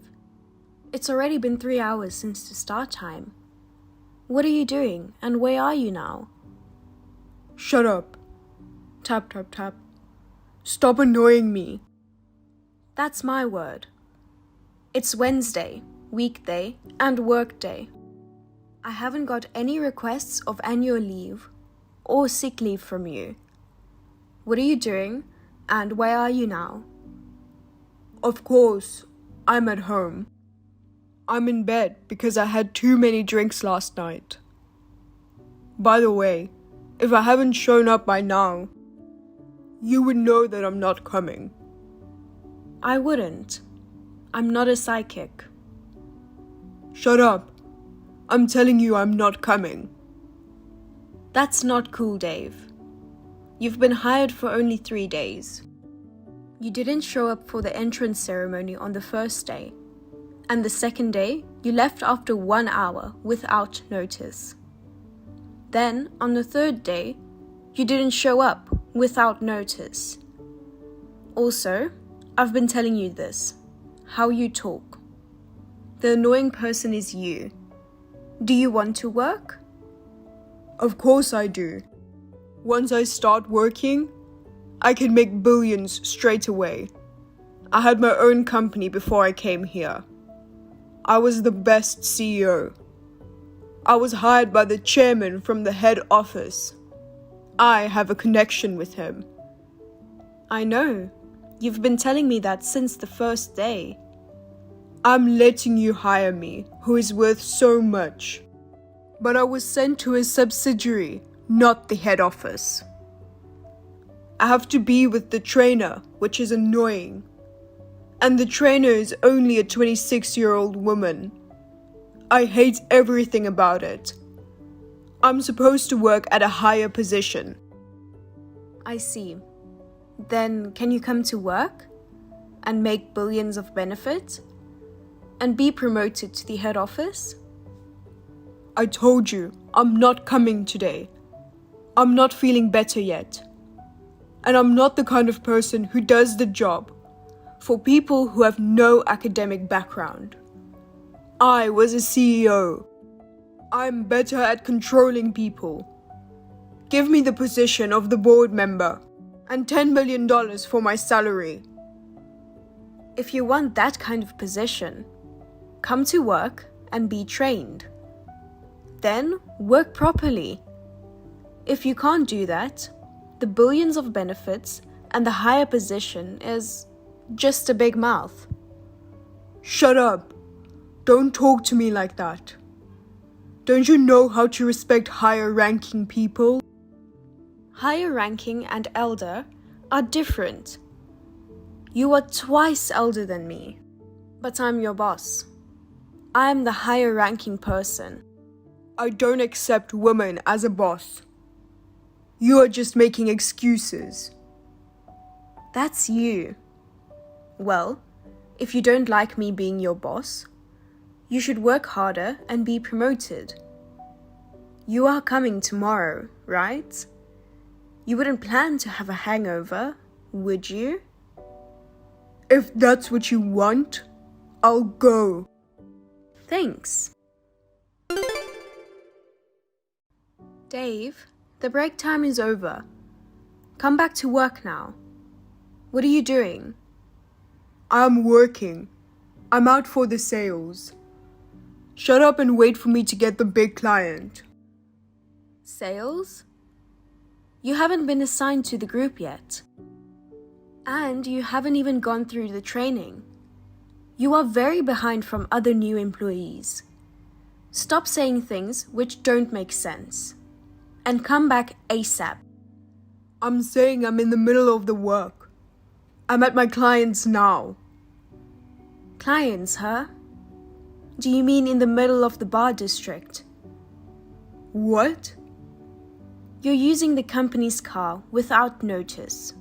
It's already been 3 hours since the start time. What are you doing, and where are you now? Shut up. Tap, tap, tap. Stop annoying me. That's my word. It's Wednesday, weekday, and workday. I haven't got any requests of annual leave or sick leave from you. What are you doing, and where are you now? Of course, I'm at home. I'm in bed because I had too many drinks last night. By the way, if I haven't shown up by now, you would know that I'm not coming. I wouldn't. I'm not a psychic. Shut up. I'm telling you I'm not coming. That's not cool, Dave. You've been hired for only 3 days. You didn't show up for the entrance ceremony on the first day, and the second day, you left after 1 hour without notice. Then, on the third day, you didn't show up without notice. Also, I've been telling you this, how you talk. The annoying person is you. Do you want to work? Of course I do. Once I start working, I can make billions straight away. I had my own company before I came here. I was the best CEO. I was hired by the chairman from the head office. I have a connection with him. I know. You've been telling me that since the first day. I'm letting you hire me, who is worth so much. But I was sent to a subsidiary, not the head office. I have to be with the trainer, which is annoying. And the trainer is only a 26-year-old woman. I hate everything about it. I'm supposed to work at a higher position. I see. Then can you come to work and make billions of benefit and be promoted to the head office? I told you, I'm not coming today. I'm not feeling better yet. And I'm not the kind of person who does the job for people who have no academic background. I was a CEO. I'm better at controlling people. Give me the position of the board member and $10 million for my salary. If you want that kind of position, come to work and be trained. Then work properly. If you can't do that, the billions of benefits and the higher position is just a big mouth. Shut up. Don't talk to me like that. Don't you know how to respect higher ranking people? Higher ranking and elder are different. You are twice elder than me, but I'm your boss. I am the higher ranking person. I don't accept women as a boss. You are just making excuses. That's you. Well, if you don't like me being your boss, you should work harder and be promoted. You are coming tomorrow, right? You wouldn't plan to have a hangover, would you? If that's what you want, I'll go. Thanks. Dave, the break time is over. Come back to work now. What are you doing? I'm working. I'm out for the sales. Shut up and wait for me to get the big client. Sales? You haven't been assigned to the group yet. And you haven't even gone through the training. You are very behind from other new employees. Stop saying things which don't make sense. And come back ASAP. I'm saying I'm in the middle of the work. I'm at my clients now. Clients, huh? Do you mean in the middle of the bar district? What? You're using the company's car without notice.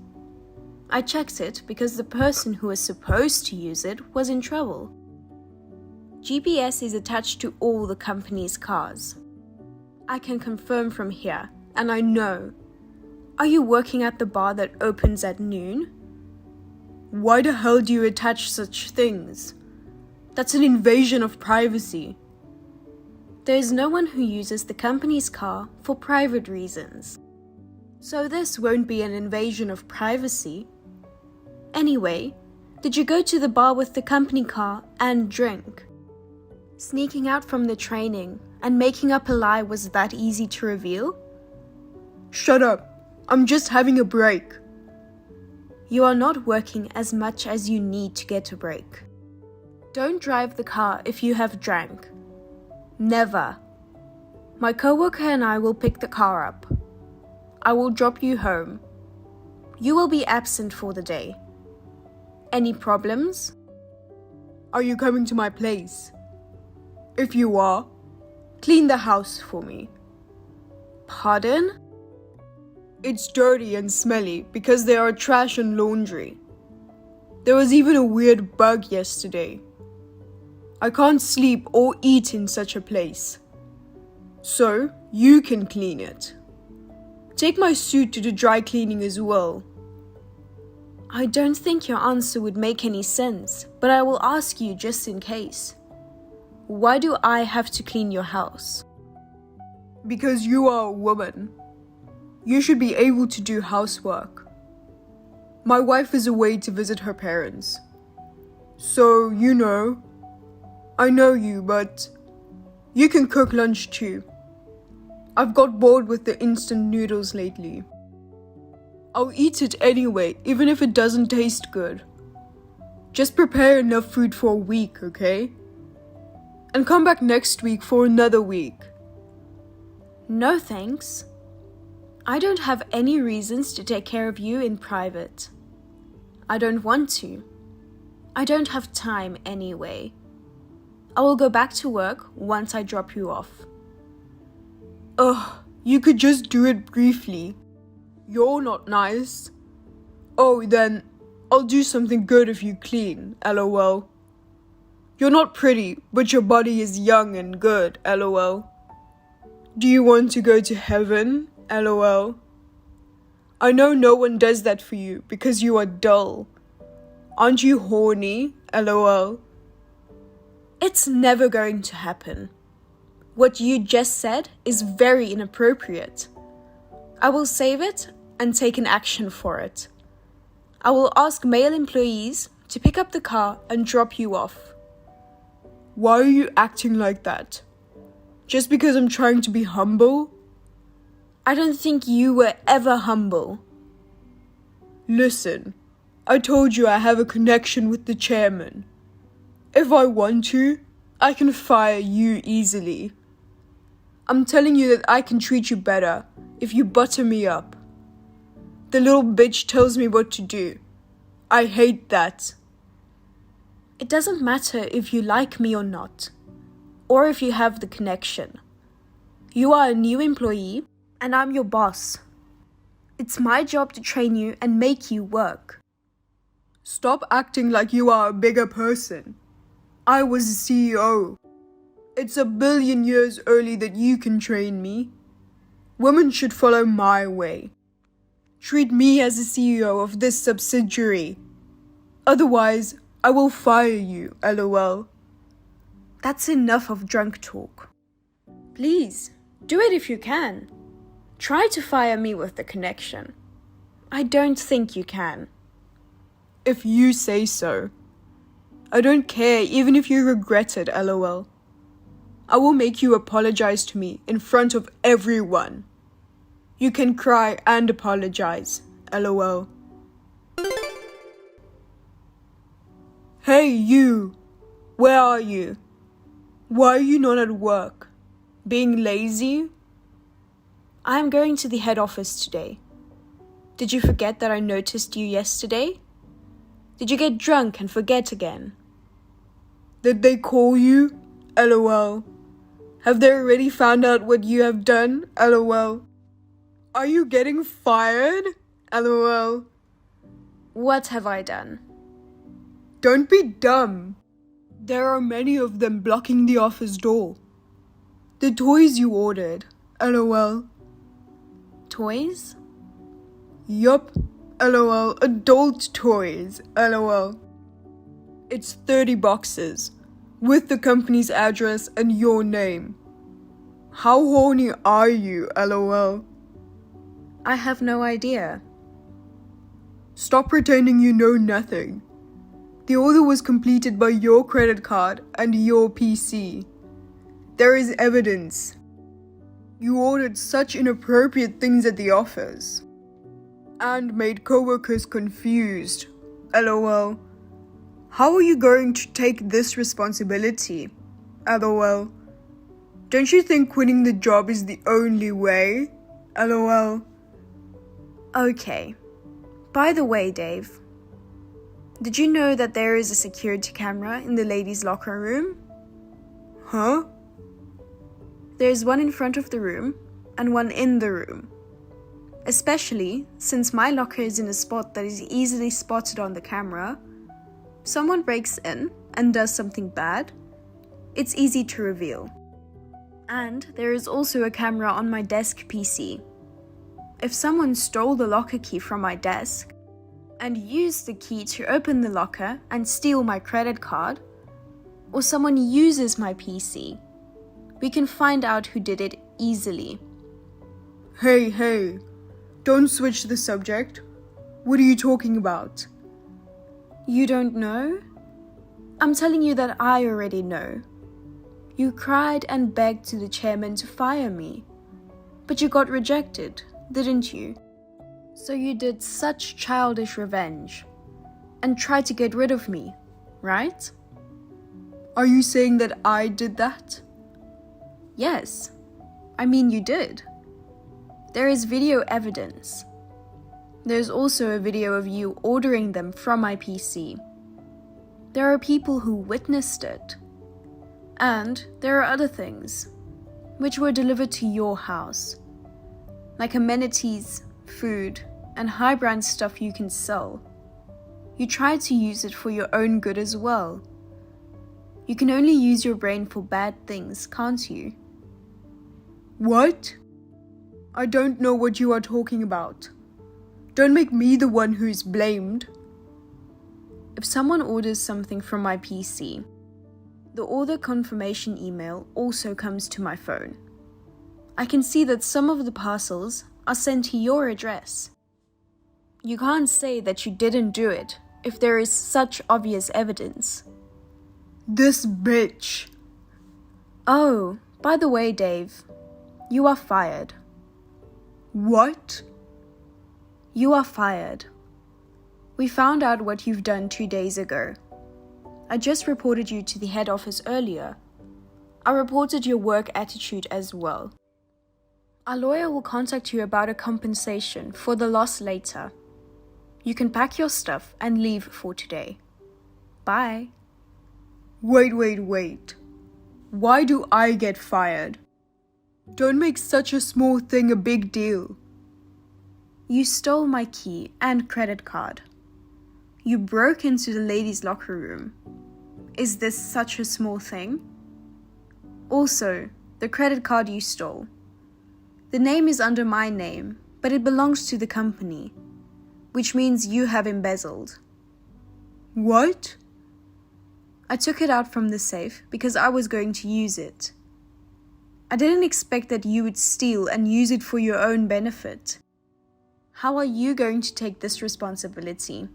I checked it because the person who was supposed to use it was in trouble. GPS is attached to all the company's cars. I can confirm from here, and I know. Are you working at the bar that opens at noon? Why the hell do you attach such things? That's an invasion of privacy. There is no one who uses the company's car for private reasons. So this won't be an invasion of privacy. Anyway, did you go to the bar with the company car and drink? Sneaking out from the training and making up a lie was that easy to reveal? Shut up. I'm just having a break. You are not working as much as you need to get a break. Don't drive the car if you have drank. Never. My coworker and I will pick the car up. I will drop you home. You will be absent for the day. Any problems? Are you coming to my place? If you are, clean the house for me. Pardon? It's dirty and smelly because there are trash and laundry. There was even a weird bug yesterday. I can't sleep or eat in such a place. So, you can clean it. Take my suit to the dry cleaning as well. I don't think your answer would make any sense, but I will ask you just in case. Why do I have to clean your house? Because you are a woman. You should be able to do housework. My wife is away to visit her parents. So, I know you, but you can cook lunch too. I've got bored with the instant noodles lately. I'll eat it anyway, even if it doesn't taste good. Just prepare enough food for a week, okay? And come back next week for another week. No thanks. I don't have any reasons to take care of you in private. I don't want to. I don't have time anyway. I will go back to work once I drop you off. Ugh, you could just do it briefly. You're not nice. Oh, then I'll do something good if you clean, lol. You're not pretty, but your body is young and good, lol. Do you want to go to heaven, lol? I know no one does that for you because you are dull. Aren't you horny, lol? It's never going to happen. What you just said is very inappropriate. I will save it and take an action for it. I will ask male employees to pick up the car and drop you off. Why are you acting like that? Just because I'm trying to be humble? I don't think you were ever humble. Listen, I told you I have a connection with the chairman. If I want to, I can fire you easily. I'm telling you that I can treat you better if you butter me up. The little bitch tells me what to do. I hate that. It doesn't matter if you like me or not, or if you have the connection. You are a new employee, and I'm your boss. It's my job to train you and make you work. Stop acting like you are a bigger person. I was a CEO. It's 1 billion years early that you can train me. Women should follow my way. Treat me as the CEO of this subsidiary. Otherwise, I will fire you, LOL. That's enough of drunk talk. Please, do it if you can. Try to fire me with the connection. I don't think you can. If you say so. I don't care even if you regret it, LOL. I will make you apologize to me in front of everyone. You can cry and apologize, LOL. Hey you! Where are you? Why are you not at work? Being lazy? I am going to the head office today. Did you forget that I noticed you yesterday? Did you get drunk and forget again? Did they call you? LOL. Have they already found out what you have done? LOL. Are you getting fired? LOL. What have I done? Don't be dumb. There are many of them blocking the office door. The toys you ordered. LOL. Toys? Yup. LOL. Adult toys. LOL. It's 30 boxes. With the company's address and your name. How horny are you? LOL. I have no idea. Stop pretending you know nothing. The order was completed by your credit card and your PC. There is evidence. You ordered such inappropriate things at the office. And made coworkers confused. LOL. How are you going to take this responsibility? LOL. Don't you think quitting the job is the only way? LOL. Okay. By the way, Dave, did you know that there is a security camera in the ladies' locker room? Huh? There's one in front of the room and one in the room. Especially since my locker is in a spot that is easily spotted on the camera. Someone breaks in and does something bad, it's easy to reveal. And there is also a camera on my desk PC. If someone stole the locker key from my desk and used the key to open the locker and steal my credit card, or someone uses my PC, we can find out who did it easily. Hey, don't switch the subject. What are you talking about? You don't know? I'm telling you that I already know. You cried and begged to the chairman to fire me. But you got rejected, didn't you? So you did such childish revenge and tried to get rid of me, right? Are you saying that I did that? Yes. I mean, you did. There is video evidence. There's also a video of you ordering them from my PC. There are people who witnessed it. And there are other things, which were delivered to your house, like amenities, food, and high-brand stuff you can sell. You tried to use it for your own good as well. You can only use your brain for bad things, can't you? What? I don't know what you are talking about. Don't make me the one who is blamed. If someone orders something from my PC, the order confirmation email also comes to my phone. I can see that some of the parcels are sent to your address. You can't say that you didn't do it if there is such obvious evidence. This bitch. Oh, by the way, Dave, you are fired. What? You are fired. We found out what you've done 2 days ago. I just reported you to the head office earlier. I reported your work attitude as well. Our lawyer will contact you about a compensation for the loss later. You can pack your stuff and leave for today. Bye. Wait. Why do I get fired? Don't make such a small thing a big deal. You stole my key and credit card. You broke into the ladies' locker room. Is this such a small thing? Also, the credit card you stole. The name is under my name, but it belongs to the company, which means you have embezzled. What? I took it out from the safe because I was going to use it. I didn't expect that you would steal and use it for your own benefit. How are you going to take this responsibility?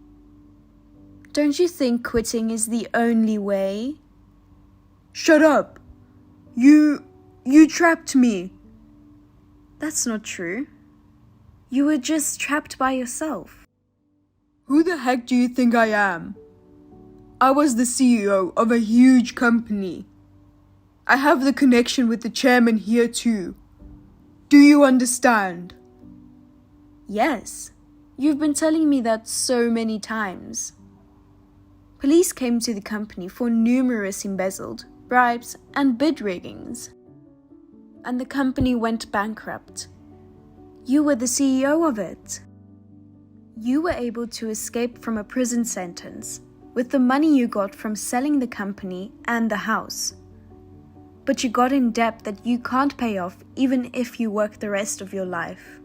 Don't you think quitting is the only way? Shut up! You trapped me. That's not true. You were just trapped by yourself. Who the heck do you think I am? I was the CEO of a huge company. I have the connection with the chairman here too. Do you understand? Yes, you've been telling me that so many times. Police came to the company for numerous embezzled, bribes, and bid riggings. And the company went bankrupt. You were the CEO of it. You were able to escape from a prison sentence with the money you got from selling the company and the house. But you got in debt that you can't pay off even if you work the rest of your life.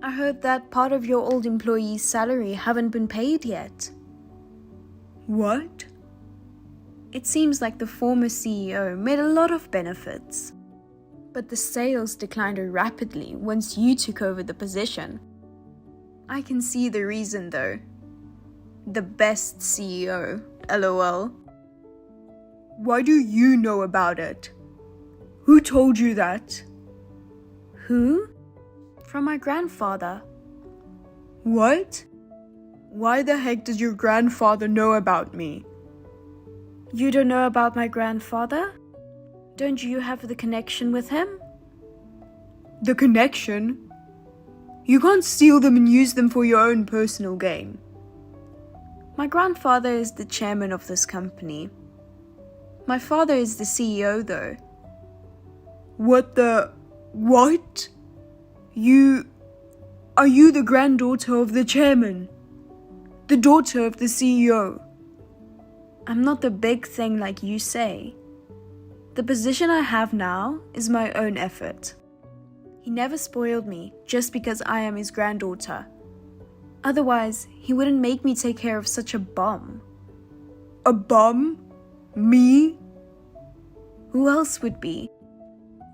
I heard that part of your old employee's salary haven't been paid yet. What? It seems like the former CEO made a lot of benefits. But the sales declined rapidly once you took over the position. I can see the reason though. The best CEO, LOL. Why do you know about it? Who told you that? Who? From my grandfather. What? Why the heck does your grandfather know about me? You don't know about my grandfather? Don't you have the connection with him? The connection? You can't steal them and use them for your own personal gain. My grandfather is the chairman of this company. My father is the CEO though. What? Are you the granddaughter of the chairman? The daughter of the CEO? I'm not the big thing like you say. The position I have now is my own effort. He never spoiled me just because I am his granddaughter. Otherwise, he wouldn't make me take care of such a bum. A bum? Me? Who else would be?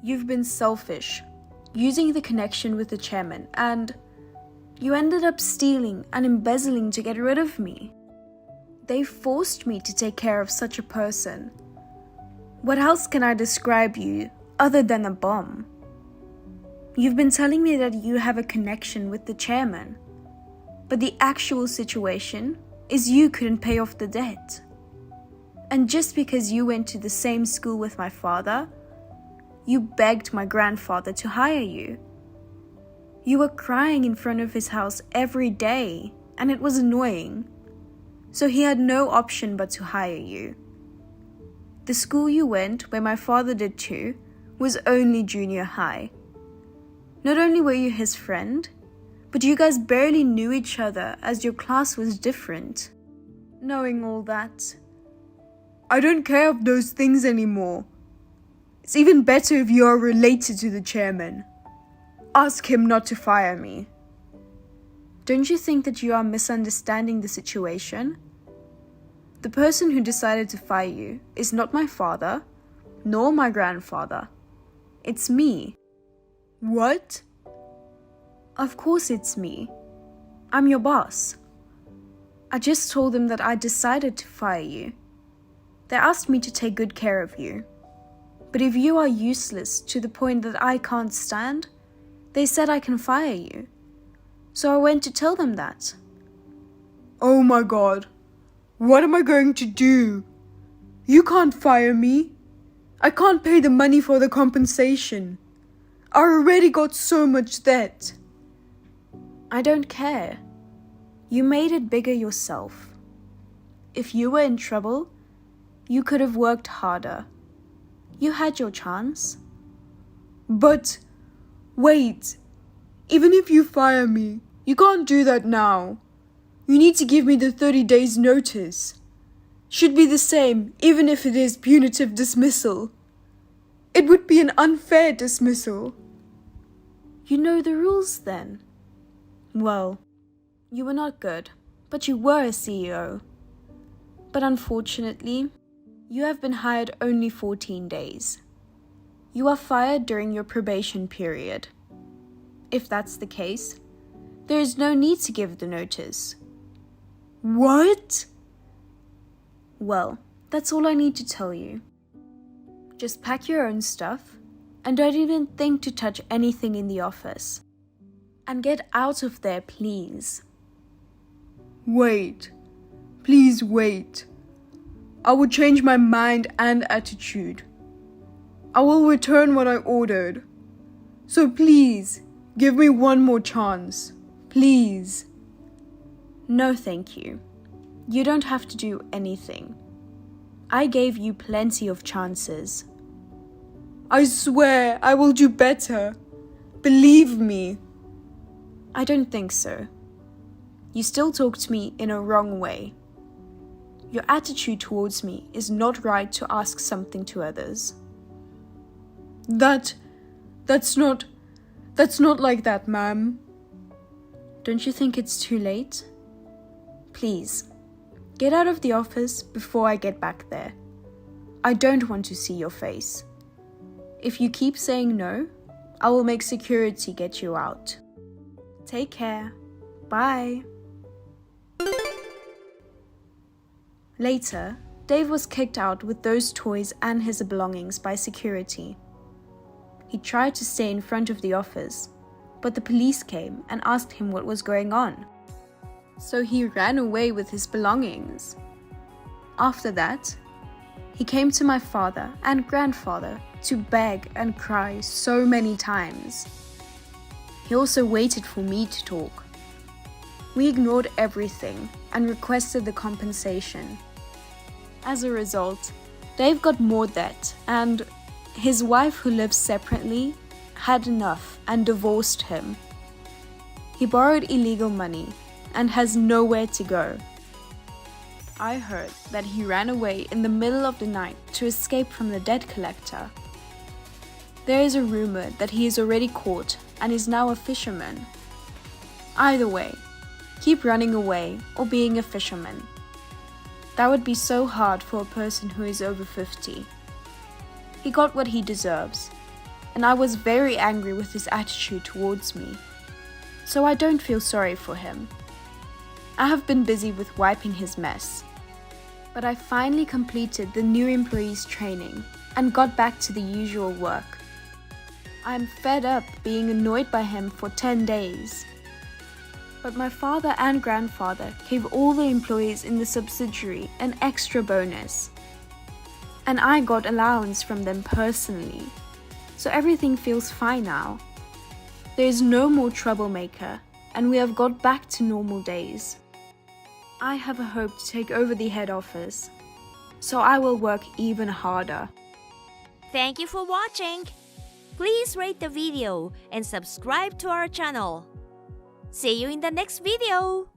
You've been selfish, using the connection with the chairman, and you ended up stealing and embezzling to get rid of me. They forced me to take care of such a person. What else can I describe you other than a bum? You've been telling me that you have a connection with the chairman, but the actual situation is you couldn't pay off the debt. And just because you went to the same school with my father, you begged my grandfather to hire you. You were crying in front of his house every day, and it was annoying. So he had no option but to hire you. The school you went, where my father did too, was only junior high. Not only were you his friend, but you guys barely knew each other as your class was different. Knowing all that, I don't care of those things anymore. It's even better if you are related to the chairman. Ask him not to fire me. Don't you think that you are misunderstanding the situation? The person who decided to fire you is not my father, nor my grandfather. It's me. What? Of course it's me. I'm your boss. I just told them that I decided to fire you. They asked me to take good care of you. But if you are useless to the point that I can't stand, they said I can fire you. So I went to tell them that. Oh my god. What am I going to do? You can't fire me. I can't pay the money for the compensation. I already got so much debt. I don't care. You made it bigger yourself. If you were in trouble, you could have worked harder. You had your chance. But, wait. Even if you fire me, you can't do that now. You need to give me the 30 days notice. Should be the same, even if it is punitive dismissal. It would be an unfair dismissal. You know the rules then. Well, you were not good, but you were a CEO. But unfortunately, you have been hired only 14 days. You are fired during your probation period. If that's the case, there is no need to give the notice. What? Well, that's all I need to tell you. Just pack your own stuff and don't even think to touch anything in the office. And get out of there, please. Wait. Please wait. I will change my mind and attitude. I will return what I ordered. So please, give me one more chance. Please. No, thank you. You don't have to do anything. I gave you plenty of chances. I swear I will do better. Believe me. I don't think so. You still talk to me in a wrong way. Your attitude towards me is not right to ask something to others. That's not like that, ma'am. Don't you think it's too late? Please, get out of the office before I get back there. I don't want to see your face. If you keep saying no, I will make security get you out. Take care. Bye. Later, Dave was kicked out with those toys and his belongings by security. He tried to stay in front of the office, but the police came and asked him what was going on. So he ran away with his belongings. After that, he came to my father and grandfather to beg and cry so many times. He also waited for me to talk. We ignored everything and requested the compensation. As a result, Dave got more debt, and his wife, who lives separately, had enough and divorced him. He borrowed illegal money and has nowhere to go. I heard that he ran away in the middle of the night to escape from the debt collector. There is a rumor that he is already caught and is now a fisherman. Either way, keep running away or being a fisherman. That would be so hard for a person who is over 50. He got what he deserves, and I was very angry with his attitude towards me. So I don't feel sorry for him. I have been busy with wiping his mess. But I finally completed the new employees training and got back to the usual work. I am fed up being annoyed by him for 10 days. But my father and grandfather gave all the employees in the subsidiary an extra bonus. And I got allowance from them personally. So everything feels fine now. There is no more troublemaker, and we have got back to normal days. I have a hope to take over the head office, so I will work even harder. Thank you for watching. Please rate the video and subscribe to our channel. See you in the next video.